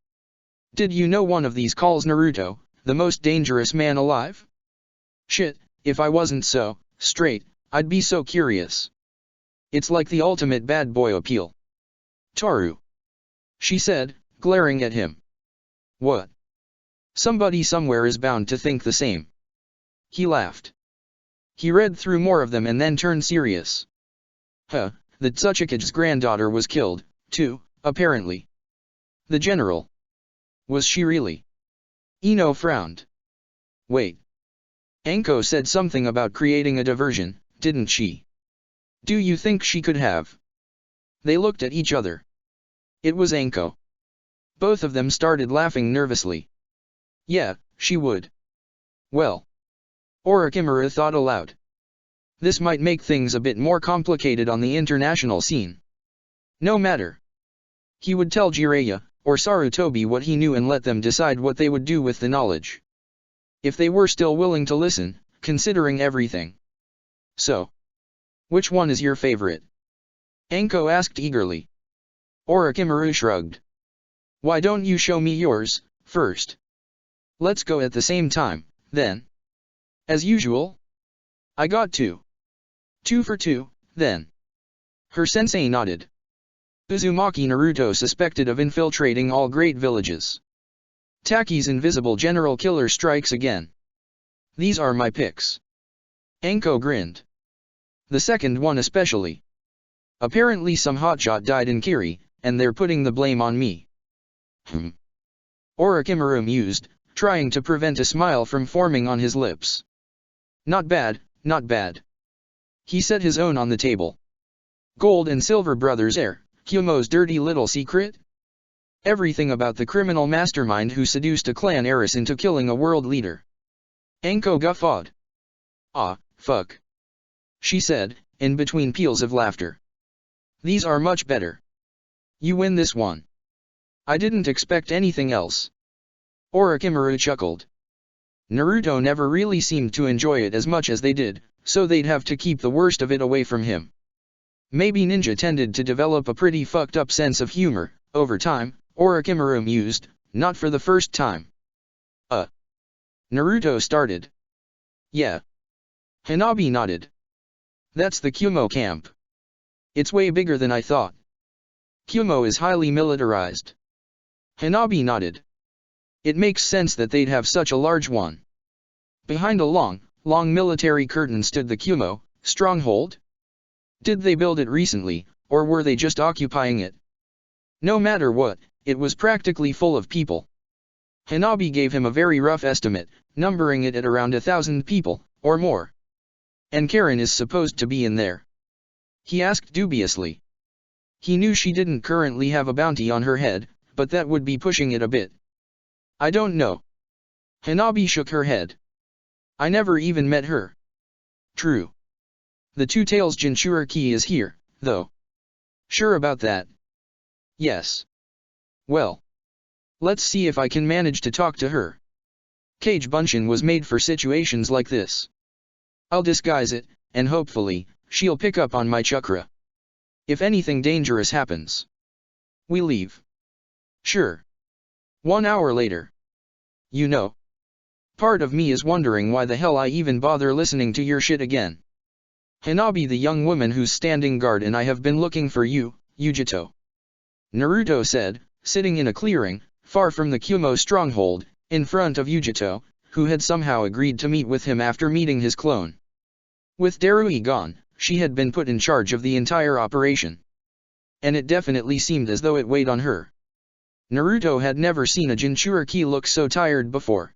Did you know one of these calls Naruto, the most dangerous man alive? Shit, if I wasn't so straight, I'd be so curious. It's like the ultimate bad boy appeal. Toru. She said, glaring at him. What? Somebody somewhere is bound to think the same. He laughed. He read through more of them and then turned serious. The Tsuchikage's granddaughter was killed, too, apparently. The general. Was she really? Ino frowned. Wait. Anko said something about creating a diversion, didn't she? Do you think she could have? They looked at each other. It was Anko. Both of them started laughing nervously. Yeah, she would. Well. Orochimaru thought aloud. This might make things a bit more complicated on the international scene. No matter. He would tell Jiraiya, or Sarutobi what he knew and let them decide what they would do with the knowledge. If they were still willing to listen, considering everything. So. Which one is your favorite? Anko asked eagerly. Orochimaru shrugged. Why don't you show me yours, first? Let's go at the same time, then. As usual? I got 2. 2 for 2, then. Her sensei nodded. Uzumaki Naruto suspected of infiltrating all great villages. Taki's invisible general killer strikes again. These are my picks. Anko grinned. The second one especially. Apparently some hotshot died in Kiri, and they're putting the blame on me. Orochimaru mused, trying to prevent a smile from forming on his lips. Not bad, not bad. He set his own on the table. Gold and Silver Brothers heir, Kyumo's dirty little secret? Everything about the criminal mastermind who seduced a clan heiress into killing a world leader. Anko guffawed. Ah, fuck. She said, in between peals of laughter. These are much better. You win this one. I didn't expect anything else. Orochimaru chuckled. Naruto never really seemed to enjoy it as much as they did, so they'd have to keep the worst of it away from him. Maybe ninja tended to develop a pretty fucked up sense of humor, over time, Orochimaru mused, not for the first time. Naruto started. Yeah. Hanabi nodded. That's the Kyumo camp. It's way bigger than I thought. Kyumo is highly militarized. Hanabi nodded. It makes sense that they'd have such a large one. Behind a long military curtain stood the Kyumo stronghold. Did they build it recently, or were they just occupying it? No matter what, it was practically full of people. Hanabi gave him a very rough estimate, numbering it at around 1,000 people, or more. And Karen is supposed to be in there? He asked dubiously. He knew she didn't currently have a bounty on her head, but that would be pushing it a bit. I don't know. Hanabi shook her head. I never even met her. True. The Two Tails Jinchuriki is here, though. Sure about that? Yes. Well. Let's see if I can manage to talk to her. Kage Bunshin was made for situations like this. I'll disguise it, and hopefully, she'll pick up on my chakra. If anything dangerous happens. We leave. Sure. 1 hour later. You know. part of me is wondering why the hell I even bother listening to your shit again. Hanabi, the young woman who's standing guard, and I have been looking for you, Yujito. Naruto said, sitting in a clearing, far from the Kumo stronghold, in front of Yujito, who had somehow agreed to meet with him after meeting his clone. With Darui gone, she had been put in charge of the entire operation. And it definitely seemed as though it weighed on her. Naruto had never seen a Jinchuriki look so tired before.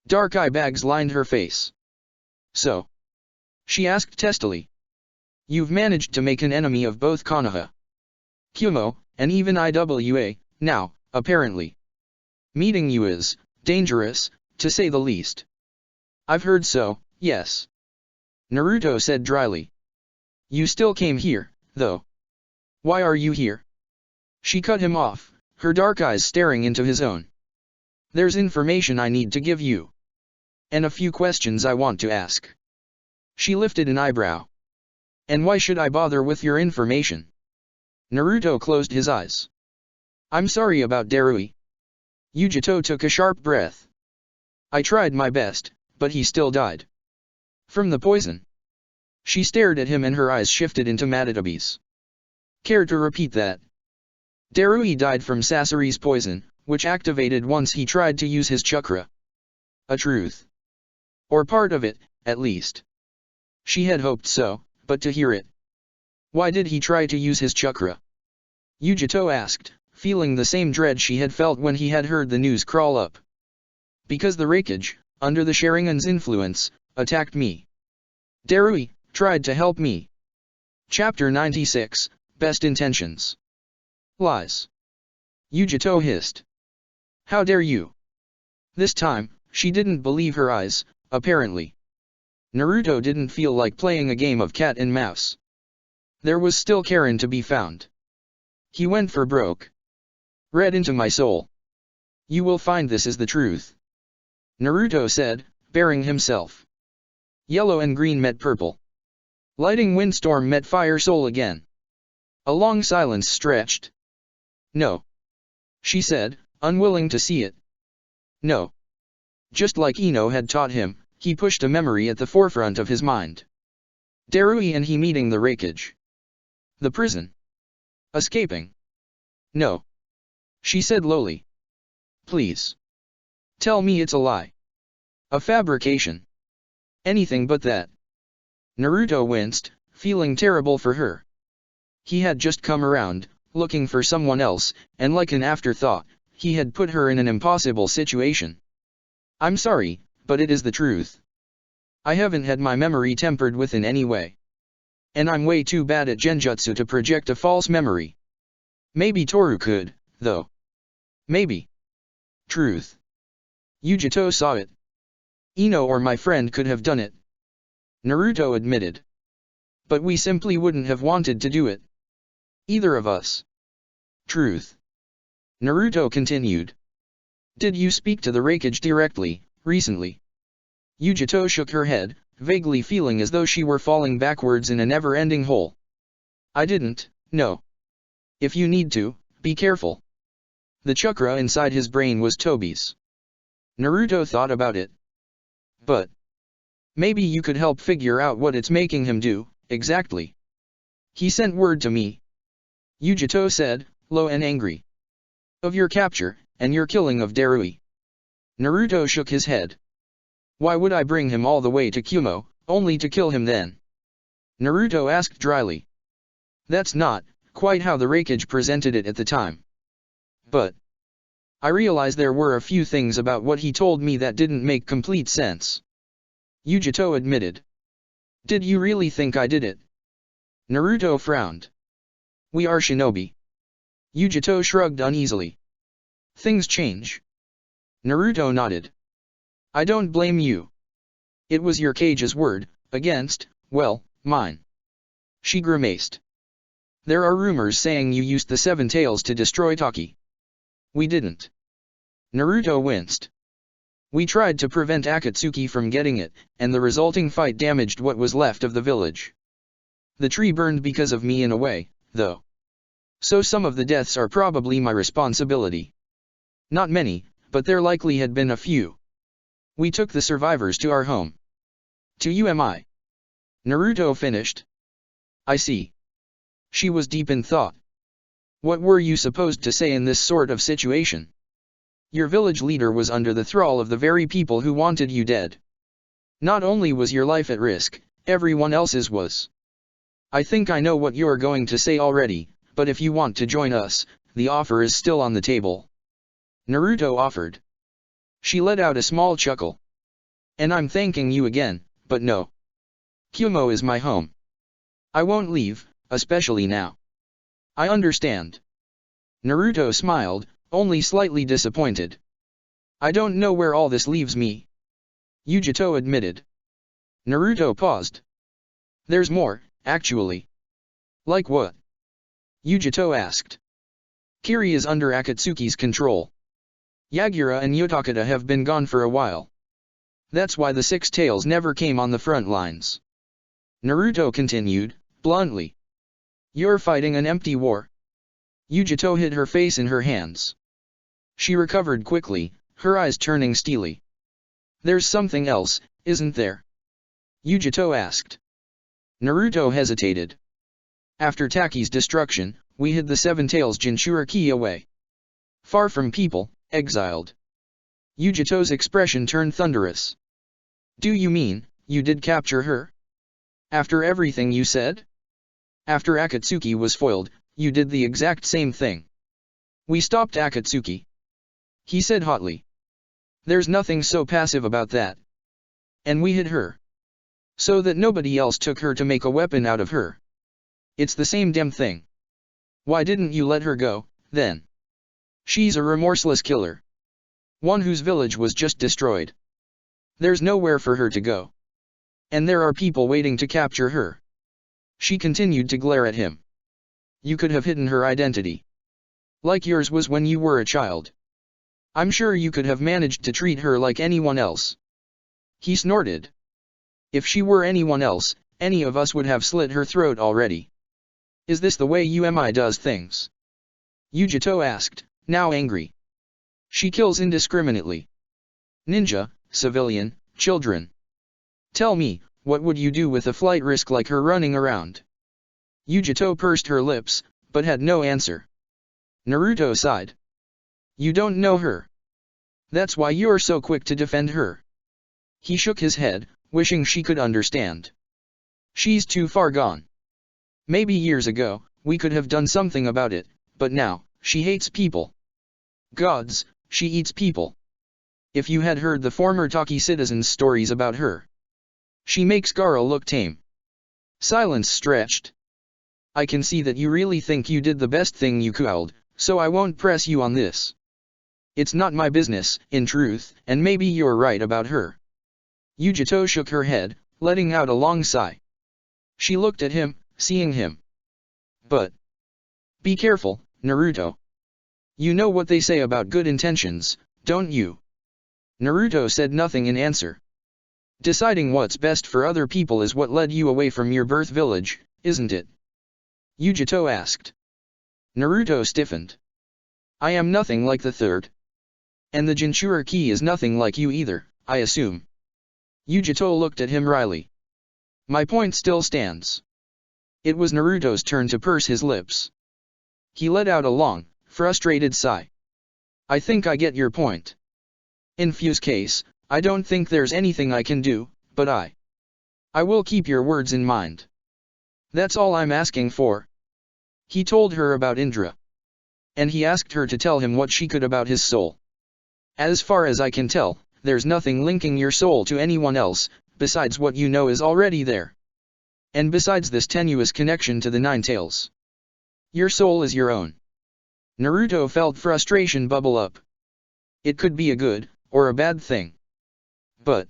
Dark eye bags lined her face. So? She asked testily. You've managed to make an enemy of both Konoha, Kumo, and even IWA, now, apparently. Meeting you is dangerous, to say the least. I've heard so, yes. Naruto said dryly. You still came here, though. Why are you here? She cut him off, her dark eyes staring into his own. There's information I need to give you. And a few questions I want to ask. She lifted an eyebrow. And why should I bother with your information? Naruto closed his eyes. I'm sorry about Darui. Yujito took a sharp breath. I tried my best, but he still died. From the poison. She stared at him and her eyes shifted into Matadabi's. Care to repeat that? Darui died from Sasori's poison, which activated once he tried to use his chakra. A truth. Or part of it, at least. She had hoped so, but to hear it. Why did he try to use his chakra? Yujito asked, feeling the same dread she had felt when he had heard the news crawl up. Because the Raikage, under the Sharingan's influence, attacked me. Darui tried to help me. Chapter 96, Best Intentions. Lies. Yujito hissed. How dare you? This time, she didn't believe her eyes, apparently. Naruto didn't feel like playing a game of cat and mouse. There was still Karen to be found. He went for broke. Read into my soul. You will find this is the truth. Naruto said, baring himself. Yellow and green met purple. Lighting windstorm met fire soul again. A long silence stretched. No. She said, unwilling to see it. No. Just like Ino had taught him, he pushed a memory at the forefront of his mind. Darui and he meeting the Raikage. The prison. Escaping. No. She said lowly. Please. Tell me it's a lie. A fabrication. Anything but that. Naruto winced, feeling terrible for her. He had just come around, looking for someone else, and like an afterthought, he had put her in an impossible situation. I'm sorry, but it is the truth. I haven't had my memory tempered with in any way. And I'm way too bad at genjutsu to project a false memory. Maybe Toru could, though. Maybe. Truth. Yujito saw it. Ino or my friend could have done it. Naruto admitted. But we simply wouldn't have wanted to do it. Either of us. Truth. Naruto continued. Did you speak to the Raikage directly, recently? Yujito shook her head, vaguely feeling as though she were falling backwards in a never-ending hole. I didn't, no. If you need to, be careful. The chakra inside his brain was Tobi's. Naruto thought about it. But maybe you could help figure out what it's making him do, exactly. He sent word to me. Yujito said, low and angry. Of your capture, and your killing of Darui. Naruto shook his head. Why would I bring him all the way to Kumo, only to kill him then? Naruto asked dryly. That's not quite how the Raikage presented it at the time. But I realized there were a few things about what he told me that didn't make complete sense. Yujito admitted. Did you really think I did it? Naruto frowned. We are shinobi. Yujito shrugged uneasily. Things change. Naruto nodded. I don't blame you. It was your cage's word, against, well, mine. She grimaced. There are rumors saying you used the Seven Tails to destroy Taki. We didn't. Naruto winced. We tried to prevent Akatsuki from getting it, and the resulting fight damaged what was left of the village. The tree burned because of me in a way, though. So some of the deaths are probably my responsibility. Not many, but there likely had been a few. We took the survivors to our home. To UMI. Naruto finished. I see. She was deep in thought. What were you supposed to say in this sort of situation? Your village leader was under the thrall of the very people who wanted you dead. Not only was your life at risk, everyone else's was. I think I know what you're going to say already, but if you want to join us, the offer is still on the table. Naruto offered. She let out a small chuckle. And I'm thanking you again, but no. Kyumo is my home. I won't leave, especially now. I understand. Naruto smiled, only slightly disappointed. I don't know where all this leaves me. Yujito admitted. Naruto paused. There's more, actually. Like what? Yujito asked. Kiri is under Akatsuki's control. Yagura and Yotakata have been gone for a while. That's why the Six Tails never came on the front lines. Naruto continued, bluntly. You're fighting an empty war. Yujito hid her face in her hands. She recovered quickly, her eyes turning steely. There's something else, isn't there? Yujito asked. Naruto hesitated. After Taki's destruction, we hid the Seven Tails Jinchuriki away. Far from people, exiled. Yujito's expression turned thunderous. Do you mean, you did capture her? After everything you said? After Akatsuki was foiled, you did the exact same thing. We stopped Akatsuki. He said hotly. There's nothing so passive about that. And we hid her. So that nobody else took her to make a weapon out of her. It's the same damn thing. Why didn't you let her go, then? She's a remorseless killer. One whose village was just destroyed. There's nowhere for her to go. And there are people waiting to capture her. She continued to glare at him. You could have hidden her identity. Like yours was when you were a child. I'm sure you could have managed to treat her like anyone else. He snorted. If she were anyone else, any of us would have slit her throat already. Is this the way UMI does things? Yujito asked, now angry. She kills indiscriminately. Ninja, civilian, children. Tell me, what would you do with a flight risk like her running around? Yujito pursed her lips, but had no answer. Naruto sighed. You don't know her. That's why you're so quick to defend her. He shook his head, wishing she could understand. She's too far gone. Maybe years ago, we could have done something about it, but now, she hates people. Gods, she eats people. If you had heard the former Taki citizens' stories about her. She makes Gaara look tame. Silence stretched. I can see that you really think you did the best thing you could, so I won't press you on this. It's not my business, in truth, and maybe you're right about her. Yujito shook her head, letting out a long sigh. She looked at him, seeing him. But be careful, Naruto. You know what they say about good intentions, don't you? Naruto said nothing in answer. Deciding what's best for other people is what led you away from your birth village, isn't it? Yujito asked. Naruto stiffened. I am nothing like the third. And the Jinchuriki is nothing like you either, I assume. Yujito looked at him wryly. My point still stands. It was Naruto's turn to purse his lips. He let out a long, frustrated sigh. I think I get your point. In Fu's case, I don't think there's anything I can do, but I will keep your words in mind. That's all I'm asking for. He told her about Indra. And he asked her to tell him what she could about his soul. As far as I can tell, there's nothing linking your soul to anyone else, besides what you know is already there. And besides this tenuous connection to the Nine Tails. Your soul is your own. Naruto felt frustration bubble up. It could be a good, or a bad thing. But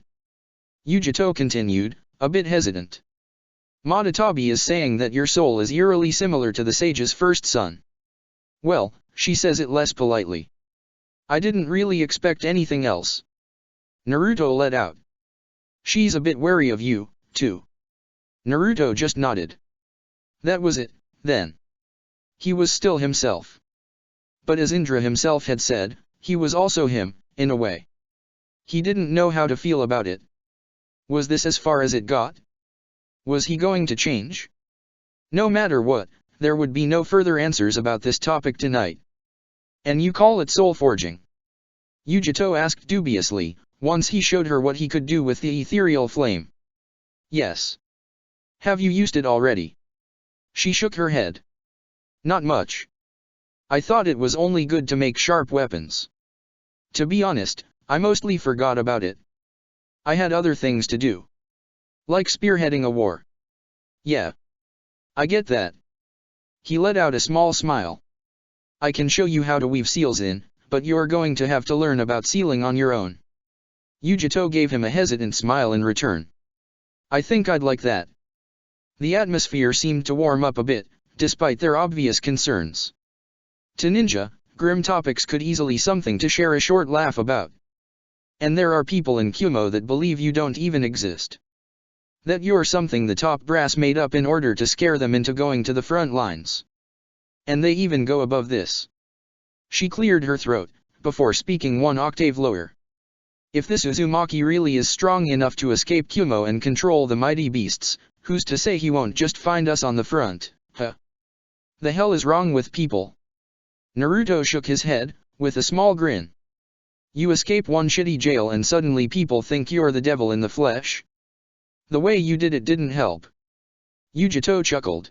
Yujito continued, a bit hesitant. Madatabi is saying that your soul is eerily similar to the sage's first son. Well, she says it less politely. I didn't really expect anything else. Naruto let out. She's a bit wary of you, too. Naruto just nodded. That was it, then. He was still himself. But as Indra himself had said, he was also him, in a way. He didn't know how to feel about it. Was this as far as it got? Was he going to change? No matter what, there would be no further answers about this topic tonight. And you call it soul forging? Yujito asked dubiously, once he showed her what he could do with the ethereal flame. Yes. Have you used it already? She shook her head. Not much. I thought it was only good to make sharp weapons. To be honest, I mostly forgot about it. I had other things to do. Like spearheading a war. Yeah. I get that. He let out a small smile. I can show you how to weave seals in, but you're going to have to learn about sealing on your own. Yujito gave him a hesitant smile in return. I think I'd like that. The atmosphere seemed to warm up a bit, despite their obvious concerns. To Ninja, grim topics could easily something to share a short laugh about. And there are people in Kumo that believe you don't even exist. That you're something the top brass made up in order to scare them into going to the front lines. And they even go above this. She cleared her throat, before speaking one octave lower. If this Uzumaki really is strong enough to escape Kumo and control the mighty beasts, who's to say he won't just find us on the front, huh? The hell is wrong with people? Naruto shook his head, with a small grin. You escape one shitty jail and suddenly people think you're the devil in the flesh? The way you did it didn't help. Yujito chuckled.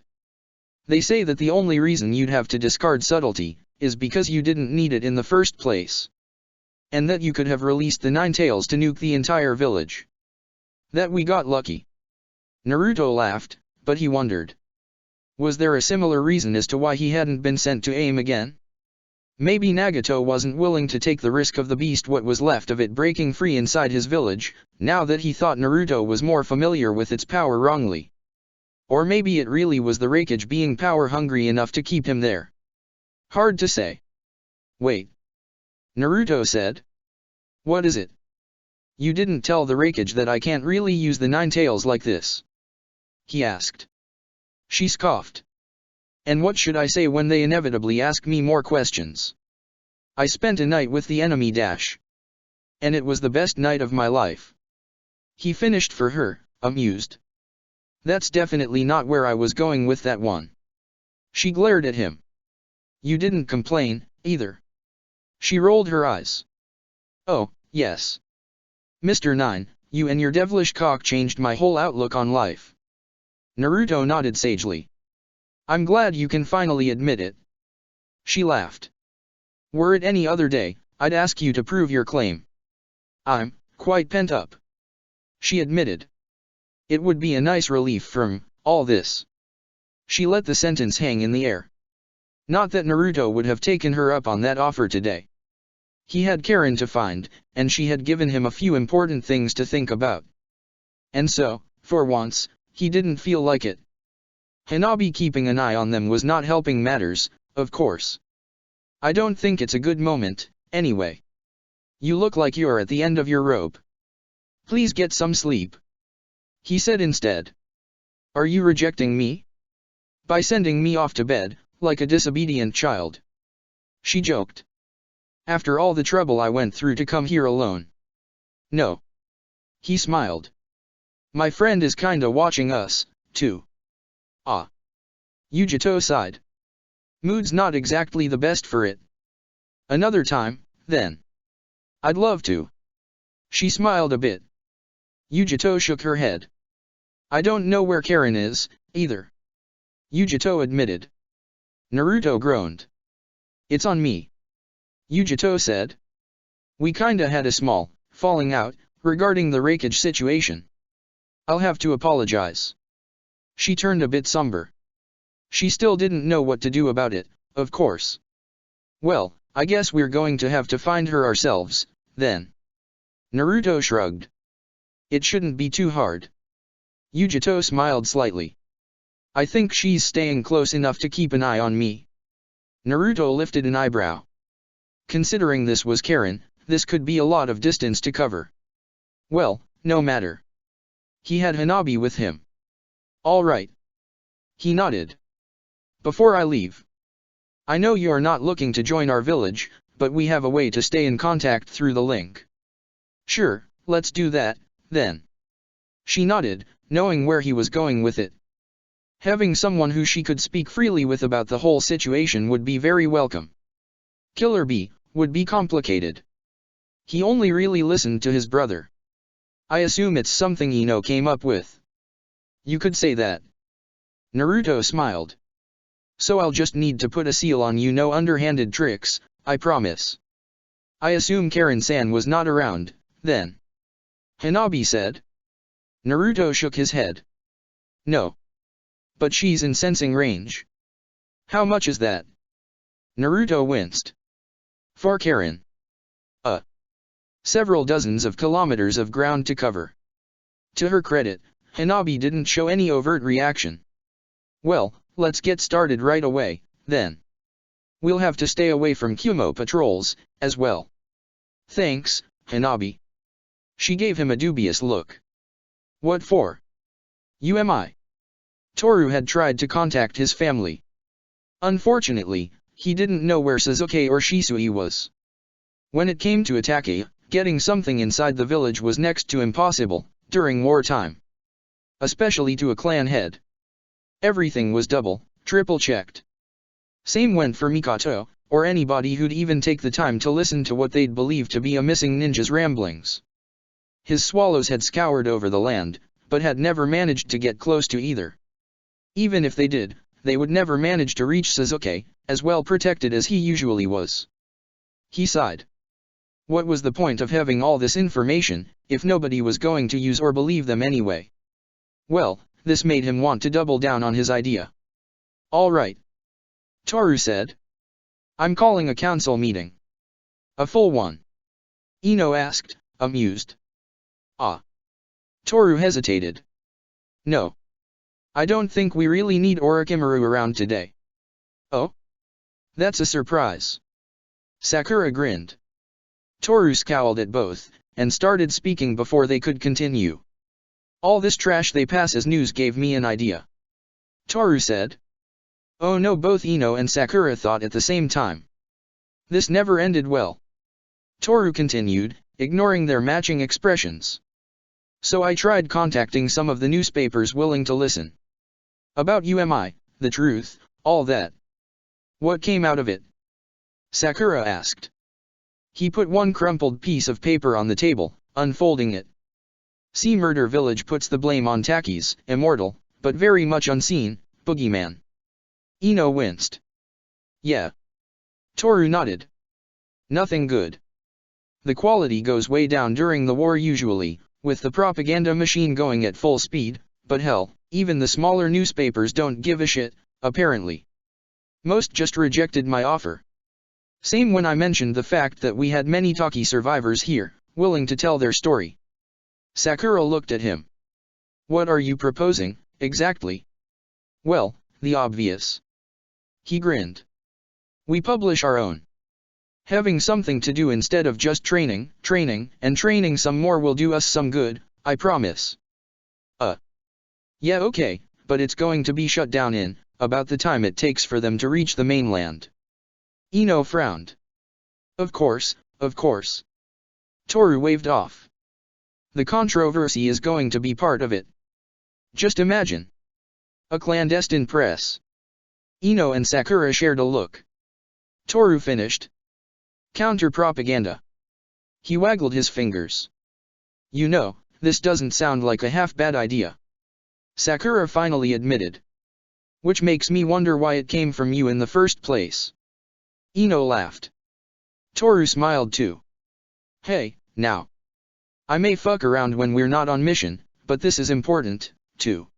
They say that the only reason you'd have to discard subtlety, is because you didn't need it in the first place. And that you could have released the Nine Tails to nuke the entire village. That we got lucky. Naruto laughed, but he wondered. Was there a similar reason as to why he hadn't been sent to aim again? Maybe Nagato wasn't willing to take the risk of the beast what was left of it breaking free inside his village, now that he thought Naruto was more familiar with its power wrongly. Or maybe it really was the Raikage being power-hungry enough to keep him there. Hard to say. Wait. Naruto said. What is it? You didn't tell the Raikage that I can't really use the Nine Tails like this. He asked. She scoffed. And what should I say when they inevitably ask me more questions? I spent a night with the enemy dash. And it was the best night of my life. He finished for her, amused. That's definitely not where I was going with that one. She glared at him. You didn't complain, either. She rolled her eyes. Oh, yes. Mr. Nine, you and your devilish cock changed my whole outlook on life. Naruto nodded sagely. I'm glad you can finally admit it. She laughed. Were it any other day, I'd ask you to prove your claim. I'm quite pent up. She admitted. It would be a nice relief from all this. She let the sentence hang in the air. Not that Naruto would have taken her up on that offer today. He had Karen to find, and she had given him a few important things to think about. And so, for once, he didn't feel like it. Hanabi keeping an eye on them was not helping matters, of course. I don't think it's a good moment, anyway. You look like you're at the end of your rope. Please get some sleep. He said instead. Are you rejecting me? By sending me off to bed, like a disobedient child? She joked. After all the trouble I went through to come here alone. No. He smiled. My friend is kinda watching us, too. Ah. Yujito sighed. Mood's not exactly the best for it. Another time, then. I'd love to. She smiled a bit. Yujito shook her head. I don't know where Karen is, either. Yujito admitted. Naruto groaned. It's on me. Yujito said. We kinda had a small falling out regarding the Raikage situation. I'll have to apologize. She turned a bit somber. She still didn't know what to do about it, of course. Well, I guess we're going to have to find her ourselves, then. Naruto shrugged. It shouldn't be too hard. Yujito smiled slightly. I think she's staying close enough to keep an eye on me. Naruto lifted an eyebrow. Considering this was Karen, this could be a lot of distance to cover. Well, no matter. He had Hanabi with him. All right. He nodded. Before I leave. I know you're not looking to join our village, but we have a way to stay in contact through the link. Sure, let's do that, then. She nodded, knowing where he was going with it. Having someone who she could speak freely with about the whole situation would be very welcome. Killer Bee would be complicated. He only really listened to his brother. I assume it's something Ino came up with. You could say that. Naruto smiled. So I'll just need to put a seal on you, no underhanded tricks, I promise. I assume Karen-san was not around, then. Hanabi said. Naruto shook his head. No. But she's in sensing range. How much is that? Naruto winced. For Karen. Several dozens of kilometers of ground to cover. To her credit, Hanabi didn't show any overt reaction. Well, let's get started right away, then. We'll have to stay away from Kumo patrols, as well. Thanks, Hanabi. She gave him a dubious look. What for? UMI. Toru had tried to contact his family. Unfortunately, he didn't know where Sasuke or Shisui was. When it came to Atake, getting something inside the village was next to impossible, during wartime. Especially to a clan head. Everything was double, triple checked. Same went for Mikoto, or anybody who'd even take the time to listen to what they'd believe to be a missing ninja's ramblings. His swallows had scoured over the land, but had never managed to get close to either. Even if they did, they would never manage to reach Sasuke, as well protected as he usually was. He sighed. What was the point of having all this information, if nobody was going to use or believe them anyway? Well, this made him want to double down on his idea. All right. Toru said. I'm calling a council meeting. A full one? Ino asked, amused. Ah. Toru hesitated. No. I don't think we really need Orochimaru around today. Oh? That's a surprise. Sakura grinned. Toru scowled at both, and started speaking before they could continue. All this trash they pass as news gave me an idea. Toru said. Oh no, both Ino and Sakura thought at the same time. This never ended well. Toru continued, ignoring their matching expressions. So I tried contacting some of the newspapers willing to listen. About UMI, the truth, all that. What came out of it? Sakura asked. He put one crumpled piece of paper on the table, unfolding it. See, Murder Village puts the blame on Taki's immortal, but very much unseen, boogeyman. Ino winced. Yeah. Toru nodded. Nothing good. The quality goes way down during the war usually, with the propaganda machine going at full speed, but hell, even the smaller newspapers don't give a shit, apparently. Most just rejected my offer. Same when I mentioned the fact that we had many Taki survivors here, willing to tell their story. Sakura looked at him. What are you proposing, exactly? Well, the obvious. He grinned. We publish our own. Having something to do instead of just training, and training some more will do us some good, I promise. Yeah, okay, but it's going to be shut down in about the time it takes for them to reach the mainland. Ino frowned. Of course, of course. Toru waved off. The controversy is going to be part of it. Just imagine. A clandestine press. Ino and Sakura shared a look. Toru finished. Counter-propaganda. He waggled his fingers. You know, this doesn't sound like a half-bad idea. Sakura finally admitted. Which makes me wonder why it came from you in the first place. Ino laughed. Toru smiled too. Hey, now. I may fuck around when we're not on mission, but this is important, too.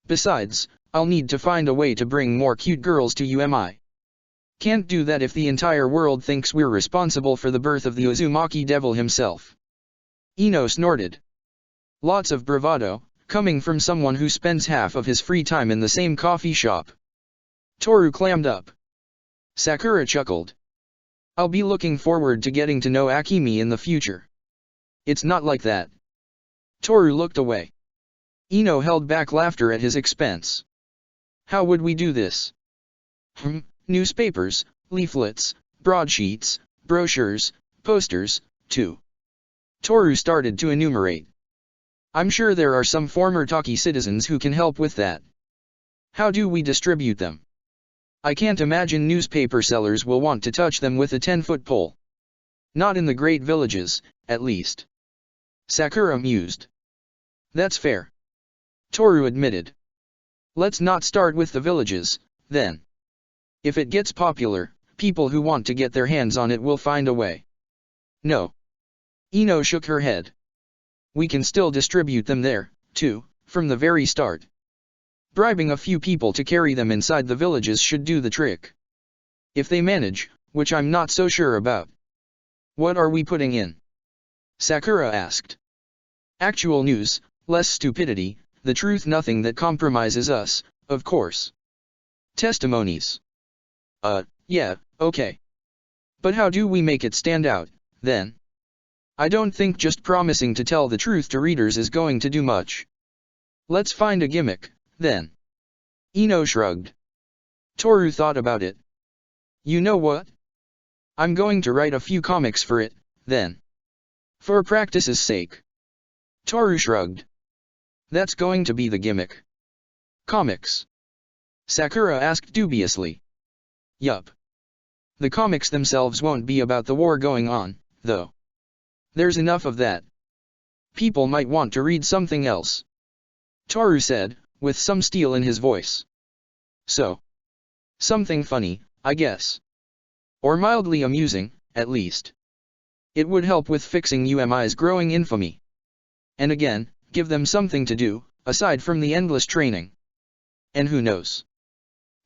Besides, I'll need to find a way to bring more cute girls to UMI. Can't do that if the entire world thinks we're responsible for the birth of the Uzumaki devil himself. Ino snorted. Lots of bravado, coming from someone who spends half of his free time in the same coffee shop. Toru clammed up. Sakura chuckled. I'll be looking forward to getting to know Akemi in the future. It's not like that. Toru looked away. Ino held back laughter at his expense. How would we do this? Newspapers, leaflets, broadsheets, brochures, posters, too. Toru started to enumerate. I'm sure there are some former Taki citizens who can help with that. How do we distribute them? I can't imagine newspaper sellers will want to touch them with a 10-foot pole. Not in the great villages, at least. Sakura mused. That's fair. Toru admitted. Let's not start with the villages, then. If it gets popular, people who want to get their hands on it will find a way. No. Ino shook her head. We can still distribute them there, too, from the very start. Bribing a few people to carry them inside the villages should do the trick. If they manage, which I'm not so sure about. What are we putting in? Sakura asked. Actual news, less stupidity, the truth, nothing that compromises us, of course. Testimonies. Yeah, okay. But how do we make it stand out, then? I don't think just promising to tell the truth to readers is going to do much. Let's find a gimmick, then. Ino shrugged. Toru thought about it. You know what? I'm going to write a few comics for it, then. For practice's sake. Toru shrugged. That's going to be the gimmick. Comics? Sakura asked dubiously. Yup. The comics themselves won't be about the war going on, though. There's enough of that. People might want to read something else. Toru said, with some steel in his voice. So. Something funny, I guess. Or mildly amusing, at least. It would help with fixing UMI's growing infamy. And again, give them something to do, aside from the endless training. And who knows?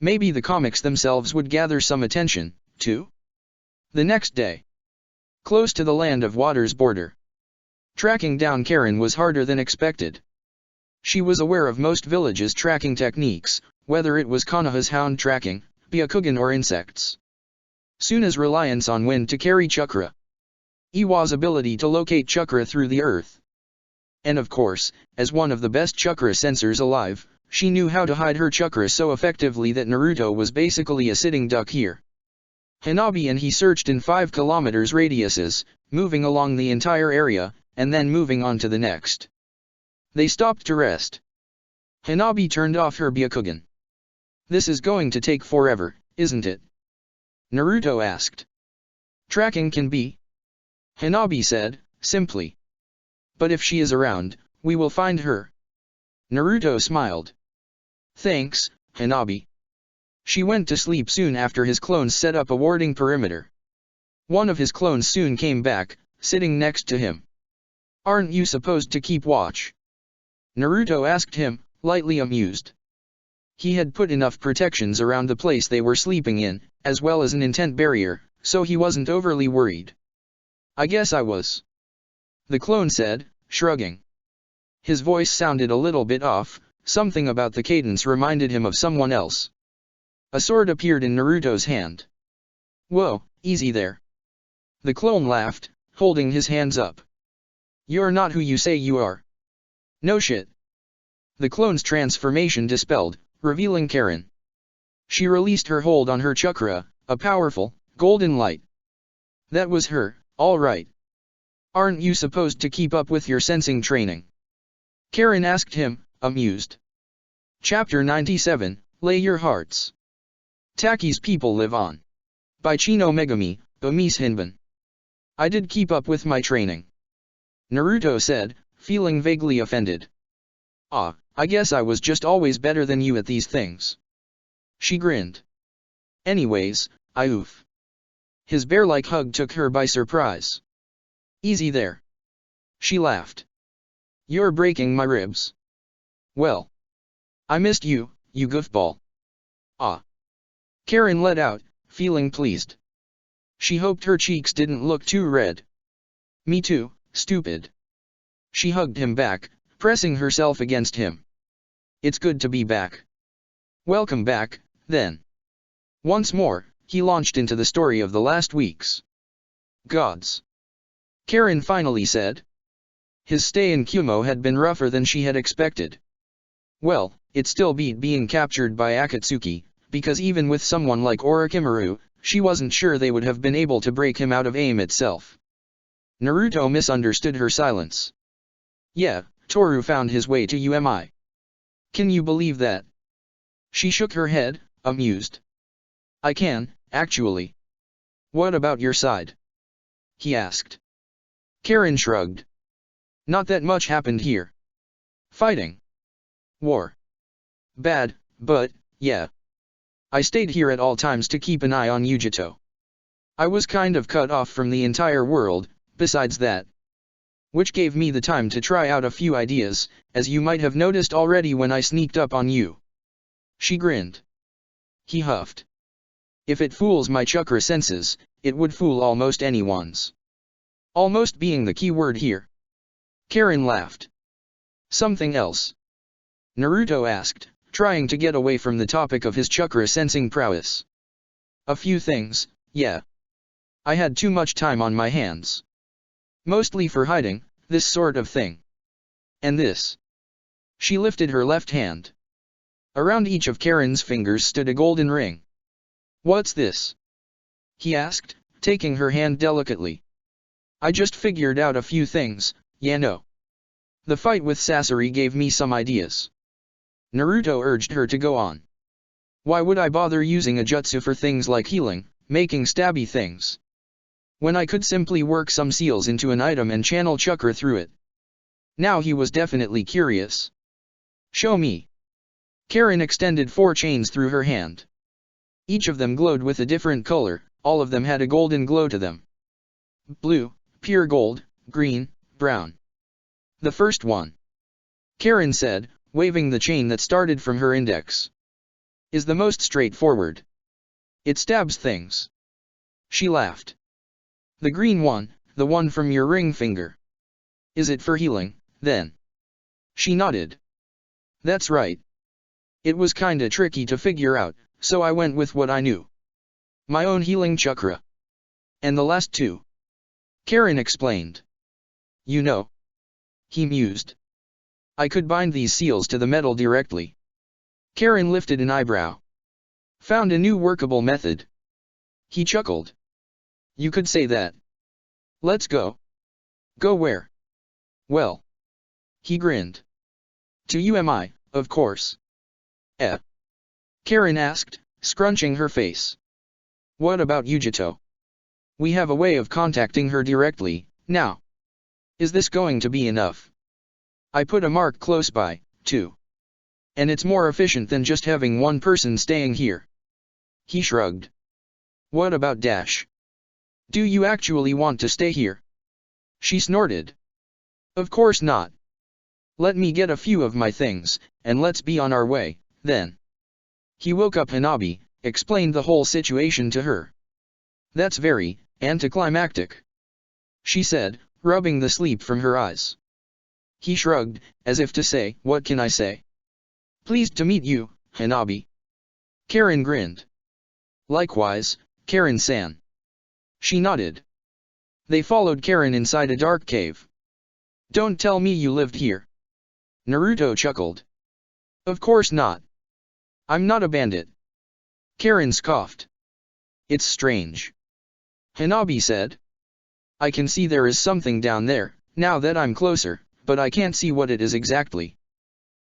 Maybe the comics themselves would gather some attention, too? The next day. Close to the Land of Water's border. Tracking down Karen was harder than expected. She was aware of most villages' tracking techniques, whether it was Konoha's hound tracking, Byakugan or insects. Suna's reliance on wind to carry chakra. Iwa's ability to locate chakra through the earth. And of course, as one of the best chakra sensors alive, she knew how to hide her chakra so effectively that Naruto was basically a sitting duck here. Hanabi and he searched in 5 kilometers radiuses, moving along the entire area, and then moving on to the next. They stopped to rest. Hanabi turned off her Byakugan. This is going to take forever, isn't it? Naruto asked. Tracking can be. Hanabi said, simply. But if she is around, we will find her. Naruto smiled. Thanks, Hanabi. She went to sleep soon after his clones set up a warding perimeter. One of his clones soon came back, sitting next to him. Aren't you supposed to keep watch? Naruto asked him, lightly amused. He had put enough protections around the place they were sleeping in, as well as an intent barrier, so he wasn't overly worried. I guess I was. The clone said, shrugging. His voice sounded a little bit off, something about the cadence reminded him of someone else. A sword appeared in Naruto's hand. Whoa, easy there. The clone laughed, holding his hands up. You're not who you say you are. No shit. The clone's transformation dispelled, revealing Karen. She released her hold on her chakra, a powerful, golden light. That was her, all right. Aren't you supposed to keep up with your sensing training? Karen asked him, amused. Chapter 97, Lay Your Hearts. Taki's People Live On. By Chino Megami, Bamise Hinban. I did keep up with my training. Naruto said, feeling vaguely offended. Ah, I guess I was just always better than you at these things. She grinned. Anyways, oof. His bear-like hug took her by surprise. Easy there. She laughed. You're breaking my ribs. Well. I missed you, you goofball. Ah. Karen let out, feeling pleased. She hoped her cheeks didn't look too red. Me too, stupid. She hugged him back, pressing herself against him. It's good to be back. Welcome back, then. Once more, he launched into the story of the last weeks. Gods. Karen finally said. His stay in Kumo had been rougher than she had expected. Well, it still beat being captured by Akatsuki, because even with someone like Orochimaru, she wasn't sure they would have been able to break him out of AIM itself. Naruto misunderstood her silence. Yeah, Toru found his way to UMI. Can you believe that? She shook her head, amused. I can, actually. What about your side? He asked. Karen shrugged. Not that much happened here. Fighting. War. Bad, but, yeah. I stayed here at all times to keep an eye on Yujito. I was kind of cut off from the entire world, besides that. Which gave me the time to try out a few ideas, as you might have noticed already when I sneaked up on you. She grinned. He huffed. If it fools my chakra senses, it would fool almost anyone's. Almost being the key word here. Karen laughed. Something else? Naruto asked, trying to get away from the topic of his chakra sensing prowess. A few things, yeah. I had too much time on my hands. Mostly for hiding, this sort of thing. And this. She lifted her left hand. Around each of Karen's fingers stood a golden ring. What's this? He asked, taking her hand delicately. I just figured out a few things, yeah no. The fight with Sasori gave me some ideas. Naruto urged her to go on. Why would I bother using a jutsu for things like healing, making stabby things? When I could simply work some seals into an item and channel chakra through it. Now he was definitely curious. Show me. Karen extended 4 chains through her hand. Each of them glowed with a different color, all of them had a golden glow to them. Blue, pure gold, green, brown. The first one. Karen said, waving the chain that started from her index. Is the most straightforward. It stabs things. She laughed. The green one, the one from your ring finger. Is it for healing, then? She nodded. That's right. It was kinda tricky to figure out, so I went with what I knew. My own healing chakra. And the last 2. Karen explained. You know. He mused. I could bind these seals to the metal directly. Karen lifted an eyebrow. Found a new workable method. He chuckled. You could say that. Let's go. Go where? Well. He grinned. To UMI, of course. Karen asked, scrunching her face. What about Yujito? We have a way of contacting her directly, now. Is this going to be enough? I put a mark close by, too. And it's more efficient than just having one person staying here. He shrugged. What about Dash? Do you actually want to stay here? She snorted. Of course not. Let me get a few of my things, and let's be on our way, then. He woke up Hanabi, explained the whole situation to her. That's very anticlimactic. She said, rubbing the sleep from her eyes. He shrugged, as if to say, what can I say? Pleased to meet you, Hanabi. Karen grinned. Likewise, Karen-san. She nodded. They followed Karen inside a dark cave. Don't tell me you lived here. Naruto chuckled. Of course not. I'm not a bandit. Karen scoffed. It's strange. Hanabi said. I can see there is something down there, now that I'm closer, but I can't see what it is exactly.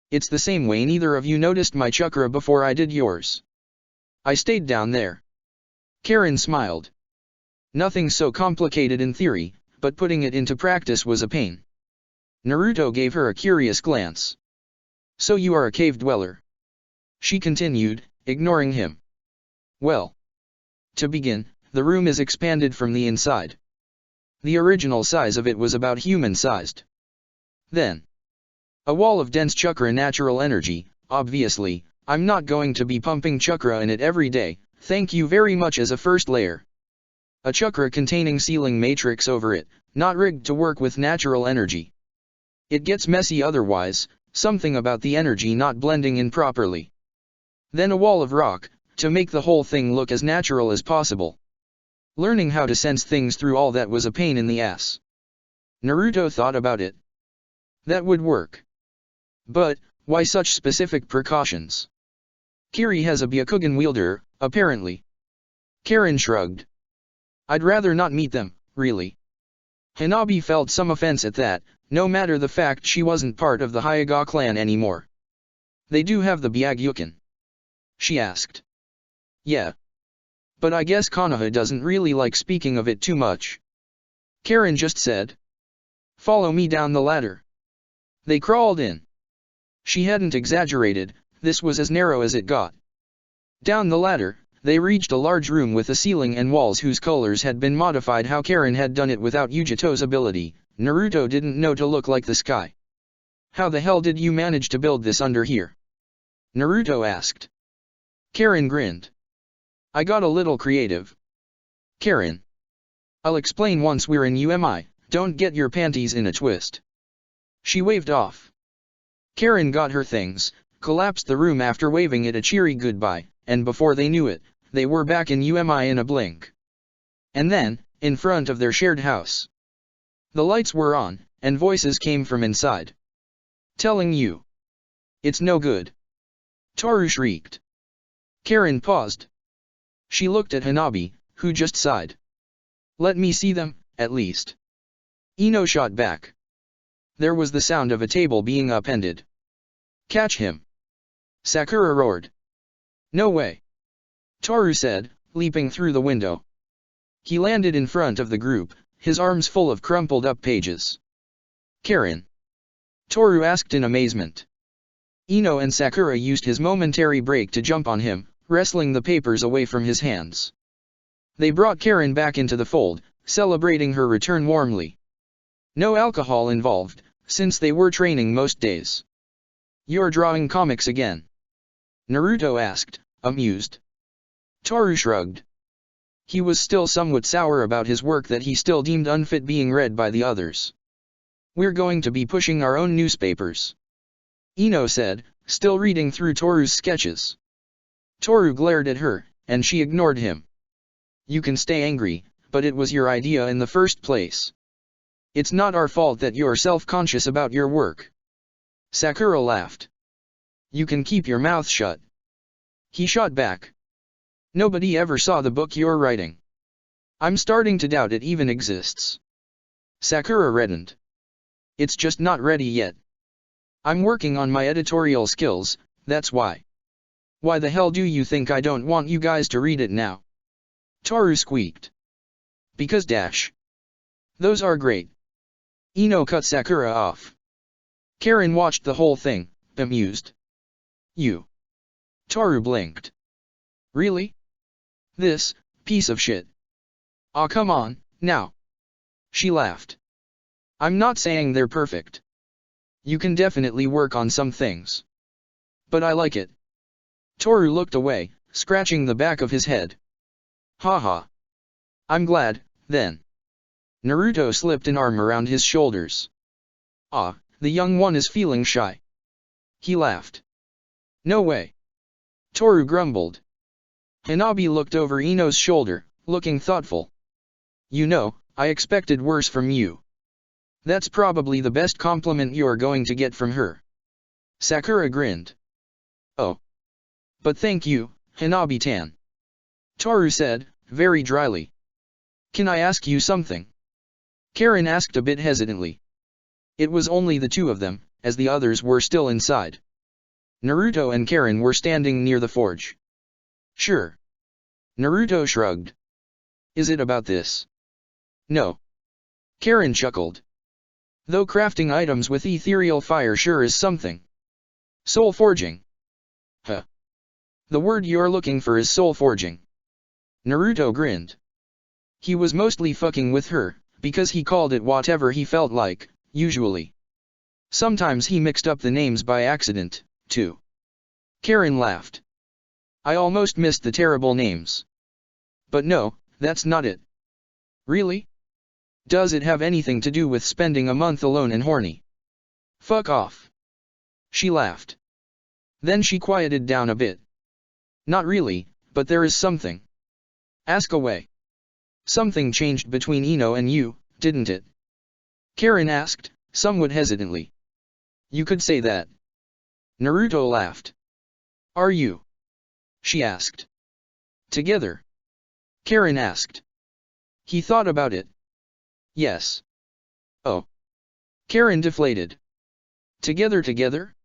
It's the same way neither of you noticed my chakra before I did yours. I stayed down there. Karen smiled. Nothing so complicated in theory, but putting it into practice was a pain. Naruto gave her a curious glance. So you are a cave dweller? She continued, ignoring him. Well. To begin, the room is expanded from the inside. The original size of it was about human-sized. Then. A wall of dense chakra natural energy, obviously, I'm not going to be pumping chakra in it every day, thank you very much as a first layer. A chakra containing sealing matrix over it, not rigged to work with natural energy. It gets messy otherwise, something about the energy not blending in properly. Then a wall of rock, to make the whole thing look as natural as possible. Learning how to sense things through all that was a pain in the ass. Naruto thought about it. That would work. But, why such specific precautions? Kiri has a Byakugan wielder, apparently. Karen shrugged. I'd rather not meet them, really. Hanabi felt some offense at that, no matter the fact she wasn't part of the Hyuga clan anymore. They do have the Byagyukin? She asked. Yeah. But I guess Konoha doesn't really like speaking of it too much. Karen just said. Follow me down the ladder. They crawled in. She hadn't exaggerated, this was as narrow as it got. Down the ladder, they reached a large room with a ceiling and walls whose colors had been modified how Karen had done it without Yugito's ability. Naruto didn't know to look like the sky. How the hell did you manage to build this under here? Naruto asked. Karen grinned. I got a little creative. Karen. I'll explain once we're in UMI, don't get your panties in a twist. She waved off. Karen got her things, collapsed the room after waving it a cheery goodbye, and before they knew it, they were back in UMI in a blink. And then, in front of their shared house. The lights were on, and voices came from inside. Telling you. It's no good. Toru shrieked. Karen paused. She looked at Hanabi, who just sighed. Let me see them, at least. Ino shot back. There was the sound of a table being upended. Catch him. Sakura roared. No way. Toru said, leaping through the window. He landed in front of the group, his arms full of crumpled up pages. Karen. Toru asked in amazement. Ino and Sakura used his momentary break to jump on him, wrestling the papers away from his hands. They brought Karen back into the fold, celebrating her return warmly. No alcohol involved, since they were training most days. You're drawing comics again? Naruto asked, amused. Toru shrugged. He was still somewhat sour about his work that he still deemed unfit being read by the others. We're going to be pushing our own newspapers. Ino said, still reading through Toru's sketches. Toru glared at her, and she ignored him. You can stay angry, but it was your idea in the first place. It's not our fault that you're self-conscious about your work. Sakura laughed. You can keep your mouth shut. He shot back. Nobody ever saw the book you're writing. I'm starting to doubt it even exists. Sakura reddened. It's just not ready yet. I'm working on my editorial skills, that's why. Why the hell do you think I don't want you guys to read it now? Toru squeaked. Because dash. Those are great. Ino cut Sakura off. Karen watched the whole thing, bemused. You. Toru blinked. Really? This piece of shit. Aw come on, now. She laughed. I'm not saying they're perfect. You can definitely work on some things. But I like it. Toru looked away, scratching the back of his head. Haha. I'm glad, then. Naruto slipped an arm around his shoulders. Ah, the young one is feeling shy. He laughed. No way. Toru grumbled. Hanabi looked over Ino's shoulder, looking thoughtful. You know, I expected worse from you. That's probably the best compliment you're going to get from her. Sakura grinned. Oh. But thank you, Hanabi-tan. Toru said, very dryly. Can I ask you something? Karen asked a bit hesitantly. It was only the two of them, as the others were still inside. Naruto and Karen were standing near the forge. Sure. Naruto shrugged. Is it about this? No. Karen chuckled. Though crafting items with ethereal fire sure is something. Soul forging. Huh. The word you're looking for is soul forging. Naruto grinned. He was mostly fucking with her, because he called it whatever he felt like, usually. Sometimes he mixed up the names by accident, too. Karen laughed. I almost missed the terrible names. But no, that's not it. Really? Does it have anything to do with spending a month alone and horny? Fuck off. She laughed. Then she quieted down a bit. Not really, but there is something. Ask away. Something changed between Ino and you, didn't it? Karen asked, somewhat hesitantly. You could say that. Naruto laughed. Are you? She asked. Together? Karen asked. He thought about it. Yes. Oh. Karen deflated. Together?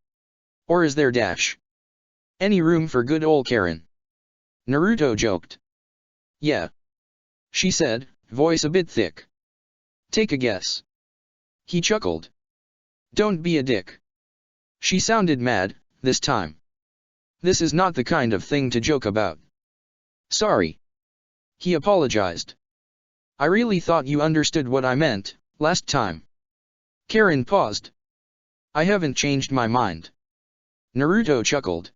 Or is there dash? Any room for good ol' Karen? Naruto joked. Yeah. She said, voice a bit thick. Take a guess. He chuckled. Don't be a dick. She sounded mad, this time. This is not the kind of thing to joke about. Sorry. He apologized. I really thought you understood what I meant, last time. Karen paused. I haven't changed my mind. Naruto chuckled.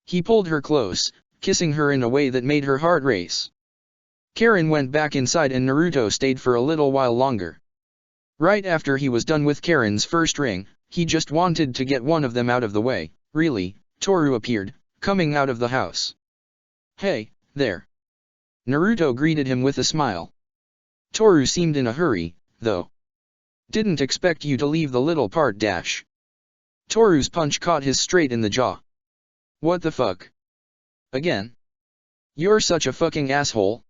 He pulled her close, kissing her in a way that made her heart race. Karen went back inside and Naruto stayed for a little while longer. Right after he was done with Karen's first ring, he just wanted to get one of them out of the way. Really, Toru appeared, coming out of the house. Hey, there. Naruto greeted him with a smile. Toru seemed in a hurry, though. Didn't expect you to leave the little part dash. Toru's punch caught his straight in the jaw. What the fuck? Again? You're such a fucking asshole.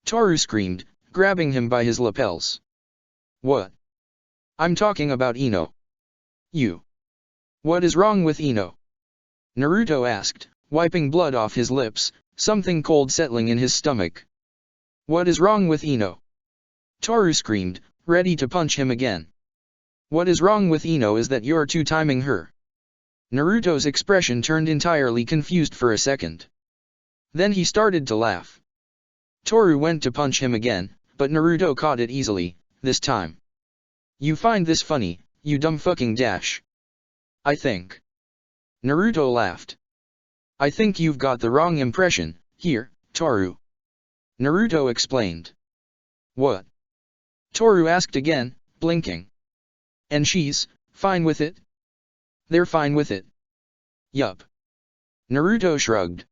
Toru screamed, grabbing him by his lapels. What? I'm talking about Ino. You. What is wrong with Ino? Naruto asked, wiping blood off his lips, something cold settling in his stomach. What is wrong with Ino? Toru screamed, ready to punch him again. What is wrong with Ino is that you're two-timing her. Naruto's expression turned entirely confused for a second. Then he started to laugh. Toru went to punch him again, but Naruto caught it easily, this time. You find this funny, you dumb fucking dash. I think. Naruto laughed. I think you've got the wrong impression, here, Toru. Naruto explained. What? Toru asked again, blinking. And she's fine with it? They're fine with it. Yup. Naruto shrugged.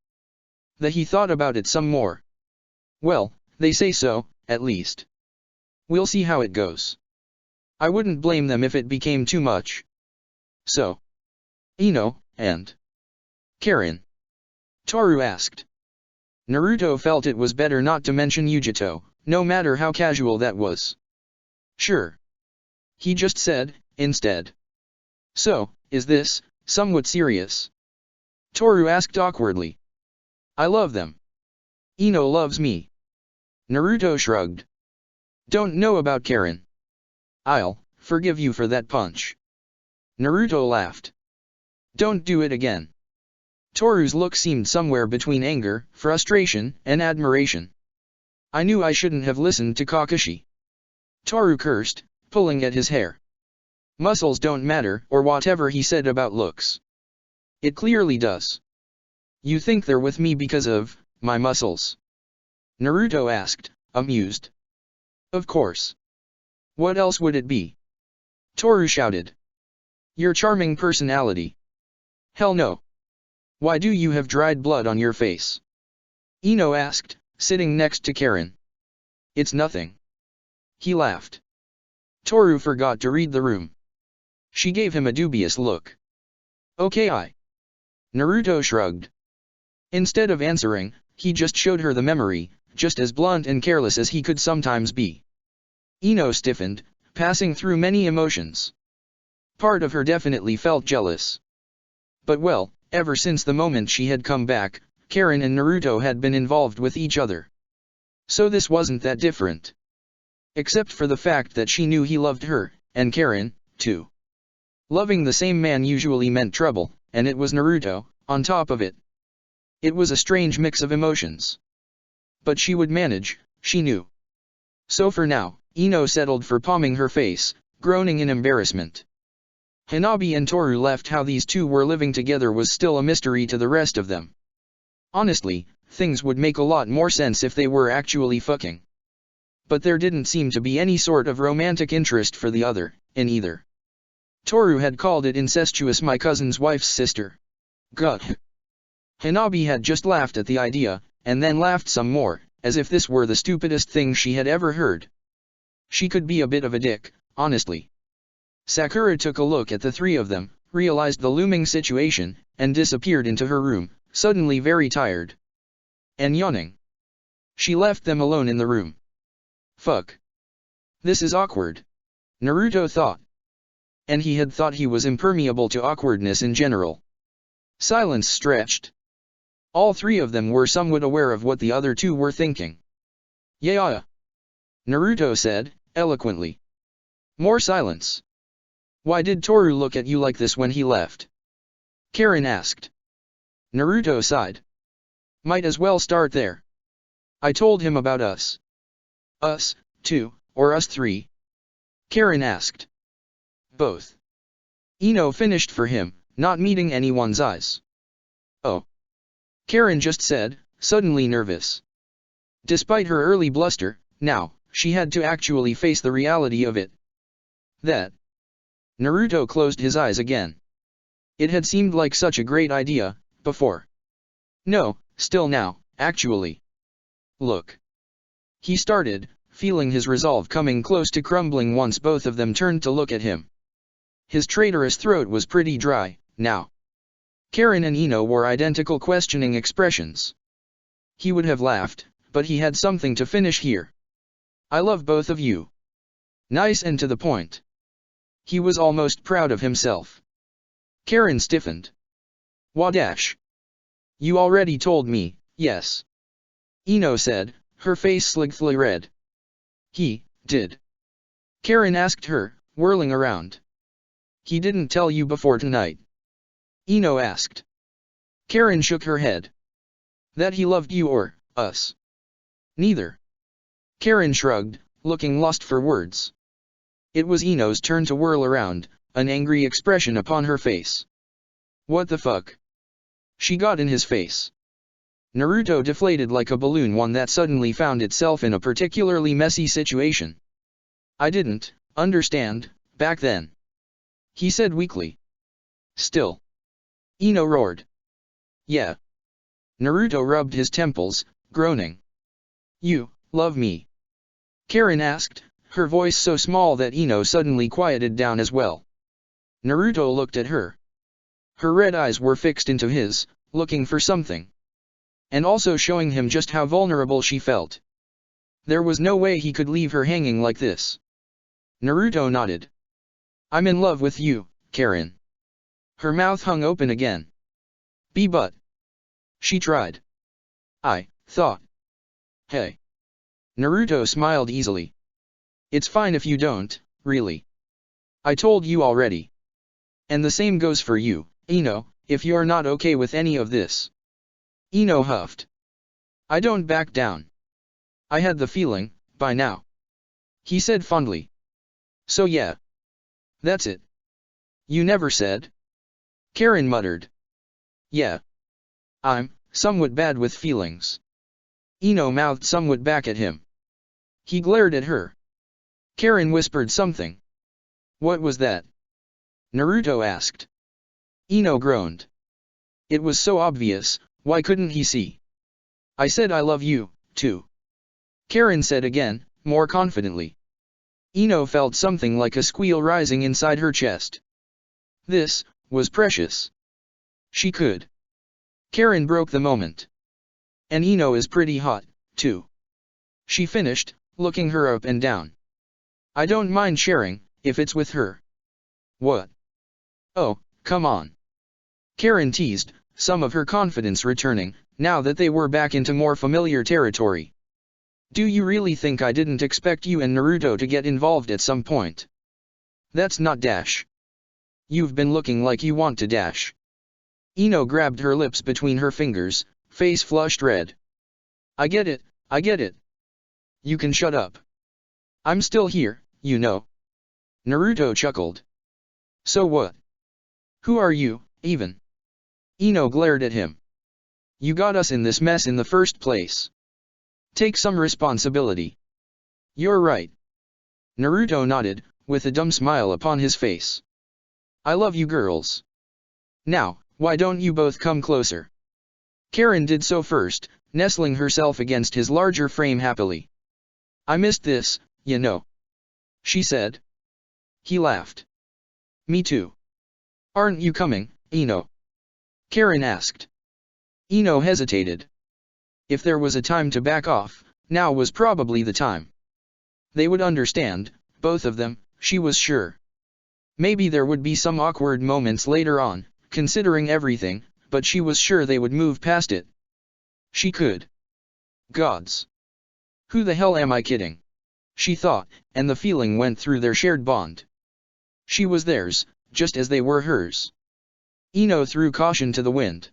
That he thought about it some more. Well, they say so, at least. We'll see how it goes. I wouldn't blame them if it became too much. So. Ino, and Karen? Toru asked. Naruto felt it was better not to mention Yujito, no matter how casual that was. Sure. He just said, instead. So, is this somewhat serious? Toru asked awkwardly. I love them. Ino loves me. Naruto shrugged. Don't know about Karen. I'll forgive you for that punch. Naruto laughed. Don't do it again. Toru's look seemed somewhere between anger, frustration, and admiration. I knew I shouldn't have listened to Kakashi. Toru cursed, pulling at his hair. Muscles don't matter, or whatever he said about looks. It clearly does. You think they're with me because of my muscles? Naruto asked, amused. Of course. What else would it be? Toru shouted. Your charming personality. Hell no. Why do you have dried blood on your face? Ino asked, sitting next to Karen. It's nothing. He laughed. Toru forgot to read the room. She gave him a dubious look. Okay. Naruto shrugged. Instead of answering, he just showed her the memory, just as blunt and careless as he could sometimes be. Ino stiffened, passing through many emotions. Part of her definitely felt jealous. But well, ever since the moment she had come back, Karen and Naruto had been involved with each other. So this wasn't that different. Except for the fact that she knew he loved her, and Karen, too. Loving the same man usually meant trouble, and it was Naruto, on top of it. It was a strange mix of emotions. But she would manage, she knew. So for now, Ino settled for palming her face, groaning in embarrassment. Hanabi and Toru left. How these two were living together was still a mystery to the rest of them. Honestly, things would make a lot more sense if they were actually fucking. But there didn't seem to be any sort of romantic interest for the other, in either. Toru had called it incestuous, my cousin's wife's sister. Gut. Hanabi had just laughed at the idea, and then laughed some more, as if this were the stupidest thing she had ever heard. She could be a bit of a dick, honestly. Sakura took a look at the three of them, realized the looming situation, and disappeared into her room, suddenly very tired. And yawning. She left them alone in the room. Fuck. This is awkward. Naruto thought. And he had thought he was impermeable to awkwardness in general. Silence stretched. All three of them were somewhat aware of what the other two were thinking. Yeah, Naruto said, eloquently. More silence. Why did Toru look at you like this when he left? Karen asked. Naruto sighed. Might as well start there. I told him about us. Us, two, or us three? Karen asked. Both. Ino finished for him, not meeting anyone's eyes. Oh. Karen just said, suddenly nervous. Despite her early bluster, now, she had to actually face the reality of it. That. Naruto closed his eyes again. It had seemed like such a great idea, before. No, still now, actually. Look. He started, feeling his resolve coming close to crumbling once both of them turned to look at him. His traitorous throat was pretty dry, now. Karen and Ino wore identical questioning expressions. He would have laughed, but he had something to finish here. I love both of you. Nice and to the point. He was almost proud of himself. Karen stiffened. Wadash. You already told me, yes. Ino said, her face slightly red. He did. Karen asked her, whirling around. He didn't tell you before tonight? Ino asked. Karen shook her head. That he loved you or us? Neither. Karen shrugged, looking lost for words. It was Ino's turn to whirl around, an angry expression upon her face. What the fuck? She got in his face. Naruto deflated like a balloon, one that suddenly found itself in a particularly messy situation. I didn't understand back then, he said weakly. Still. Ino roared. Yeah. Naruto rubbed his temples, groaning. You love me? Karen asked, her voice so small that Ino suddenly quieted down as well. Naruto looked at her. Her red eyes were fixed into his, looking for something. And also showing him just how vulnerable she felt. There was no way he could leave her hanging like this. Naruto nodded. I'm in love with you, Karen. Her mouth hung open again. But. She tried. I thought. Hey. Naruto smiled easily. It's fine if you don't, really. I told you already. And the same goes for you, Ino, if you're not okay with any of this. Ino huffed. I don't back down. I had the feeling, by now. He said fondly. So yeah. That's it. You never said? Karen muttered. Yeah. I'm somewhat bad with feelings. Ino mouthed somewhat back at him. He glared at her. Karen whispered something. What was that? Naruto asked. Ino groaned. It was so obvious, why couldn't he see? I said I love you, too. Karen said again, more confidently. Ino felt something like a squeal rising inside her chest. This was precious. She could. Karen broke the moment. And Ino is pretty hot, too. She finished, looking her up and down. I don't mind sharing, if it's with her. What? Oh, come on. Karen teased, some of her confidence returning, now that they were back into more familiar territory. Do you really think I didn't expect you and Naruto to get involved at some point? That's not dash. You've been looking like you want to dash. Ino grabbed her lips between her fingers, face flushed red. I get it, I get it. You can shut up. I'm still here, you know. Naruto chuckled. So what? Who are you, even? Ino glared at him. You got us in this mess in the first place. Take some responsibility. You're right. Naruto nodded, with a dumb smile upon his face. I love you girls. Now, why don't you both come closer? Karen did so first, nestling herself against his larger frame happily. I missed this, you know. She said. He laughed. Me too. Aren't you coming, Ino? Karen asked. Ino hesitated. If there was a time to back off, now was probably the time. They would understand, both of them, she was sure. Maybe there would be some awkward moments later on, considering everything, but she was sure they would move past it. She could. Gods. Who the hell am I kidding? She thought, and the feeling went through their shared bond. She was theirs, just as they were hers. Ino threw caution to the wind.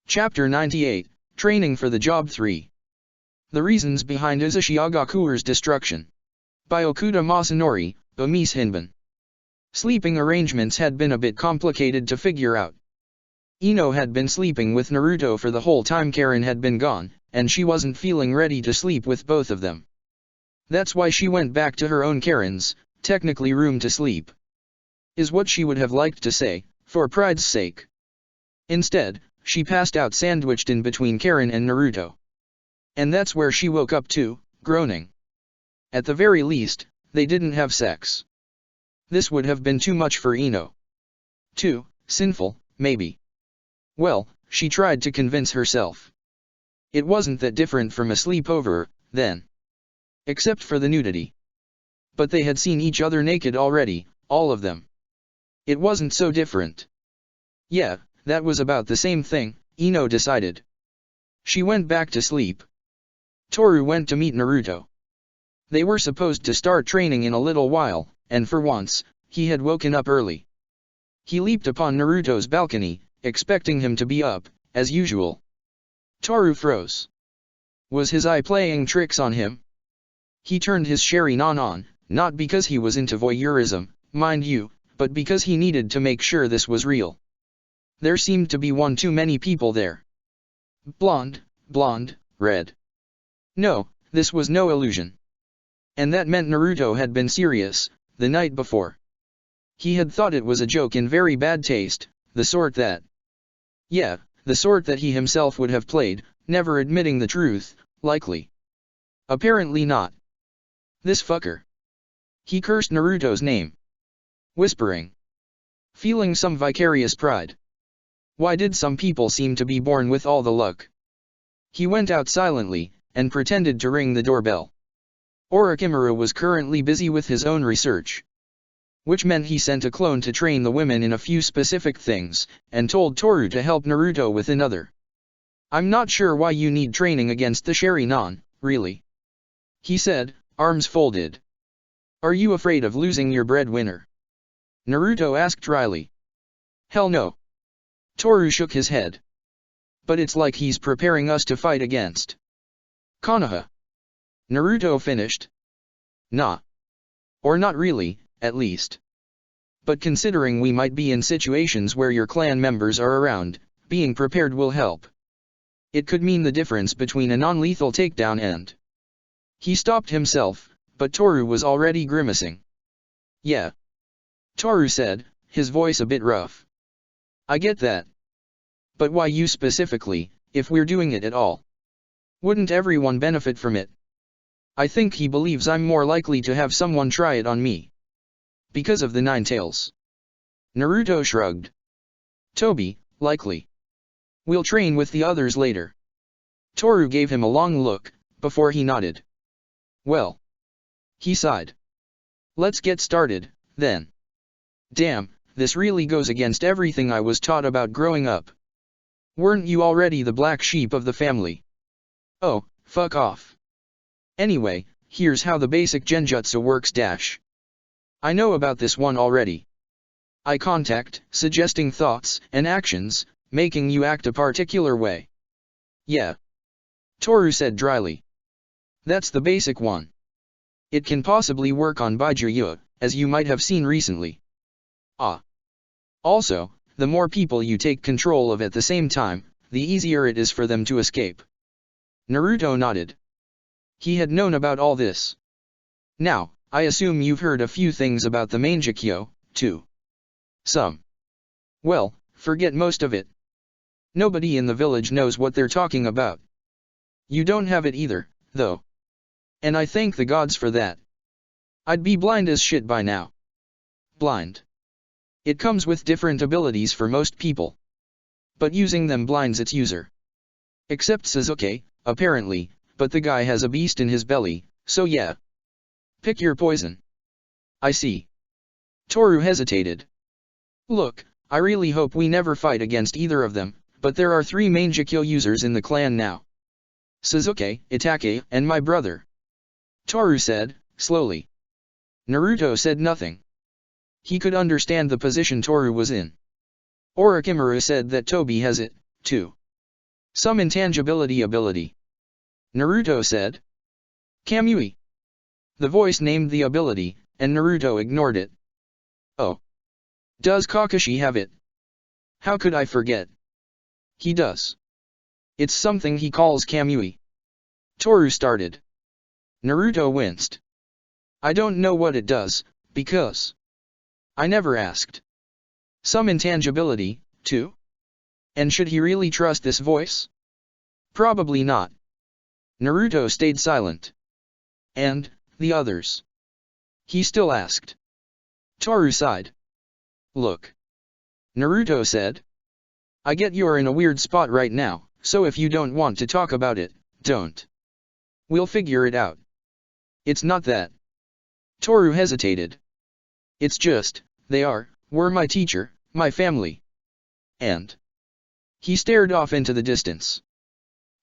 Chapter 98, Training for the Job 3. The Reasons Behind Uzushiagakure's Destruction. By Okuda Masanori, Bamise Hinban. Sleeping arrangements had been a bit complicated to figure out. Ino had been sleeping with Naruto for the whole time Karen had been gone, and she wasn't feeling ready to sleep with both of them. That's why she went back to her own Karen's, technically room to sleep. Is what she would have liked to say, for pride's sake. Instead, she passed out sandwiched in between Karen and Naruto. And that's where she woke up too, groaning. At the very least, they didn't have sex. This would have been too much for Ino. Too sinful, maybe. Well, she tried to convince herself. It wasn't that different from a sleepover, then. Except for the nudity. But they had seen each other naked already, all of them. It wasn't so different. Yeah, that was about the same thing, Ino decided. She went back to sleep. Toru went to meet Naruto. They were supposed to start training in a little while, and for once, he had woken up early. He leaped upon Naruto's balcony, expecting him to be up, as usual. Toru froze. Was his eye playing tricks on him? He turned his Sharingan on, not because he was into voyeurism, mind you, but because he needed to make sure this was real. There seemed to be one too many people there. Blonde, red. No, this was no illusion. And that meant Naruto had been serious, the night before. He had thought it was a joke in very bad taste, the sort that... Yeah, the sort that he himself would have played, never admitting the truth, likely. Apparently not. This fucker. He cursed Naruto's name. Whispering. Feeling some vicarious pride. Why did some people seem to be born with all the luck? He went out silently, and pretended to ring the doorbell. Orochimaru was currently busy with his own research. Which meant he sent a clone to train the women in a few specific things, and told Toru to help Naruto with another. I'm not sure why you need training against the Sharingan, really. He said, arms folded. Are you afraid of losing your breadwinner? Naruto asked dryly. Hell no. Toru shook his head. But it's like he's preparing us to fight against Konoha. Naruto finished. Nah. Or not really, at least. But considering we might be in situations where your clan members are around, being prepared will help. It could mean the difference between a non-lethal takedown and... He stopped himself, but Toru was already grimacing. Yeah. Toru said, his voice a bit rough. I get that. But why you specifically, if we're doing it at all? Wouldn't everyone benefit from it? I think he believes I'm more likely to have someone try it on me. Because of the Nine Tails. Naruto shrugged. Toby, likely. We'll train with the others later. Toru gave him a long look, before he nodded. Well. He sighed. Let's get started, then. Damn, this really goes against everything I was taught about growing up. Weren't you already the black sheep of the family? Oh, fuck off. Anyway, here's how the basic genjutsu works dash. I know about this one already. Eye contact, suggesting thoughts and actions, making you act a particular way. Yeah. Toru said dryly. That's the basic one. It can possibly work on Baijuya, as you might have seen recently. Ah. Also, the more people you take control of at the same time, the easier it is for them to escape. Naruto nodded. He had known about all this. Now, I assume you've heard a few things about the Mangekyo, too. Some. Well, forget most of it. Nobody in the village knows what they're talking about. You don't have it either, though. And I thank the gods for that. I'd be blind as shit by now. Blind. It comes with different abilities for most people. But using them blinds its user. Except Sasuke, apparently, but the guy has a beast in his belly, so yeah. Pick your poison. I see. Toru hesitated. Look, I really hope we never fight against either of them, but there are 3 main Jikyo users in the clan now. Sasuke, Itachi, and my brother. Toru said, slowly. Naruto said nothing. He could understand the position Toru was in. Orochimaru said that Tobi has it, too. Some intangibility ability. Naruto said. Kamui. The voice named the ability, and Naruto ignored it. Oh. Does Kakashi have it? How could I forget? He does. It's something he calls Kamui. Toru started. Naruto winced. I don't know what it does, because I never asked. Some intangibility, too? And should he really trust this voice? Probably not. Naruto stayed silent. And the others? He still asked. Toru sighed. Look. Naruto said. I get you're in a weird spot right now, so if you don't want to talk about it, don't. We'll figure it out. It's not that. Toru hesitated. It's just, were my teacher, my family. And he stared off into the distance.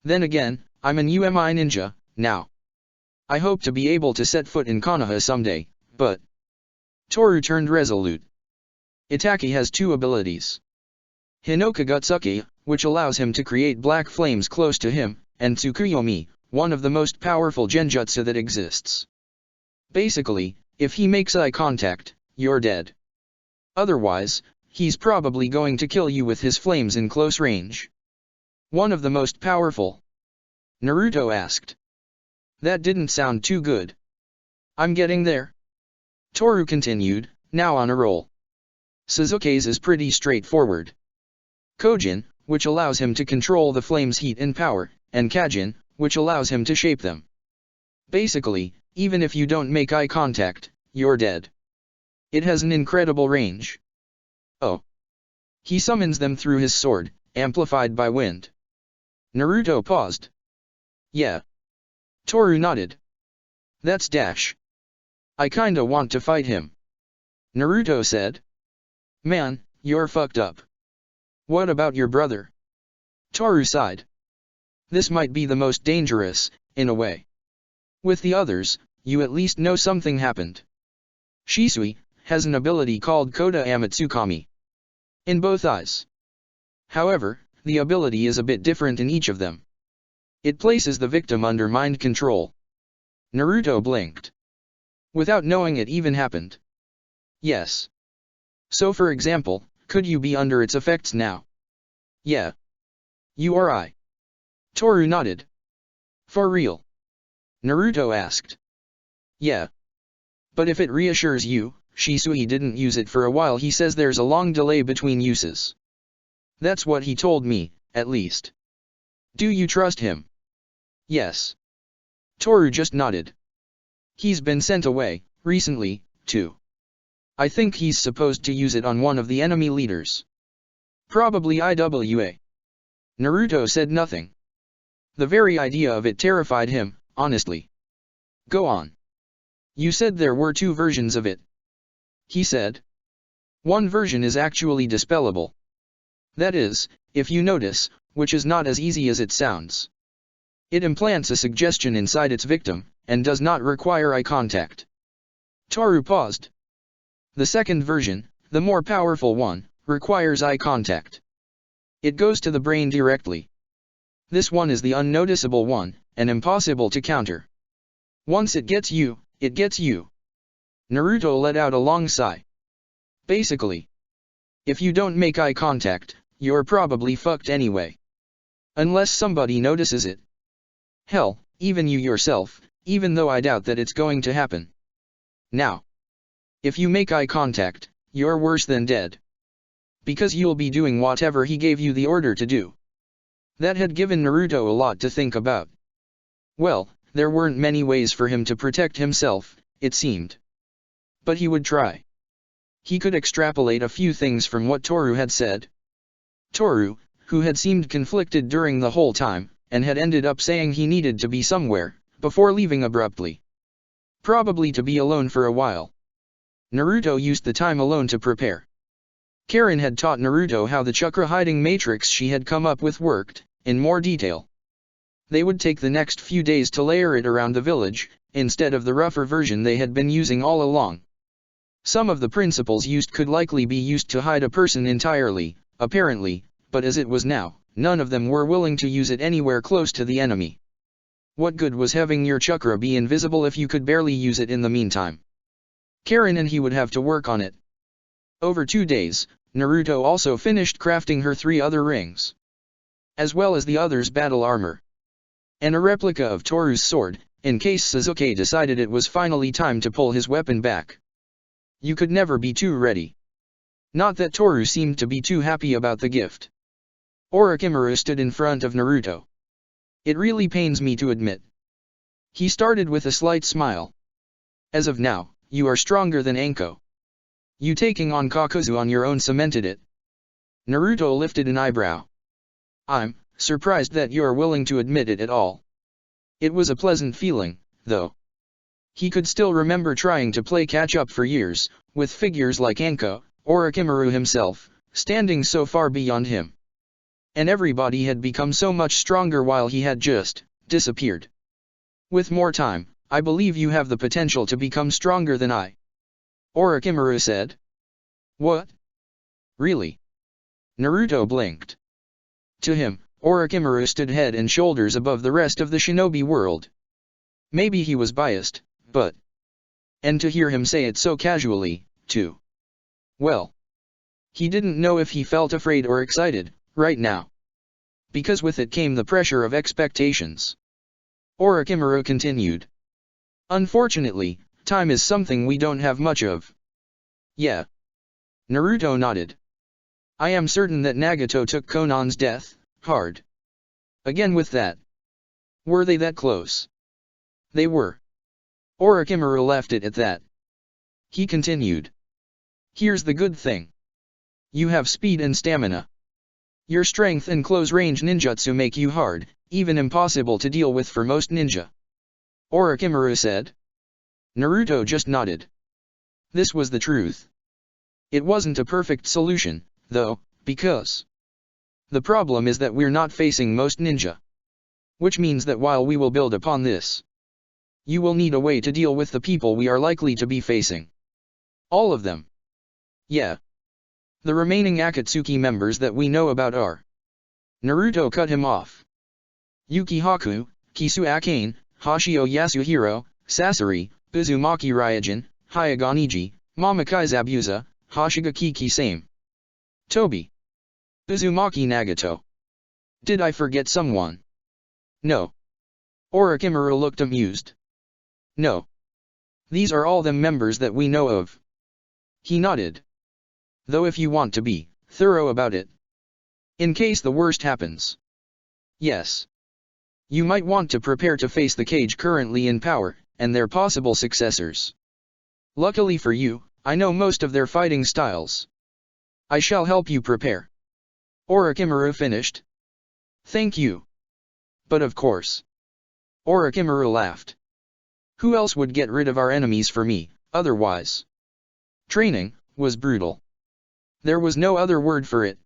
Then again, I'm an UMI ninja, now. I hope to be able to set foot in Konoha someday, but Toru turned resolute. Itachi has 2 abilities. Hinokagutsuki, which allows him to create black flames close to him, and Tsukuyomi, one of the most powerful genjutsu that exists. Basically, if he makes eye contact, you're dead. Otherwise, he's probably going to kill you with his flames in close range. One of the most powerful? Naruto asked. That didn't sound too good. I'm getting there. Toru continued, now on a roll. Sasuke's is pretty straightforward. Kojin, which allows him to control the flame's heat and power, and Kajin, which allows him to shape them. Basically, even if you don't make eye contact, you're dead. It has an incredible range. Oh. He summons them through his sword, amplified by wind. Naruto paused. Yeah. Toru nodded. That's dash. I kinda want to fight him. Naruto said. Man, you're fucked up. What about your brother? Toru sighed. This might be the most dangerous, in a way. With the others, you at least know something happened. Shisui has an ability called Koda Amatsukami. In both eyes. However, the ability is a bit different in each of them. It places the victim under mind control. Naruto blinked. Without knowing it even happened. Yes. So for example, could you be under its effects now? Yeah. You or I? Toru nodded. For real? Naruto asked. Yeah. But if it reassures you, Shisui didn't use it for a while. He says there's a long delay between uses. That's what he told me, at least. Do you trust him? Yes. Toru just nodded. He's been sent away, recently, too. I think he's supposed to use it on one of the enemy leaders. Probably IWA. Naruto said nothing. The very idea of it terrified him, honestly. Go on. You said there were 2 versions of it. He said. One version is actually dispellable. That is, if you notice, which is not as easy as it sounds. It implants a suggestion inside its victim, and does not require eye contact. Toru paused. The second version, the more powerful one, requires eye contact. It goes to the brain directly. This one is the unnoticeable one, and impossible to counter. Once it gets you, it gets you. Naruto let out a long sigh. Basically, if you don't make eye contact, you're probably fucked anyway. Unless somebody notices it. Hell, even you yourself, even though I doubt that it's going to happen. Now, if you make eye contact, you're worse than dead. Because you'll be doing whatever he gave you the order to do. That had given Naruto a lot to think about. Well, there weren't many ways for him to protect himself, it seemed. But he would try. He could extrapolate a few things from what Toru had said. Toru, who had seemed conflicted during the whole time, and had ended up saying he needed to be somewhere, before leaving abruptly. Probably to be alone for a while. Naruto used the time alone to prepare. Karen had taught Naruto how the chakra hiding matrix she had come up with worked, in more detail. They would take the next few days to layer it around the village, instead of the rougher version they had been using all along. Some of the principles used could likely be used to hide a person entirely, apparently, but as it was now, none of them were willing to use it anywhere close to the enemy. What good was having your chakra be invisible if you could barely use it in the meantime? Karen and he would have to work on it. Over 2 days, Naruto also finished crafting her 3 other rings, as well as the others' battle armor, and a replica of Toru's sword, in case Sasuke decided it was finally time to pull his weapon back. You could never be too ready. Not that Toru seemed to be too happy about the gift. Orochimaru stood in front of Naruto. It really pains me to admit. He started with a slight smile. As of now, you are stronger than Anko. You taking on Kakuzu on your own cemented it. Naruto lifted an eyebrow. I'm surprised that you're willing to admit it at all. It was a pleasant feeling, though. He could still remember trying to play catch-up for years, with figures like Anko, Orochimaru himself, standing so far beyond him. And everybody had become so much stronger while he had just disappeared. With more time, I believe you have the potential to become stronger than I. Orochimaru said. What? Really? Naruto blinked. To him, Orochimaru stood head and shoulders above the rest of the shinobi world. Maybe he was biased, but... And to hear him say it so casually, too. Well. He didn't know if he felt afraid or excited, right now. Because with it came the pressure of expectations. Orochimaru continued. Unfortunately, time is something we don't have much of. Yeah. Naruto nodded. I am certain that Nagato took Konan's death hard. Again with that. Were they that close? They were. Orochimaru left it at that. He continued. Here's the good thing. You have speed and stamina. Your strength and close-range ninjutsu make you hard, even impossible to deal with for most ninja. Orochimaru said. Naruto just nodded. This was the truth. It wasn't a perfect solution, though, because the problem is that we're not facing most ninja. Which means that while we will build upon this, you will need a way to deal with the people we are likely to be facing. All of them. Yeah. The remaining Akatsuki members that we know about are. Naruto cut him off. Yuki Haku, Kisu Akane, Hashio Yasuhiro, Sasori, Uzumaki Ryujin, Hyaganiji, Mamakai Zabuza, Hashigaki Kisame. Tobi. Uzumaki Nagato. Did I forget someone? No. Orochimaru looked amused. No. These are all them members that we know of. He nodded. Though if you want to be thorough about it. In case the worst happens. Yes. You might want to prepare to face the Kage currently in power, and their possible successors. Luckily for you, I know most of their fighting styles. I shall help you prepare. Orochimaru finished. Thank you. But of course. Orochimaru laughed. Who else would get rid of our enemies for me, otherwise? Training was brutal. There was no other word for it.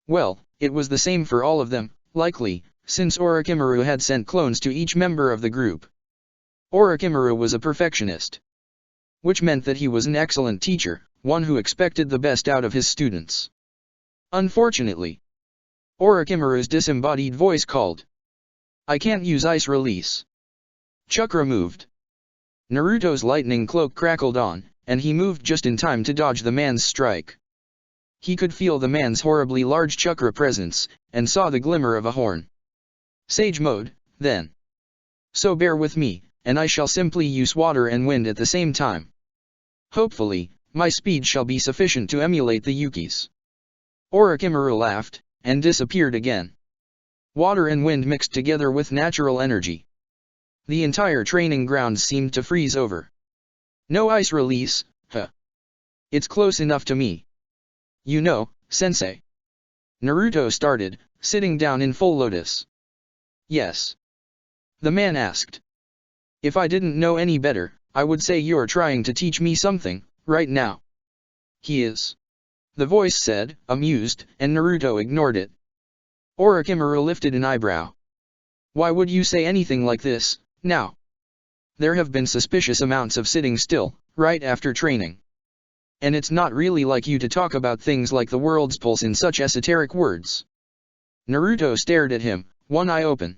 Well, it was the same for all of them, likely, since Orochimaru had sent clones to each member of the group. Orochimaru was a perfectionist. Which meant that he was an excellent teacher, one who expected the best out of his students. Unfortunately, Orochimaru's disembodied voice called. I can't use ice release. Chakra moved. Naruto's lightning cloak crackled on, and he moved just in time to dodge the man's strike. He could feel the man's horribly large chakra presence, and saw the glimmer of a horn. Sage mode, then. So bear with me, and I shall simply use water and wind at the same time. Hopefully, my speed shall be sufficient to emulate the Yuki's. Orochimaru laughed, and disappeared again. Water and wind mixed together with natural energy. The entire training grounds seemed to freeze over. No ice release, huh? It's close enough to me. You know, sensei. Naruto started, sitting down in full lotus. Yes. The man asked. If I didn't know any better, I would say you're trying to teach me something, right now. He is. The voice said, amused, and Naruto ignored it. Orochimaru lifted an eyebrow. Why would you say anything like this, now? There have been suspicious amounts of sitting still, right after training. And it's not really like you to talk about things like the world's pulse in such esoteric words. Naruto stared at him, one eye open.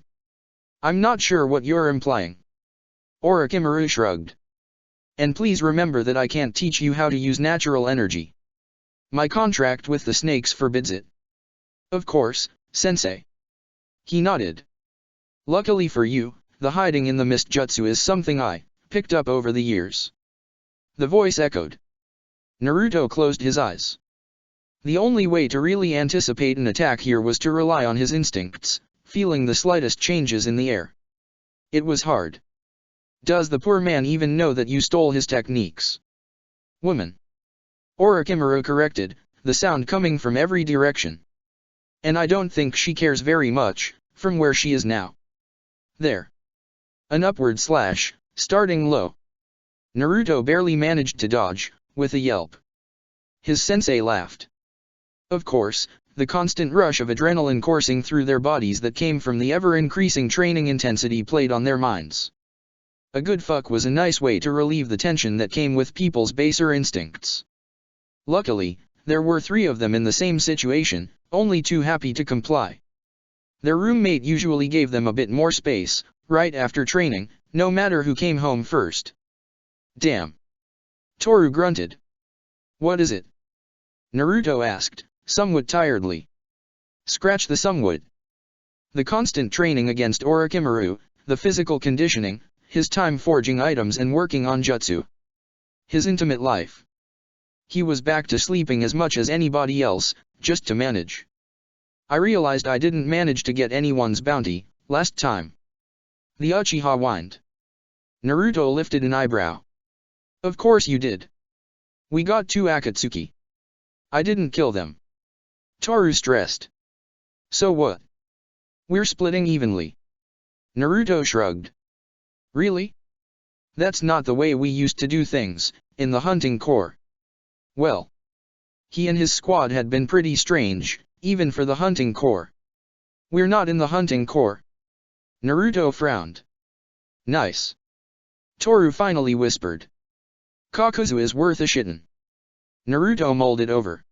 I'm not sure what you're implying. Orochimaru shrugged. And please remember that I can't teach you how to use natural energy. My contract with the snakes forbids it. Of course, sensei. He nodded. Luckily for you, the hiding in the mist jutsu is something I picked up over the years. The voice echoed. Naruto closed his eyes. The only way to really anticipate an attack here was to rely on his instincts, feeling the slightest changes in the air. It was hard. Does the poor man even know that you stole his techniques? Woman. Orochimaru corrected, the sound coming from every direction. And I don't think she cares very much, from where she is now. There. An upward slash, starting low. Naruto barely managed to dodge, with a yelp. His sensei laughed. Of course, the constant rush of adrenaline coursing through their bodies that came from the ever-increasing training intensity played on their minds. A good fuck was a nice way to relieve the tension that came with people's baser instincts. Luckily, there were 3 of them in the same situation, only 2 happy to comply. Their roommate usually gave them a bit more space, right after training, no matter who came home first. Damn. Toru grunted. What is it? Naruto asked, somewhat tiredly. Scratch the somewhat. The constant training against Orochimaru, the physical conditioning, his time forging items and working on jutsu. His intimate life. He was back to sleeping as much as anybody else, just to manage. I realized I didn't manage to get anyone's bounty, last time. The Uchiha whined. Naruto lifted an eyebrow. Of course you did. We got 2 Akatsuki. I didn't kill them. Toru stressed. So what? We're splitting evenly. Naruto shrugged. Really? That's not the way we used to do things, in the hunting corps. Well. He and his squad had been pretty strange, even for the hunting corps. We're not in the hunting corps. Naruto frowned. Nice. Toru finally whispered. Kakuzu is worth a shittin'. Naruto mulled it over.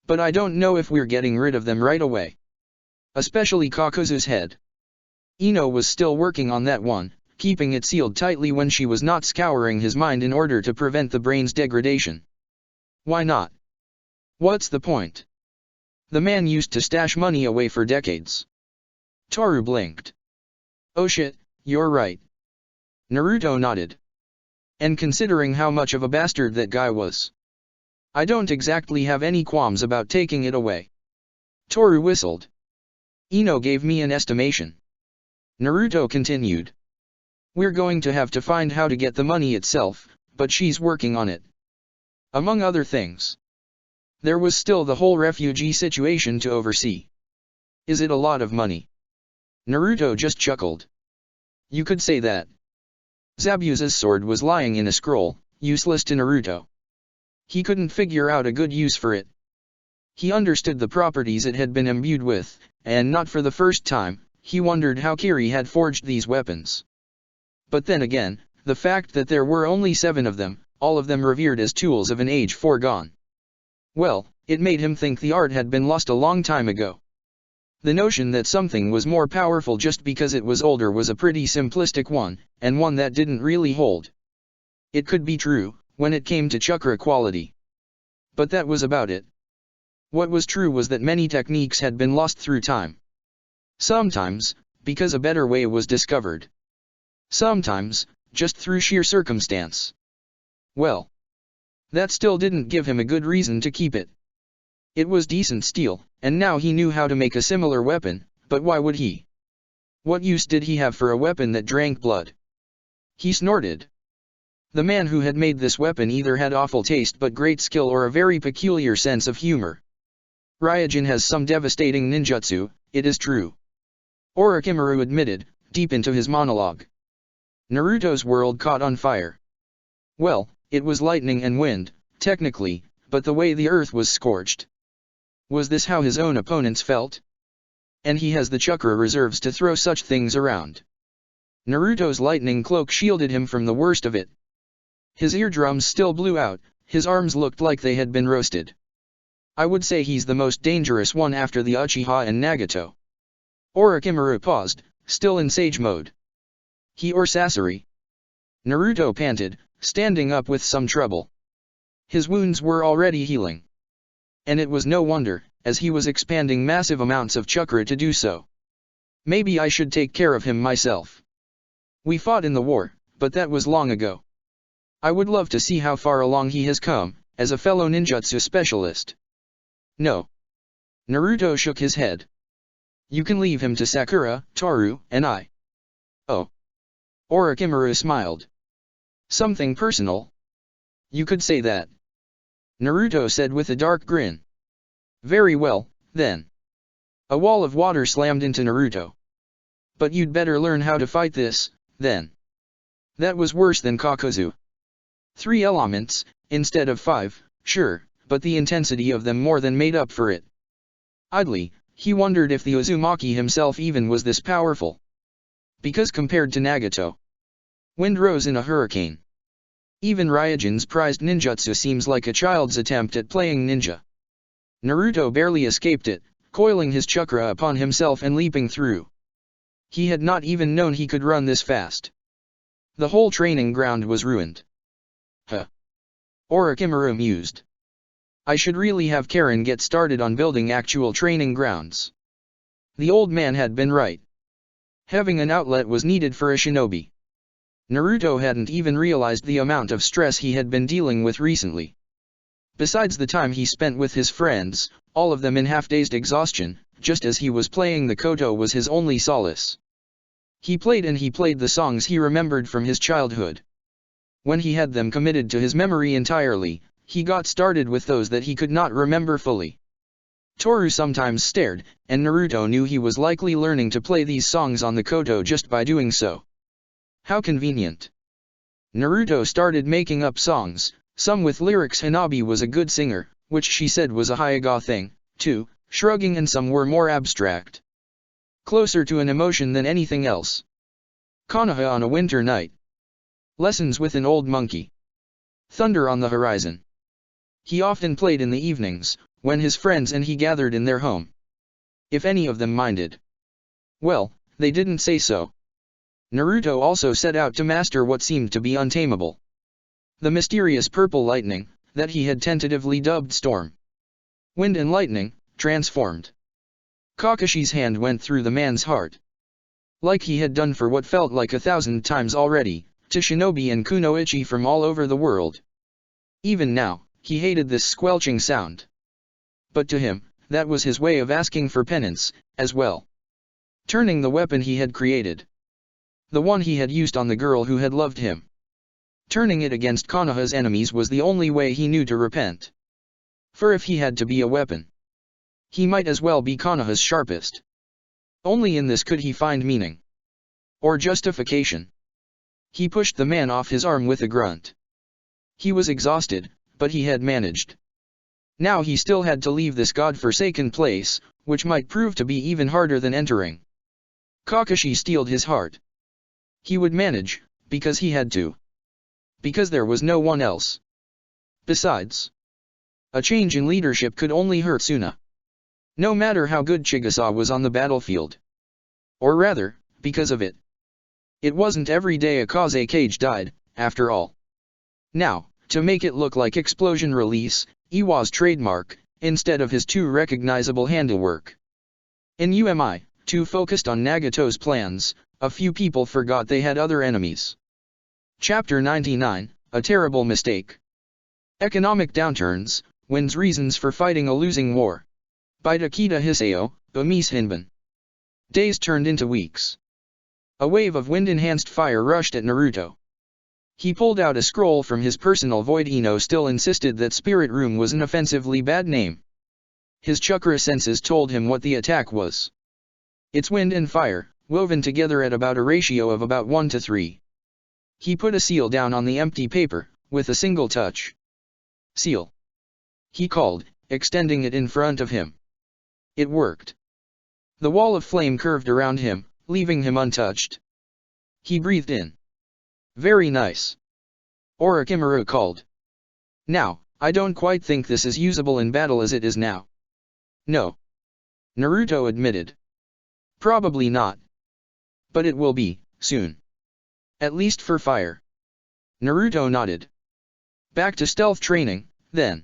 But I don't know if we're getting rid of them right away. Especially Kakuzu's head. Ino was still working on that one, keeping it sealed tightly when she was not scouring his mind in order to prevent the brain's degradation. Why not? What's the point? The man used to stash money away for decades. Toru blinked. Oh shit, you're right. Naruto nodded. And considering how much of a bastard that guy was, I don't exactly have any qualms about taking it away. Toru whistled. Ino gave me an estimation. Naruto continued. We're going to have to find how to get the money itself, but she's working on it. Among other things. There was still the whole refugee situation to oversee. Is it a lot of money? Naruto just chuckled. You could say that. Zabuza's sword was lying in a scroll, useless to Naruto. He couldn't figure out a good use for it. He understood the properties it had been imbued with, and not for the first time, he wondered how Kiri had forged these weapons. But then again, the fact that there were only 7 of them, all of them revered as tools of an age foregone. Well, it made him think the art had been lost a long time ago. The notion that something was more powerful just because it was older was a pretty simplistic one, and one that didn't really hold. It could be true, when it came to chakra quality. But that was about it. What was true was that many techniques had been lost through time. Sometimes, because a better way was discovered. Sometimes, just through sheer circumstance. Well, that still didn't give him a good reason to keep it. It was decent steel, and now he knew how to make a similar weapon, but why would he? What use did he have for a weapon that drank blood? He snorted. The man who had made this weapon either had awful taste but great skill or a very peculiar sense of humor. Ryujin has some devastating ninjutsu, it is true. Orochimaru admitted, deep into his monologue. Naruto's world caught on fire. Well, it was lightning and wind, technically, but the way the earth was scorched. Was this how his own opponents felt? And he has the chakra reserves to throw such things around. Naruto's lightning cloak shielded him from the worst of it. His eardrums still blew out, his arms looked like they had been roasted. I would say he's the most dangerous one after the Uchiha and Nagato. Orochimaru paused, still in sage mode. He or Sasori? Naruto panted, standing up with some trouble. His wounds were already healing. And it was no wonder, as he was expanding massive amounts of chakra to do so. Maybe I should take care of him myself. We fought in the war, but that was long ago. I would love to see how far along he has come, as a fellow ninjutsu specialist. No. Naruto shook his head. You can leave him to Sakura, Toru, and I. Oh. Orochimaru smiled. Something personal? You could say that. Naruto said with a dark grin. Very well, then. A wall of water slammed into Naruto. But you'd better learn how to fight this, then. That was worse than Kakuzu. 3 elements, instead of 5, sure, but the intensity of them more than made up for it. Idly, he wondered if the Uzumaki himself even was this powerful. Because compared to Nagato, wind rose in a hurricane. Even Ryujin's prized ninjutsu seems like a child's attempt at playing ninja. Naruto barely escaped it, coiling his chakra upon himself and leaping through. He had not even known he could run this fast. The whole training ground was ruined. Huh. Orochimaru mused. I should really have Karen get started on building actual training grounds. The old man had been right. Having an outlet was needed for a shinobi. Naruto hadn't even realized the amount of stress he had been dealing with recently. Besides the time he spent with his friends, all of them in half-dazed exhaustion, just as he was playing the koto was his only solace. He played the songs he remembered from his childhood. When he had them committed to his memory entirely, he got started with those that he could not remember fully. Toru sometimes stared, and Naruto knew he was likely learning to play these songs on the koto just by doing so. How convenient. Naruto started making up songs, some with lyrics. Hanabi was a good singer, which she said was a Hyuga thing, too, shrugging, and some were more abstract. Closer to an emotion than anything else. Konoha on a winter night. Lessons with an old monkey. Thunder on the horizon. He often played in the evenings, when his friends and he gathered in their home. If any of them minded. Well, they didn't say so. Naruto also set out to master what seemed to be untamable. The mysterious purple lightning, that he had tentatively dubbed Storm. Wind and lightning, transformed. Kakashi's hand went through the man's heart. Like he had done for what felt like 1,000 times already, to shinobi and kunoichi from all over the world. Even now, he hated this squelching sound. But to him, that was his way of asking for penance, as well. Turning the weapon he had created. The one he had used on the girl who had loved him. Turning it against Konoha's enemies was the only way he knew to repent. For if he had to be a weapon, he might as well be Konoha's sharpest. Only in this could he find meaning. Or justification. He pushed the man off his arm with a grunt. He was exhausted, but he had managed. Now he still had to leave this god-forsaken place, which might prove to be even harder than entering. Kakashi steeled his heart. He would manage, because he had to. Because there was no one else. Besides, a change in leadership could only hurt Suna. No matter how good Chigusa was on the battlefield. Or rather, because of it. It wasn't every day a Kaze Cage died, after all. Now, to make it look like explosion release, Iwa's trademark, instead of his too recognizable handiwork. In UMI, too focused on Nagato's plans, a few people forgot they had other enemies. Chapter 99, A Terrible Mistake. Economic Downturns, Wins Reasons for Fighting a Losing War. By Takeda Hisao, Umise Hinban. Days turned into weeks. A wave of wind-enhanced fire rushed at Naruto. He pulled out a scroll from his personal void. Ino still insisted that Spirit Room was an offensively bad name. His chakra senses told him what the attack was. It's wind and fire, woven together at about a ratio of about 1 to 3. He put a seal down on the empty paper, with a single touch. Seal. He called, extending it in front of him. It worked. The wall of flame curved around him, leaving him untouched. He breathed in. Very nice. Orochimaru called. Now, I don't quite think this is usable in battle as it is now. No. Naruto admitted. Probably not. But it will be, soon. At least for fire. Naruto nodded. Back to stealth training, then.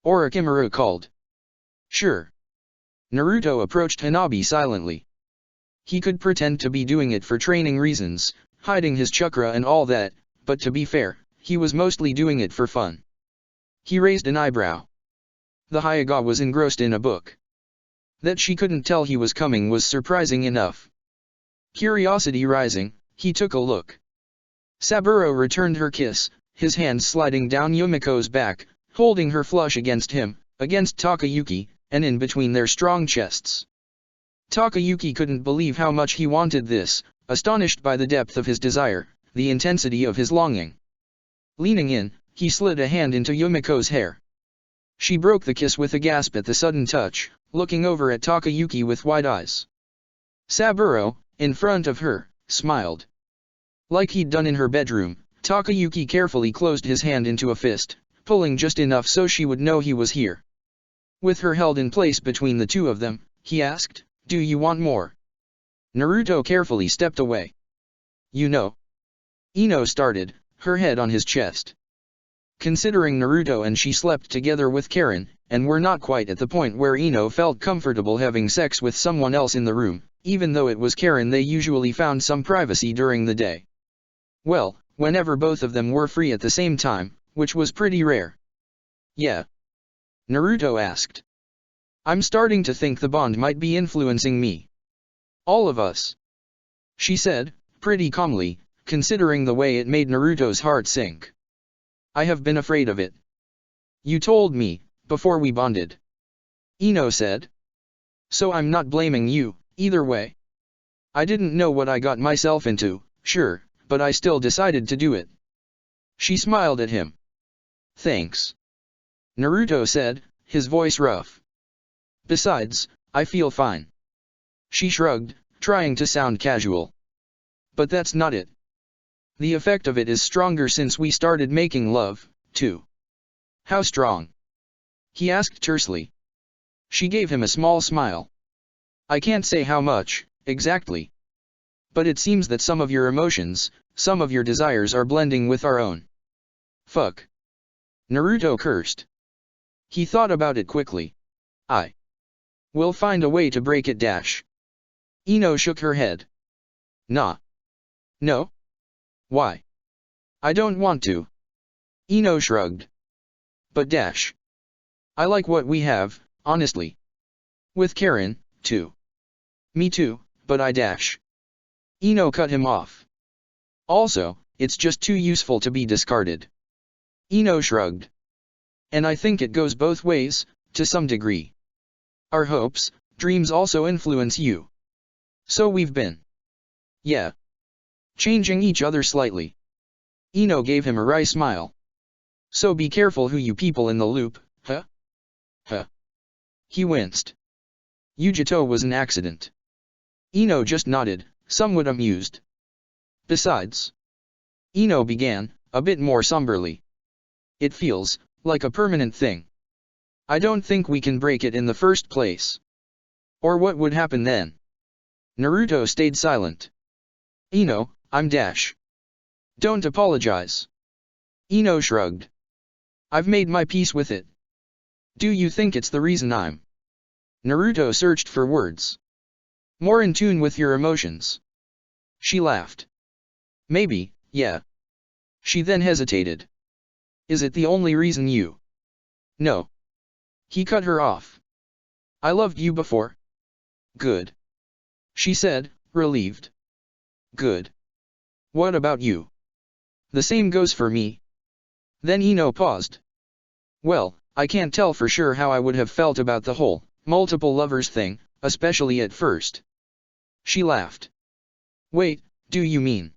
Orochimaru called. Sure. Naruto approached Hanabi silently. He could pretend to be doing it for training reasons, hiding his chakra and all that, but to be fair, he was mostly doing it for fun. He raised an eyebrow. The Hyuga was engrossed in a book. That she couldn't tell he was coming was surprising enough. Curiosity rising, he took a look. Saburo returned her kiss, his hand sliding down Yumiko's back, holding her flush against him, against Takayuki, and in between their strong chests. Takayuki couldn't believe how much he wanted this, astonished by the depth of his desire, the intensity of his longing. Leaning in, he slid a hand into Yumiko's hair. She broke the kiss with a gasp at the sudden touch, looking over at Takayuki with wide eyes. Saburo, in front of her, smiled. Like he'd done in her bedroom, Takayuki carefully closed his hand into a fist, pulling just enough so she would know he was here. With her held in place between the two of them, he asked, "Do you want more?" Naruto carefully stepped away. You know. Ino started, her head on his chest. Considering Naruto and she slept together with Karen, and were not quite at the point where Ino felt comfortable having sex with someone else in the room, even though it was Karen they usually found some privacy during the day. Well, whenever both of them were free at the same time, which was pretty rare. Yeah. Naruto asked. I'm starting to think the bond might be influencing me. All of us. She said, pretty calmly, considering the way it made Naruto's heart sink. I have been afraid of it. You told me, before we bonded. Ino said. So I'm not blaming you, either way. I didn't know what I got myself into, sure, but I still decided to do it. She smiled at him. Thanks. Naruto said, his voice rough. Besides, I feel fine. She shrugged, trying to sound casual. But that's not it. The effect of it is stronger since we started making love, too. How strong? He asked tersely. She gave him a small smile. I can't say how much, exactly. But it seems that some of your emotions, some of your desires are blending with our own. Fuck. Naruto cursed. He thought about it quickly. We'll find a way to break it dash. Ino shook her head. Nah. No? Why? I don't want to. Ino shrugged. But dash. I like what we have, honestly. With Karen, too. Me too, but I dash. Ino cut him off. Also, it's just too useful to be discarded. Ino shrugged. And I think it goes both ways, to some degree. Our hopes, dreams also influence you. So we've been. Yeah. Changing each other slightly. Ino gave him a wry smile. So be careful who you people in the loop, huh? Huh. He winced. Yujito was an accident. Ino just nodded, somewhat amused. Besides. Ino began, a bit more somberly. It feels like a permanent thing. I don't think we can break it in the first place. Or what would happen then? Naruto stayed silent. Ino, I'm dash. Don't apologize. Ino shrugged. I've made my peace with it. Do you think it's the reason I'm? Naruto searched for words. More in tune with your emotions. She laughed. Maybe, yeah. She then hesitated. Is it the only reason you? No. He cut her off. I loved you before. Good. She said, relieved. Good. What about you? The same goes for me. Then Ino paused. Well, I can't tell for sure how I would have felt about the whole, multiple lovers thing, especially at first. She laughed. Wait, do you mean?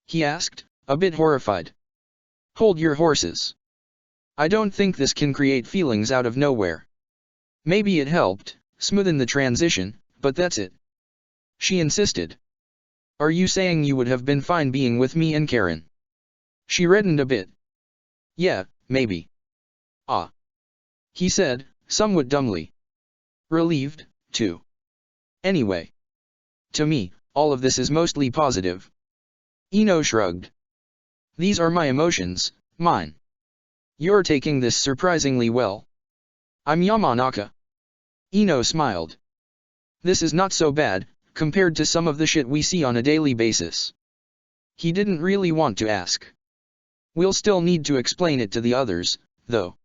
He asked, a bit horrified. Hold your horses. I don't think this can create feelings out of nowhere. Maybe it helped smoothen the transition, but that's it. She insisted. Are you saying you would have been fine being with me and Karen? She reddened a bit. Yeah, maybe. Ah. He said, somewhat dumbly. Relieved, too. Anyway. To me, all of this is mostly positive. Ino shrugged. These are my emotions, mine. You're taking this surprisingly well. I'm Yamanaka. Ino smiled. This is not so bad, compared to some of the shit we see on a daily basis. He didn't really want to ask. We'll still need to explain it to the others, though.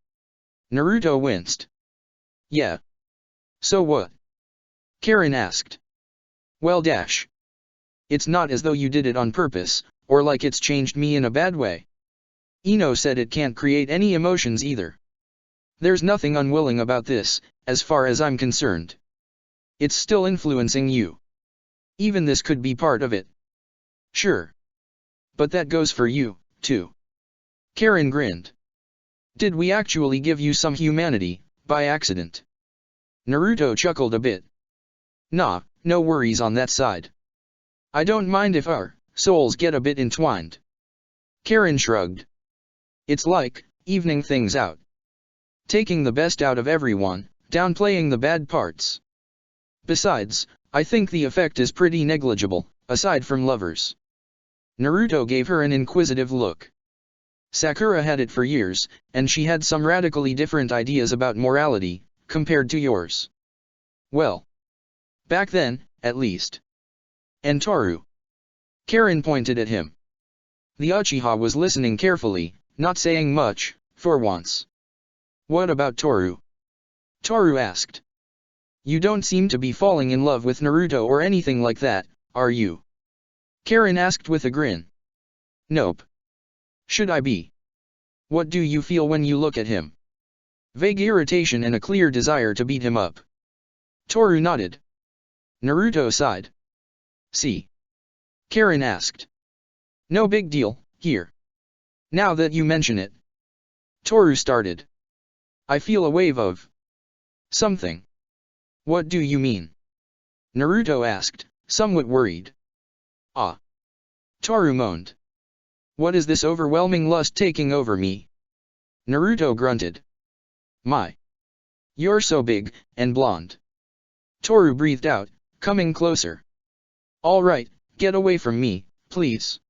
Naruto winced. Yeah. So what? Karen asked. Well dash. It's not as though you did it on purpose, or like it's changed me in a bad way. Ino said it can't create any emotions either. There's nothing unwilling about this, as far as I'm concerned. It's still influencing you. Even this could be part of it. Sure. But that goes for you, too. Karen grinned. Did we actually give you some humanity, by accident? Naruto chuckled a bit. Nah, no worries on that side. I don't mind if our souls get a bit entwined. Karen shrugged. It's like, evening things out. Taking the best out of everyone, downplaying the bad parts. Besides, I think the effect is pretty negligible, aside from lovers. Naruto gave her an inquisitive look. Sakura had it for years, and she had some radically different ideas about morality, compared to yours. Well. Back then, at least. And Toru. Karen pointed at him. The Uchiha was listening carefully, not saying much, for once. What about Toru? Toru asked. You don't seem to be falling in love with Naruto or anything like that, are you? Karen asked with a grin. Nope. Should I be? What do you feel when you look at him? Vague irritation and a clear desire to beat him up. Toru nodded. Naruto sighed. See? Karen asked. No big deal, here. Now that you mention it. Toru started. I feel a wave of something. What do you mean? Naruto asked, somewhat worried. Ah. Toru moaned. What is this overwhelming lust taking over me? Naruto grunted. My. You're so big, and blonde. Toru breathed out, coming closer. All right, get away from me, please.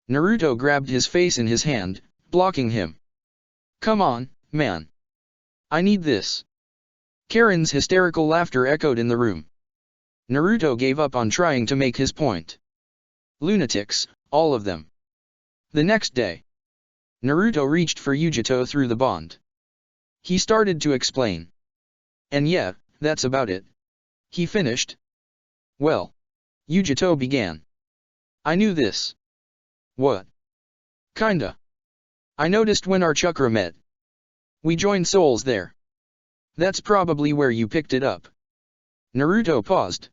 Naruto grabbed his face in his hand, blocking him. Come on, man. I need this. Karen's hysterical laughter echoed in the room. Naruto gave up on trying to make his point. Lunatics, all of them. The next day, Naruto reached for Yujito through the bond. He started to explain. And yeah, that's about it. He finished. Well. Yujito began. I knew this. What? Kinda. I noticed when our chakra met. We joined souls there. That's probably where you picked it up. Naruto paused.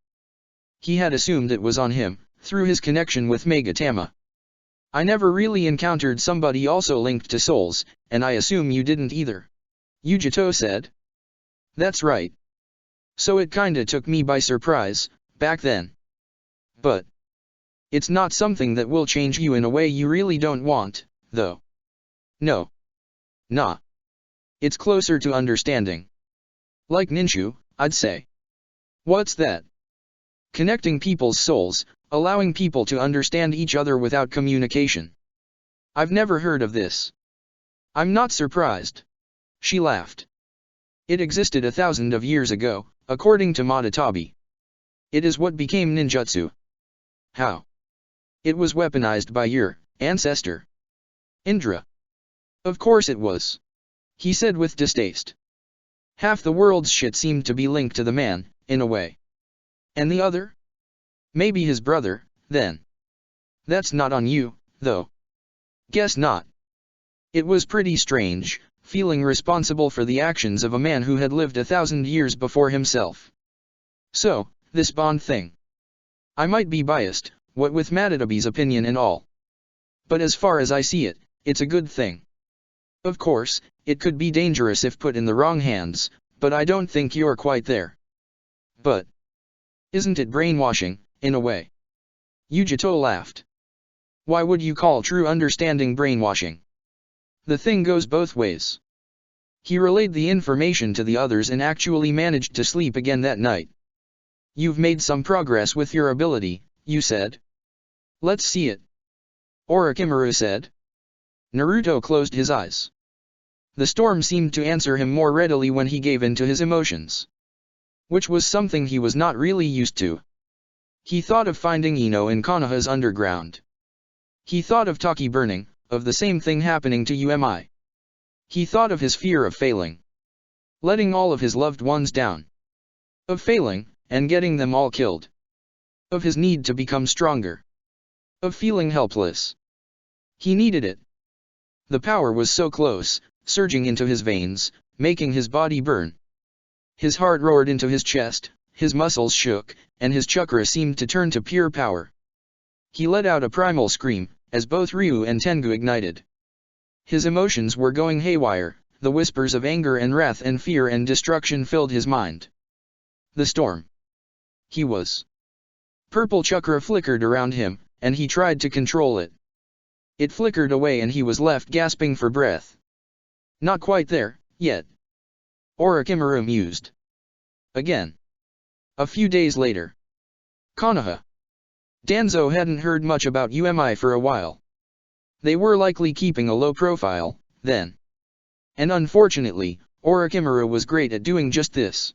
He had assumed it was on him, through his connection with Megatama. I never really encountered somebody also linked to souls, and I assume you didn't either. Yujito said. That's right. So it kinda took me by surprise, back then. But it's not something that will change you in a way you really don't want, though. No. Nah. It's closer to understanding. Like Ninshu, I'd say. What's that? Connecting people's souls, allowing people to understand each other without communication. I've never heard of this. I'm not surprised. She laughed. It existed 1,000 of years ago, according to Madatabi. It is what became ninjutsu. How? It was weaponized by your ancestor. Indra. Of course it was. He said with distaste. Half the world's shit seemed to be linked to the man, in a way. And the other? Maybe his brother, then. That's not on you, though. Guess not. It was pretty strange, feeling responsible for the actions of a man who had lived 1,000 years before himself. So, this bond thing. I might be biased, what with Madatabi's opinion and all. But as far as I see it, it's a good thing. Of course, it could be dangerous if put in the wrong hands, but I don't think you're quite there. But isn't it brainwashing, in a way? Yujito laughed. Why would you call true understanding brainwashing? The thing goes both ways. He relayed the information to the others and actually managed to sleep again that night. You've made some progress with your ability, you said. Let's see it. Orochimaru said. Naruto closed his eyes. The storm seemed to answer him more readily when he gave in to his emotions. Which was something he was not really used to. He thought of finding Ino in Konoha's underground. He thought of Taki burning, of the same thing happening to Umi. He thought of his fear of failing. Letting all of his loved ones down. Of failing, and getting them all killed. Of his need to become stronger. Of feeling helpless. He needed it. The power was so close, surging into his veins, making his body burn. His heart roared into his chest, his muscles shook, and his chakra seemed to turn to pure power. He let out a primal scream, as both Ryu and Tengu ignited. His emotions were going haywire, the whispers of anger and wrath and fear and destruction filled his mind. The storm. He was. Purple chakra flickered around him, and he tried to control it. It flickered away and he was left gasping for breath. Not quite there, yet. Orochimaru mused. Again. A few days later. Konoha. Danzo hadn't heard much about Umi for a while. They were likely keeping a low profile, then. And unfortunately, Orochimaru was great at doing just this.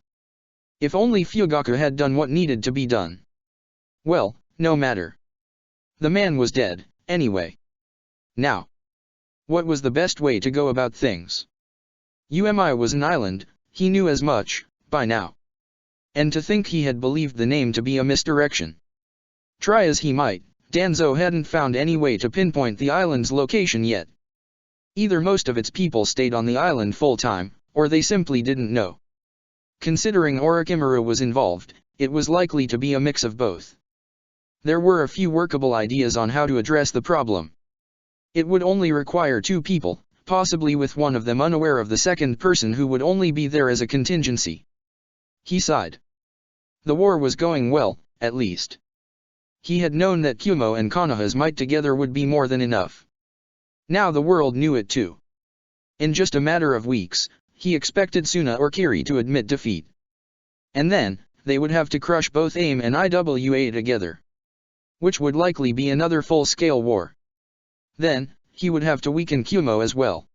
If only Fugaku had done what needed to be done. Well, no matter. The man was dead, anyway. Now. What was the best way to go about things? Umi was an island, he knew as much, by now. And to think he had believed the name to be a misdirection. Try as he might, Danzo hadn't found any way to pinpoint the island's location yet. Either most of its people stayed on the island full-time, or they simply didn't know. Considering Orochimaru was involved, it was likely to be a mix of both. There were a few workable ideas on how to address the problem. It would only require 2 people, possibly with one of them unaware of the second person who would only be there as a contingency. He sighed. The war was going well, at least. He had known that Kumo and Konoha's might together would be more than enough. Now the world knew it too. In just a matter of weeks, he expected Suna or Kiri to admit defeat. And then, they would have to crush both AIM and IWA together. Which would likely be another full-scale war. Then, he would have to weaken Kumo as well.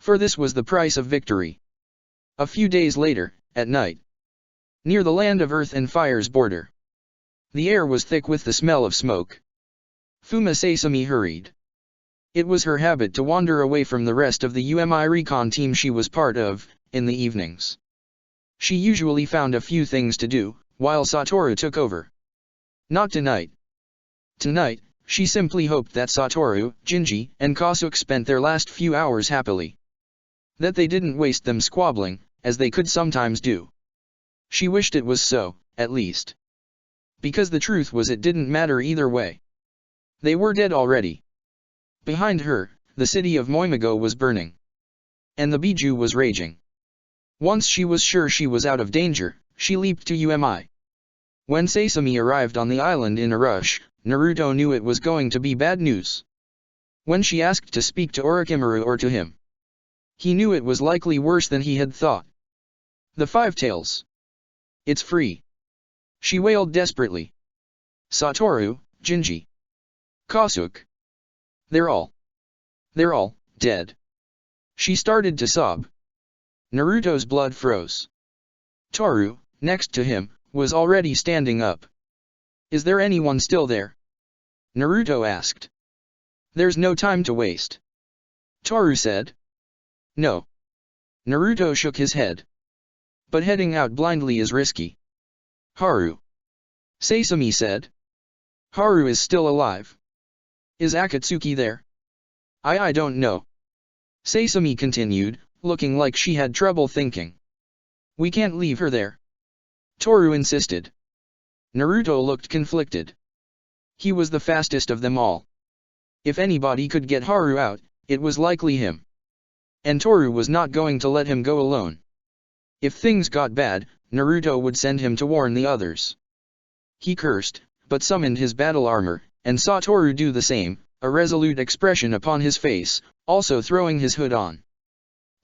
For this was the price of victory. A few days later, at night. Near the Land of Earth and Fire's border. The air was thick with the smell of smoke. Fuma Sesame hurried. It was her habit to wander away from the rest of the UMI recon team she was part of, in the evenings. She usually found a few things to do, while Satoru took over. Not tonight. Tonight, she simply hoped that Satoru, Jinji, and Kasuke spent their last few hours happily. That they didn't waste them squabbling, as they could sometimes do. She wished it was so, at least. Because the truth was it didn't matter either way. They were dead already. Behind her, the city of Moimago was burning. And the Biju was raging. Once she was sure she was out of danger, she leaped to Umi. When Sesame arrived on the island in a rush, Naruto knew it was going to be bad news. When she asked to speak to Orochimaru or to him, he knew it was likely worse than he had thought. The 5 tails. It's free. She wailed desperately. Satoru, Jinji. Kasuke. They're all dead. She started to sob. Naruto's blood froze. Toru, next to him, was already standing up. Is there anyone still there? Naruto asked. There's no time to waste. Toru said. No. Naruto shook his head. But heading out blindly is risky. Haru. Sesame said. Haru is still alive. Is Akatsuki there? I don't know. Sesame continued, looking like she had trouble thinking. We can't leave her there. Toru insisted. Naruto looked conflicted. He was the fastest of them all. If anybody could get Haru out, it was likely him. And Toru was not going to let him go alone. If things got bad, Naruto would send him to warn the others. He cursed, but summoned his battle armor, and saw Toru do the same, a resolute expression upon his face, also throwing his hood on.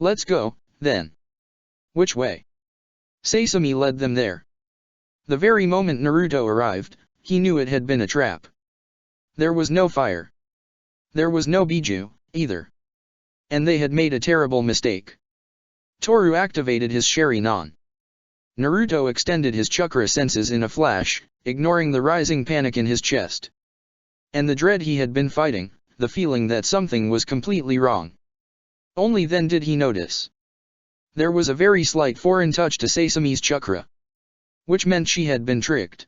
"Let's go, then." "Which way?" Sasami led them there. The very moment Naruto arrived, he knew it had been a trap. There was no fire. There was no Biju, either. And they had made a terrible mistake. Toru activated his Sharingan. Naruto extended his chakra senses in a flash, ignoring the rising panic in his chest. And the dread he had been fighting, the feeling that something was completely wrong. Only then did he notice. There was a very slight foreign touch to Sasami's chakra. Which meant she had been tricked.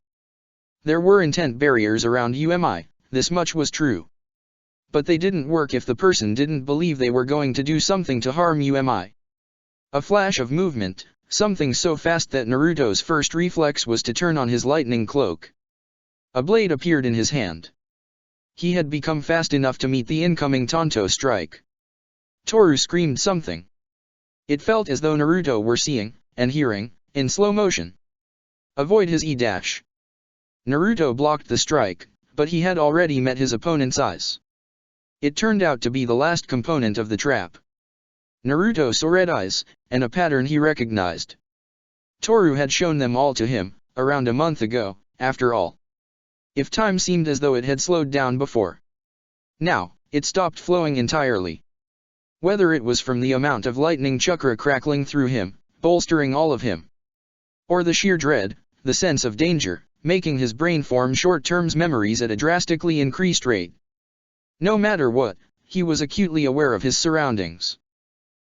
There were intent barriers around UMI, this much was true. But they didn't work if the person didn't believe they were going to do something to harm UMI. A flash of movement, something so fast that Naruto's first reflex was to turn on his lightning cloak. A blade appeared in his hand. He had become fast enough to meet the incoming Tonto strike. Toru screamed something. It felt as though Naruto were seeing, and hearing, in slow motion. Avoid his E-dash. Naruto blocked the strike, but he had already met his opponent's eyes. It turned out to be the last component of the trap. Naruto saw red eyes, and a pattern he recognized. Toru had shown them all to him, around a month ago, after all. If time seemed as though it had slowed down before. Now, it stopped flowing entirely. Whether it was from the amount of lightning chakra crackling through him, bolstering all of him. Or the sheer dread, the sense of danger, making his brain form short-term memories at a drastically increased rate. No matter what, he was acutely aware of his surroundings.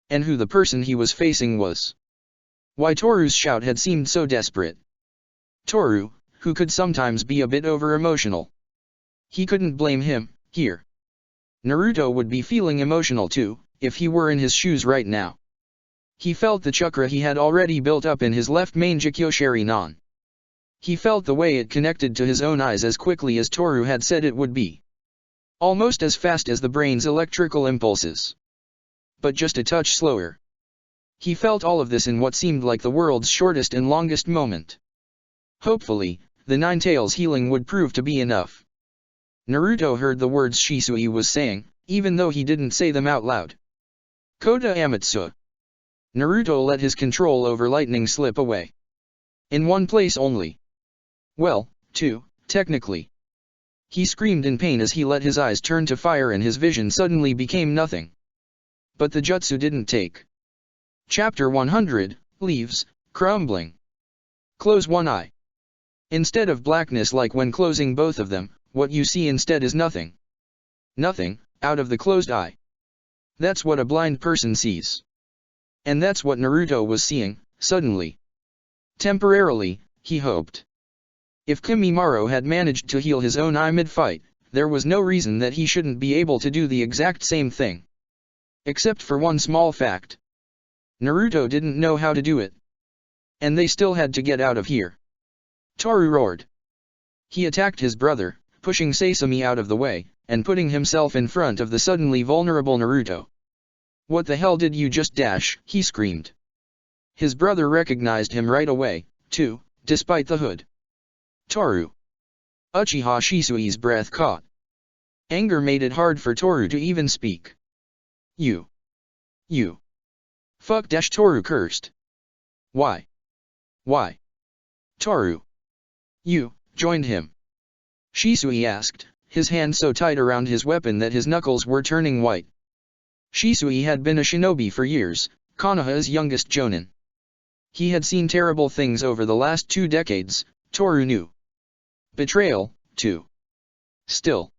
And who the person he was facing was. Why Toru's shout had seemed so desperate. Toru, who could sometimes be a bit over-emotional. He couldn't blame him, here. Naruto would be feeling emotional too, if he were in his shoes right now. He felt the chakra he had already built up in his left main Jikyo Sharingan. He felt the way it connected to his own eyes as quickly as Toru had said it would be. Almost as fast as the brain's electrical impulses. But just a touch slower. He felt all of this in what seemed like the world's shortest and longest moment. Hopefully, the Nine Tails healing would prove to be enough. Naruto heard the words Shisui was saying, even though he didn't say them out loud. Kota Amatsu. Naruto let his control over lightning slip away. In one place only. Well, two, technically. He screamed in pain as he let his eyes turn to fire and his vision suddenly became nothing. But the jutsu didn't take. Chapter 100, Leaves, Crumbling. Close one eye. Instead of blackness like when closing both of them, what you see instead is nothing. Nothing, out of the closed eye. That's what a blind person sees. And that's what Naruto was seeing, suddenly. Temporarily, he hoped. If Kimimaro had managed to heal his own eye mid-fight, there was no reason that he shouldn't be able to do the exact same thing. Except for one small fact. Naruto didn't know how to do it. And they still had to get out of here. Toru roared. He attacked his brother, pushing Sasami out of the way, and putting himself in front of the suddenly vulnerable Naruto. "What the hell did you just dash?" he screamed. His brother recognized him right away, too, despite the hood. Toru. Uchiha Shisui's breath caught. Anger made it hard for Toru to even speak. You. Fuck dash Toru cursed. Why? Toru. You, joined him. Shisui asked, his hand so tight around his weapon that his knuckles were turning white. Shisui had been a shinobi for years, Konoha's youngest jonin. He had seen terrible things over the last 2 decades, Toru knew. Betrayal, too. Still.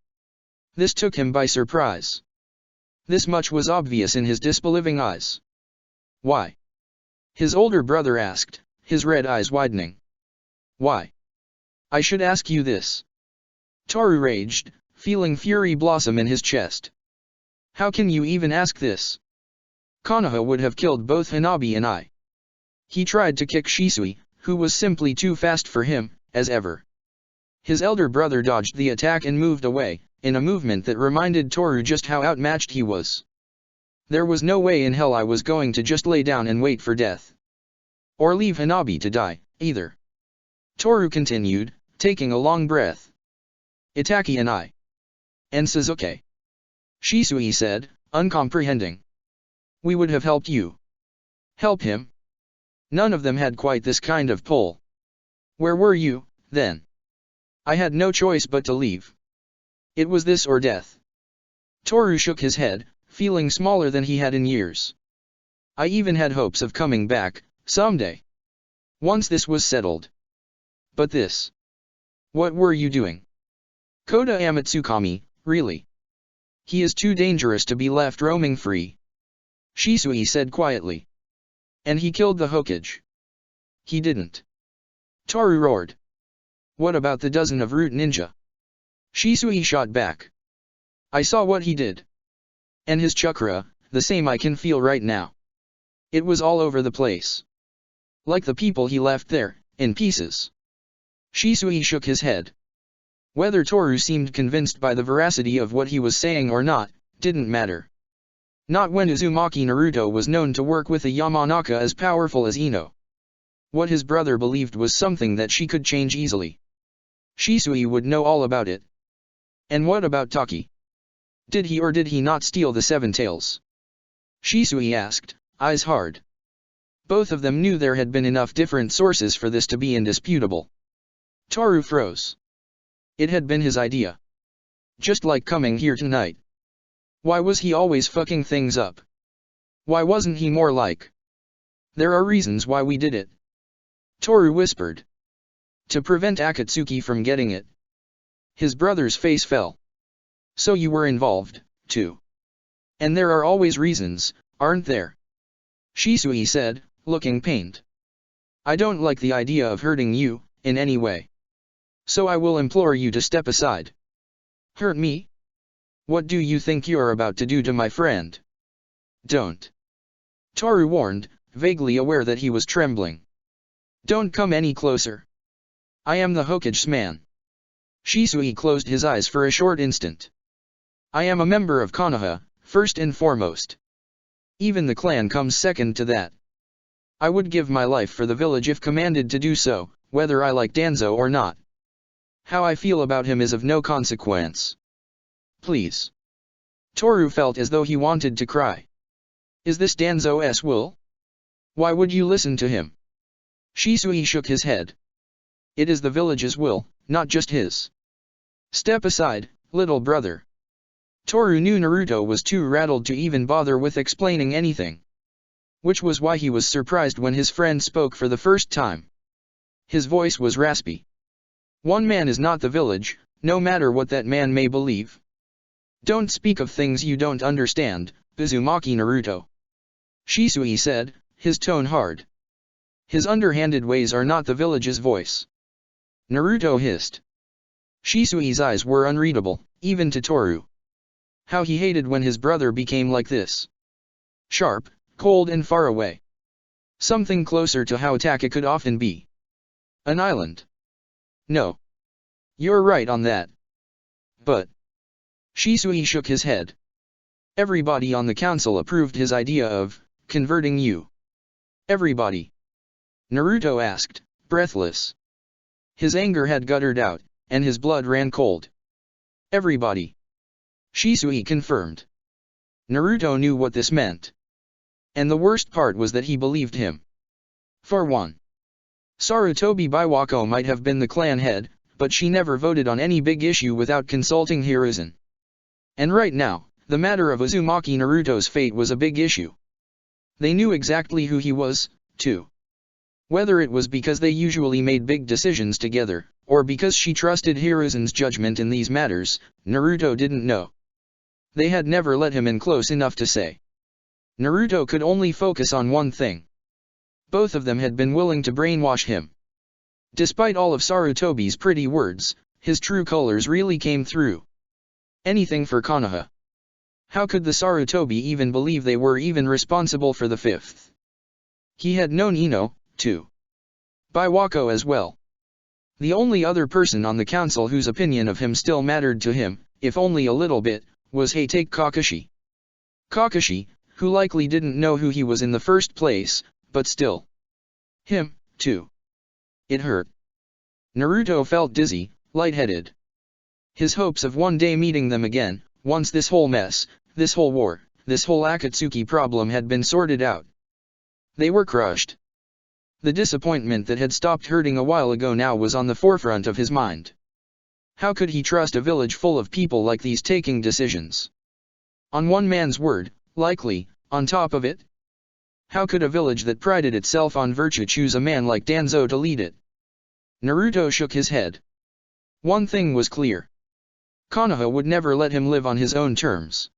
This took him by surprise. This much was obvious in his disbelieving eyes. Why? His older brother asked, his red eyes widening. Why? I should ask you this. Toru raged, feeling fury blossom in his chest. How can you even ask this? Konoha would have killed both Hanabi and I. He tried to kick Shisui, who was simply too fast for him, as ever. His elder brother dodged the attack and moved away, in a movement that reminded Toru just how outmatched he was. There was no way in hell I was going to just lay down and wait for death. Or leave Hanabi to die, either. Toru continued, taking a long breath. Itaki and I. And Suzuki. Shisui said, uncomprehending. We would have helped you. Help him? None of them had quite this kind of pull. Where were you, then? I had no choice but to leave. It was this or death. Toru shook his head, feeling smaller than he had in years. I even had hopes of coming back, someday. Once this was settled. But this. What were you doing? Kota Amatsukami, really? He is too dangerous to be left roaming free. Shisui said quietly. And he killed the Hokage. He didn't. Toru roared. What about the dozen of root ninja? Shisui shot back. I saw what he did. And his chakra, the same I can feel right now. It was all over the place. Like the people he left there, in pieces. Shisui shook his head. Whether Toru seemed convinced by the veracity of what he was saying or not, didn't matter. Not when Uzumaki Naruto was known to work with a Yamanaka as powerful as Ino. What his brother believed was something that she could change easily. Shisui would know all about it. And what about Taki? Did he or did he not steal the seven tails? Shisui asked, eyes hard. Both of them knew there had been enough different sources for this to be indisputable. Toru froze. It had been his idea. Just like coming here tonight. Why was he always fucking things up? Why wasn't he more like? There are reasons why we did it. Toru whispered. To prevent Akatsuki from getting it. His brother's face fell. So you were involved, too. And there are always reasons, aren't there? Shisui said, looking pained. I don't like the idea of hurting you, in any way. So I will implore you to step aside. Hurt me? What do you think you're about to do to my friend? Don't. Toru warned, vaguely aware that he was trembling. Don't come any closer. I am the Hokage's man. Shisui closed his eyes for a short instant. I am a member of Konoha, first and foremost. Even the clan comes second to that. I would give my life for the village if commanded to do so, whether I like Danzo or not. How I feel about him is of no consequence. Please. Toru felt as though he wanted to cry. Is this Danzo's will? Why would you listen to him? Shisui shook his head. It is the village's will, not just his. Step aside, little brother. Toru knew Naruto was too rattled to even bother with explaining anything. Which was why he was surprised when his friend spoke for the first time. His voice was raspy. One man is not the village, no matter what that man may believe. Don't speak of things you don't understand, Uzumaki Naruto. Shisui said, his tone hard. His underhanded ways are not the village's voice. Naruto hissed. Shisui's eyes were unreadable, even to Toru. How he hated when his brother became like this. Sharp, cold and far away. Something closer to how Taka could often be. An island. No. You're right on that. But. Shisui shook his head. Everybody on the council approved his idea of converting you. Everybody. Naruto asked, breathless. His anger had guttered out, and his blood ran cold. Everybody. Shisui confirmed. Naruto knew what this meant. And the worst part was that he believed him. For one. Sarutobi Biwako might have been the clan head, but she never voted on any big issue without consulting Hiruzen. And right now, the matter of Uzumaki Naruto's fate was a big issue. They knew exactly who he was, too. Whether it was because they usually made big decisions together, or because she trusted Hiruzen's judgment in these matters, Naruto didn't know. They had never let him in close enough to say. Naruto could only focus on one thing. Both of them had been willing to brainwash him. Despite all of Sarutobi's pretty words, his true colors really came through. Anything for Konoha. How could the Sarutobi even believe they were even responsible for the fifth? He had known Ino, too. Biwako as well. The only other person on the council whose opinion of him still mattered to him, if only a little bit, was Hatake Kakashi. Kakashi, who likely didn't know who he was in the first place, but still. Him, too. It hurt. Naruto felt dizzy, lightheaded. His hopes of one day meeting them again, once this whole mess, this whole war, this whole Akatsuki problem had been sorted out. They were crushed. The disappointment that had stopped hurting a while ago now was on the forefront of his mind. How could he trust a village full of people like these taking decisions? On one man's word, likely, on top of it? How could a village that prided itself on virtue choose a man like Danzo to lead it? Naruto shook his head. One thing was clear. Konoha would never let him live on his own terms.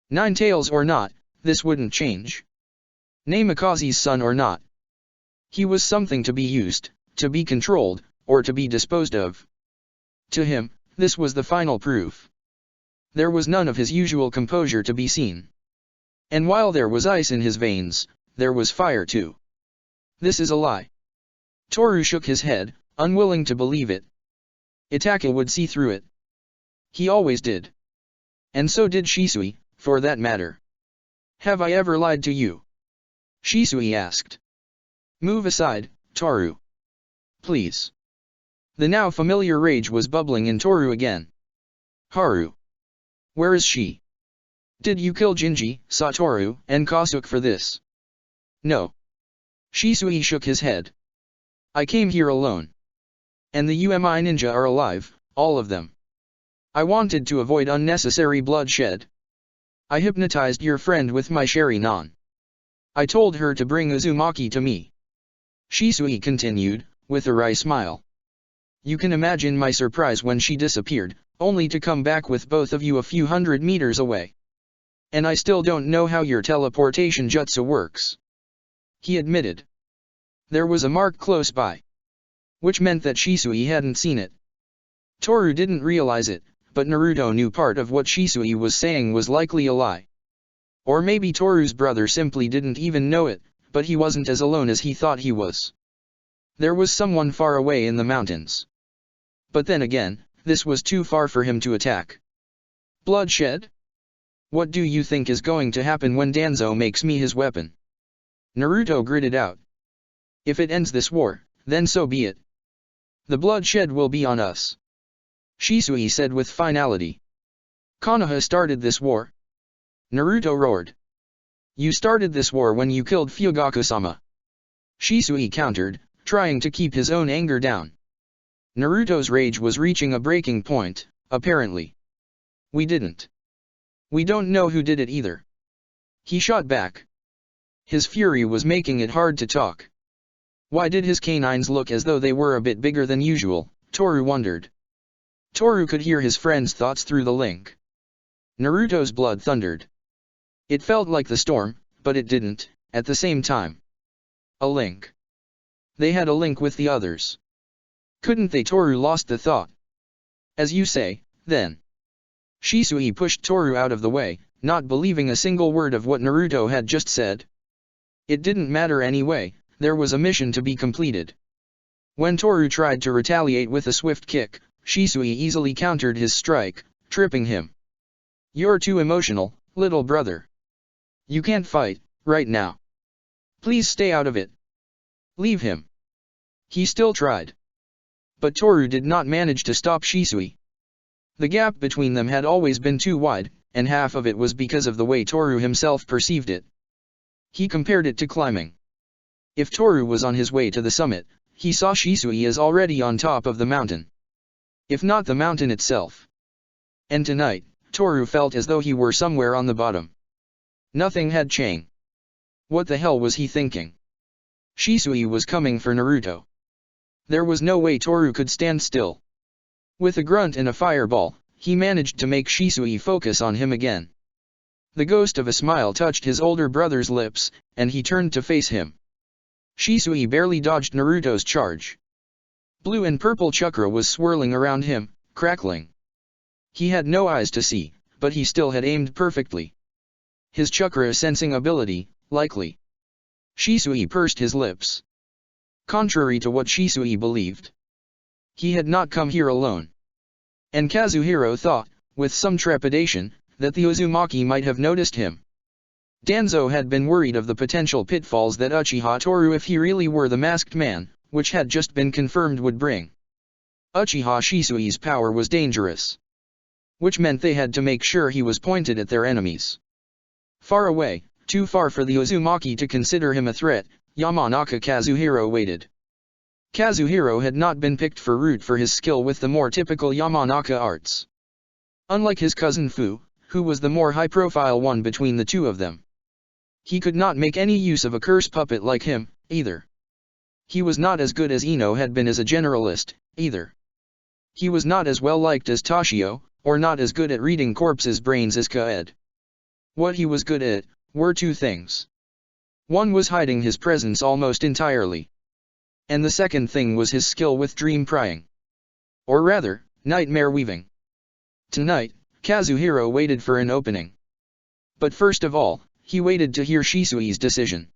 Nine Tails or not, this wouldn't change. Namikaze's son or not. He was something to be used, to be controlled, or to be disposed of. To him, this was the final proof. There was none of his usual composure to be seen. And while there was ice in his veins, there was fire too. This is a lie. Toru shook his head, unwilling to believe it. Itachi would see through it. He always did. And so did Shisui, for that matter. Have I ever lied to you? Shisui asked. Move aside, Toru. Please. The now familiar rage was bubbling in Toru again. Haru. Where is she? Did you kill Jinji, Satoru, and Kosuke for this? No. Shisui shook his head. I came here alone. And the UMI ninja are alive, all of them. I wanted to avoid unnecessary bloodshed. I hypnotized your friend with my Sharingan. I told her to bring Uzumaki to me. Shisui continued, with a wry smile. You can imagine my surprise when she disappeared, only to come back with both of you a few hundred meters away. And I still don't know how your teleportation jutsu works. He admitted. There was a mark close by. Which meant that Shisui hadn't seen it. Toru didn't realize it, but Naruto knew part of what Shisui was saying was likely a lie. Or maybe Toru's brother simply didn't even know it, but he wasn't as alone as he thought he was. There was someone far away in the mountains. But then again, this was too far for him to attack. Bloodshed? What do you think is going to happen when Danzo makes me his weapon? Naruto gritted out. If it ends this war, then so be it. The bloodshed will be on us. Shisui said with finality. Konoha started this war. Naruto roared. You started this war when you killed Fugaku-sama. Shisui countered, trying to keep his own anger down. Naruto's rage was reaching a breaking point, apparently. We didn't. We don't know who did it either. He shot back. His fury was making it hard to talk. Why did his canines look as though they were a bit bigger than usual, Toru wondered. Toru could hear his friend's thoughts through the link. Naruto's blood thundered. It felt like the storm, but it didn't, at the same time. A link. They had a link with the others. Couldn't they? Toru lost the thought. As you say, then. Shisui pushed Toru out of the way, not believing a single word of what Naruto had just said. It didn't matter anyway, there was a mission to be completed. When Toru tried to retaliate with a swift kick, Shisui easily countered his strike, tripping him. You're too emotional, little brother. You can't fight, right now. Please stay out of it. Leave him. He still tried. But Toru did not manage to stop Shisui. The gap between them had always been too wide, and half of it was because of the way Toru himself perceived it. He compared it to climbing. If Toru was on his way to the summit, he saw Shisui as already on top of the mountain. If not the mountain itself. And tonight, Toru felt as though he were somewhere on the bottom. Nothing had changed. What the hell was he thinking? Shisui was coming for Naruto. There was no way Toru could stand still. With a grunt and a fireball, he managed to make Shisui focus on him again. The ghost of a smile touched his older brother's lips, and he turned to face him. Shisui barely dodged Naruto's charge. Blue and purple chakra was swirling around him, crackling. He had no eyes to see, but he still had aimed perfectly. His chakra sensing ability, likely. Shisui pursed his lips. Contrary to what Shisui believed, he had not come here alone. And Kazuhiro thought, with some trepidation, that the Uzumaki might have noticed him. Danzo had been worried of the potential pitfalls that Uchiha Toru, if he really were the masked man, which had just been confirmed, would bring. Uchiha Shisui's power was dangerous, which meant they had to make sure he was pointed at their enemies. Far away, too far for the Uzumaki to consider him a threat, Yamanaka Kazuhiro waited. Kazuhiro had not been picked for root for his skill with the more typical Yamanaka arts. Unlike his cousin Fu, who was the more high-profile one between the two of them. He could not make any use of a curse puppet like him, either. He was not as good as Ino had been as a generalist, either. He was not as well liked as Toshio, or not as good at reading corpses' brains as Kaed. What he was good at were two things. One was hiding his presence almost entirely. And the second thing was his skill with dream prying. Or rather, nightmare weaving. Tonight, Kazuhiro waited for an opening. But first of all, he waited to hear Shisui's decision.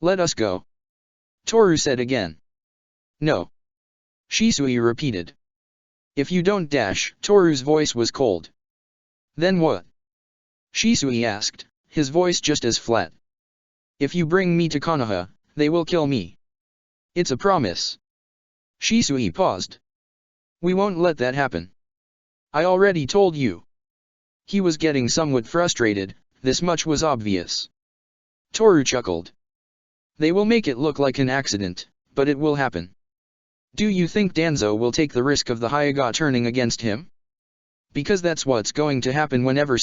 "Let us go," Toru said again. "No," Shisui repeated. "If you don't dash," Toru's voice was cold. "Then what?" Shisui asked, his voice just as flat. "If you bring me to Konoha, they will kill me. It's a promise." Shisui paused. "We won't let that happen. I already told you." He was getting somewhat frustrated, this much was obvious. Toru chuckled. "They will make it look like an accident, but it will happen. Do you think Danzo will take the risk of the Hyuga turning against him? Because that's what's going to happen whenever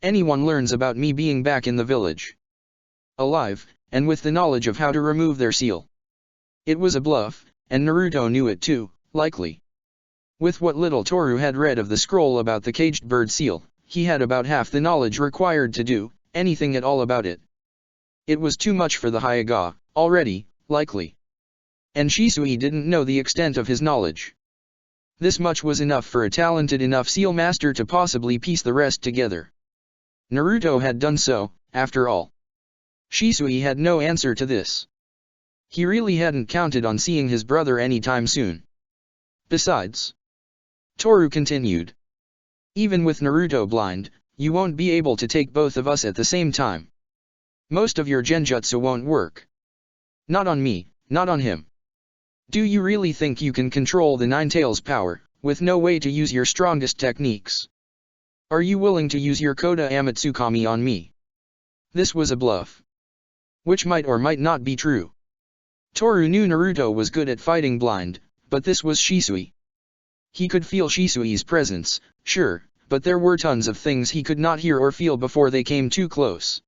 anyone learns about me being back in the village. Alive, and with the knowledge of how to remove their seal." It was a bluff, and Naruto knew it too, likely. With what little Toru had read of the scroll about the caged bird seal, he had about half the knowledge required to do anything at all about it. It was too much for the Hyuga, already, likely. And Shisui didn't know the extent of his knowledge. This much was enough for a talented enough seal master to possibly piece the rest together. Naruto had done so, after all. Shisui had no answer to this. He really hadn't counted on seeing his brother anytime soon. Besides, Toru continued, "Even with Naruto blind, you won't be able to take both of us at the same time. Most of your genjutsu won't work. Not on me, not on him. Do you really think you can control the Nine Tails power, with no way to use your strongest techniques? Are you willing to use your Koda Amatsukami on me?" This was a bluff, which might or might not be true. Toru knew Naruto was good at fighting blind, but this was Shisui. He could feel Shisui's presence, sure, but there were tons of things he could not hear or feel before they came too close.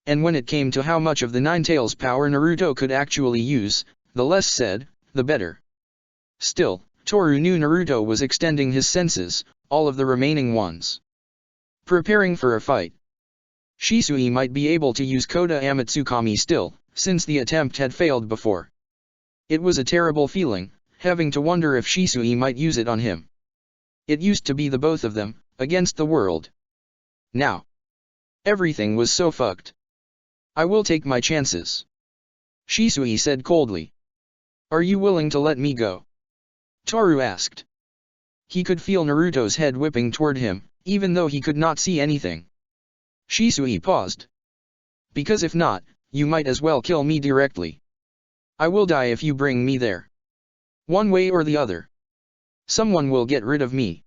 And when it came to how much of the Nine Tails power Naruto could actually use, the less said, the better. Still, Toru knew Naruto was extending his senses, all of the remaining ones. Preparing for a fight. Shisui might be able to use Koda Amatsukami still, since the attempt had failed before. It was a terrible feeling, having to wonder if Shisui might use it on him. It used to be the both of them, against the world. Now, everything was so fucked. "I will take my chances," Shisui said coldly. "Are you willing to let me go?" Toru asked. He could feel Naruto's head whipping toward him, even though he could not see anything. Shisui paused. "Because if not, you might as well kill me directly. I will die if you bring me there. One way or the other. Someone will get rid of me."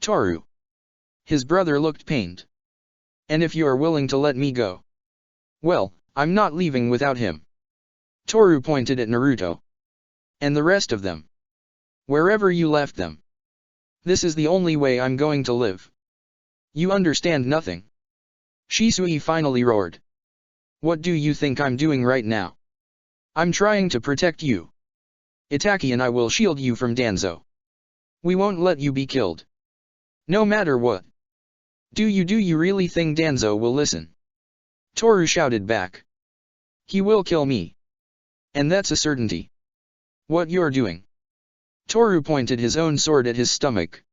"Toru." His brother looked pained. "And if you are willing to let me go? Well, I'm not leaving without him." Toru pointed at Naruto. "And the rest of them. Wherever you left them. This is the only way I'm going to live. You understand nothing." Shisui finally roared. "What do you think I'm doing right now? I'm trying to protect you. Itaki and I will shield you from Danzo. We won't let you be killed. No matter what. Do you really think Danzo will listen?" Toru shouted back. "He will kill me. And that's a certainty. What you're doing." Toru pointed his own sword at his stomach.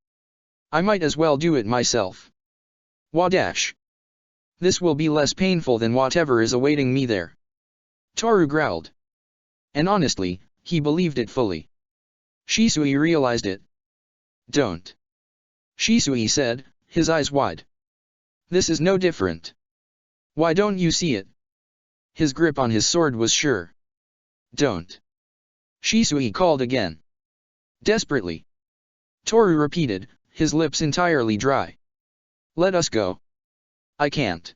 "I might as well do it myself. Wadash. This will be less painful than whatever is awaiting me there." Toru growled. And honestly, he believed it fully. Shisui realized it. "Don't," Shisui said, his eyes wide. "This is no different. Why don't you see it? His grip on his sword was sure. Don't. Shisui called again. Desperately. Toru repeated, his lips entirely dry. Let us go. I can't.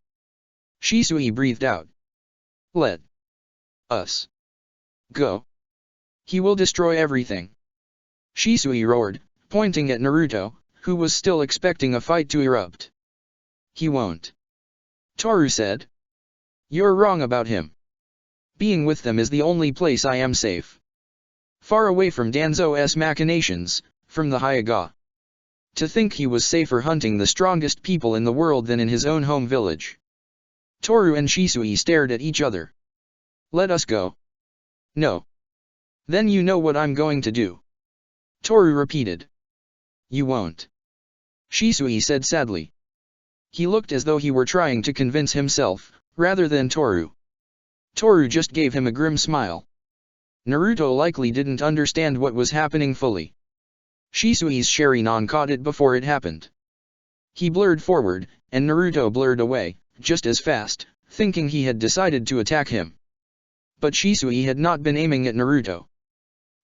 Shisui breathed out. Let us go. He will destroy everything. Shisui roared, pointing at Naruto, who was still expecting a fight to erupt. He won't. Toru said. You're wrong about him. Being with them is the only place I am safe. Far away from Danzo's machinations, from the Hyuga. To think he was safer hunting the strongest people in the world than in his own home village. Toru and Shisui stared at each other. Let us go. No. Then you know what I'm going to do. Toru repeated. You won't. Shisui said sadly. He looked as though he were trying to convince himself, rather than Toru. Toru just gave him a grim smile. Naruto likely didn't understand what was happening fully. Shisui's Sharingan caught it before it happened. He blurred forward, and Naruto blurred away, just as fast, thinking he had decided to attack him. But Shisui had not been aiming at Naruto.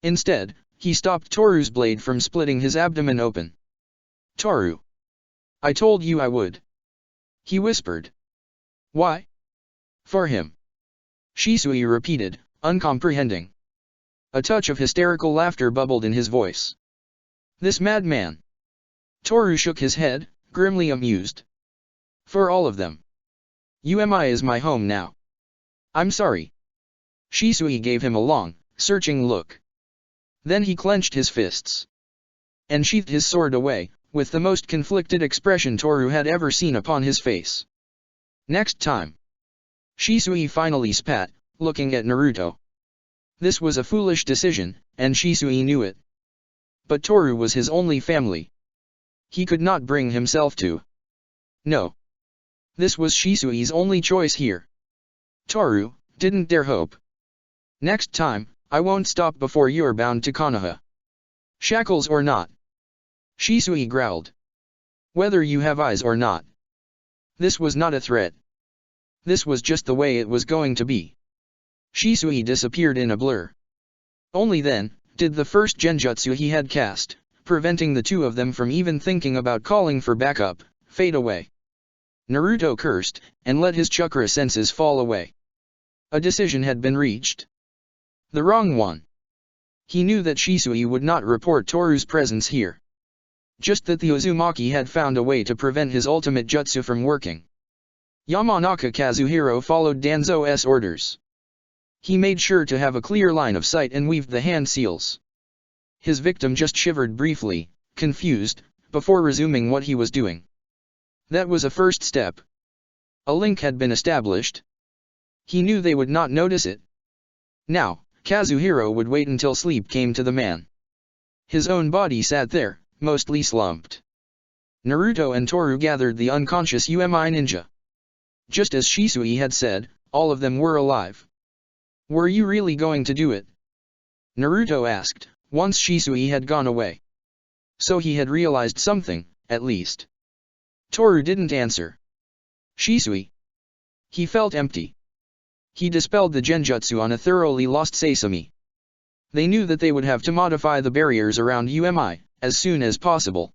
Instead, he stopped Toru's blade from splitting his abdomen open. Toru. I told you I would. He whispered. Why? For him. Shisui repeated, uncomprehending. A touch of hysterical laughter bubbled in his voice. This madman. Toru shook his head, grimly amused. For all of them. UMI is my home now. I'm sorry. Shisui gave him a long, searching look. Then he clenched his fists. And sheathed his sword away, with the most conflicted expression Toru had ever seen upon his face. Next time. Shisui finally spat, looking at Naruto. This was a foolish decision, and Shisui knew it. But Toru was his only family. He could not bring himself to. No. This was Shisui's only choice here. Toru didn't dare hope. Next time, I won't stop before you're bound to Konoha. Shackles or not. Shisui growled. Whether you have eyes or not. This was not a threat. This was just the way it was going to be. Shisui disappeared in a blur. Only then, did the first genjutsu he had cast, preventing the two of them from even thinking about calling for backup, fade away. Naruto cursed, and let his chakra senses fall away. A decision had been reached. The wrong one. He knew that Shisui would not report Toru's presence here. Just that the Uzumaki had found a way to prevent his ultimate jutsu from working. Yamanaka Kazuhiro followed Danzo's orders. He made sure to have a clear line of sight and weaved the hand seals. His victim just shivered briefly, confused, before resuming what he was doing. That was a first step. A link had been established. He knew they would not notice it. Now, Kazuhiro would wait until sleep came to the man. His own body sat there, mostly slumped. Naruto and Toru gathered the unconscious UMI ninja. Just as Shisui had said, all of them were alive. Were you really going to do it? Naruto asked, once Shisui had gone away. So he had realized something, at least. Toru didn't answer. Shisui. He felt empty. He dispelled the genjutsu on a thoroughly lost Sasami. They knew that they would have to modify the barriers around UMI, as soon as possible.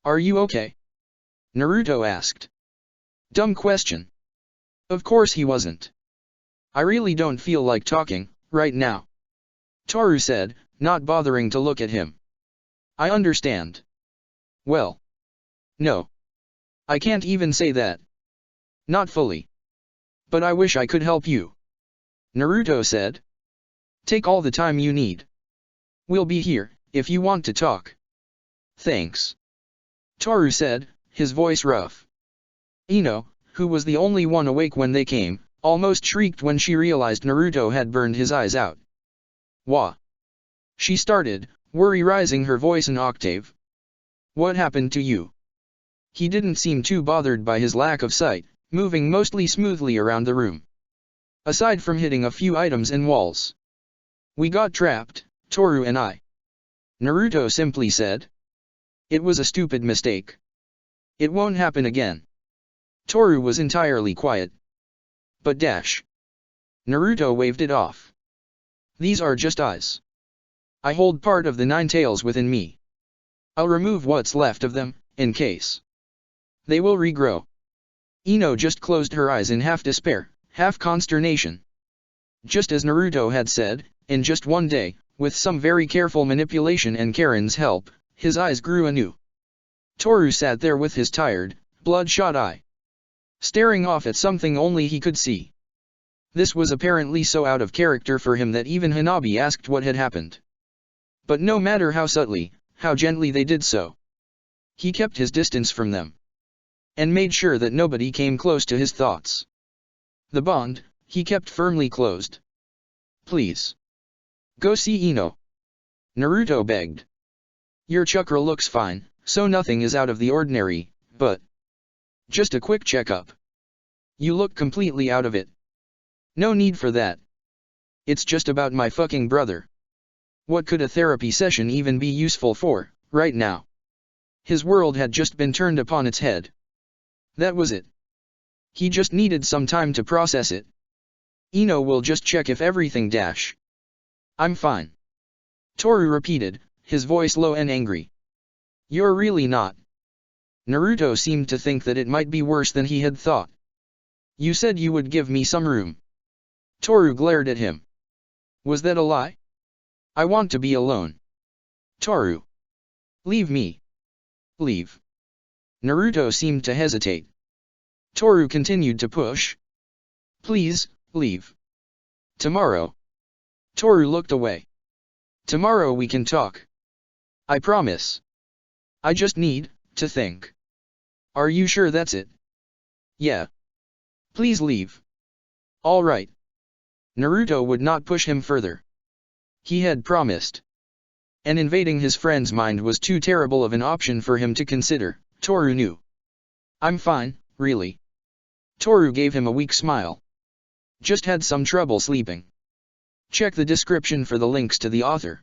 Are you okay? Naruto asked. Dumb question. Of course he wasn't. I really don't feel like talking, right now. Toru said, not bothering to look at him. I understand. Well. No. I can't even say that. Not fully. But I wish I could help you. Naruto said. Take all the time you need. We'll be here, if you want to talk. Thanks. Toru said, his voice rough. Ino, who was the only one awake when they came, almost shrieked when she realized Naruto had burned his eyes out. Wah. She started, worry rising her voice an octave. What happened to you? He didn't seem too bothered by his lack of sight, moving mostly smoothly around the room. Aside from hitting a few items and walls. We got trapped, Toru and I. Naruto simply said. It was a stupid mistake. It won't happen again. Toru was entirely quiet. but dash. Naruto waved it off. These are just eyes. I hold part of the 9 tails within me. I'll remove what's left of them, in case they will regrow. Ino just closed her eyes in half despair, half consternation. Just as Naruto had said, in just one day, with some very careful manipulation and Karen's help, his eyes grew anew. Toru sat there with his tired, bloodshot eye, staring off at something only he could see. This was apparently so out of character for him that even Hanabi asked what had happened. But no matter how subtly, how gently they did so, he kept his distance from them, and made sure that nobody came close to his thoughts. The bond, he kept firmly closed. Please, go see Ino, Naruto begged. Your chakra looks fine, so nothing is out of the ordinary, but just a quick checkup. You look completely out of it. No need for that. It's just about my fucking brother. What could a therapy session even be useful for, right now? His world had just been turned upon its head. That was it. He just needed some time to process it. Ino will just check if everything dash. I'm fine. Toru repeated, his voice low and angry. You're really not. Naruto seemed to think that it might be worse than he had thought. You said you would give me some room. Toru glared at him. Was that a lie? I want to be alone. Toru. Leave me. Leave. Naruto seemed to hesitate. Toru continued to push. Please, leave. Tomorrow. Toru looked away. Tomorrow we can talk. I promise. I just need to think. Are you sure that's it? Yeah. Please leave. All right. Naruto would not push him further. He had promised. And invading his friend's mind was too terrible of an option for him to consider, Toru knew. I'm fine, really. Toru gave him a weak smile. Just had some trouble sleeping. Check the description for the links to the author.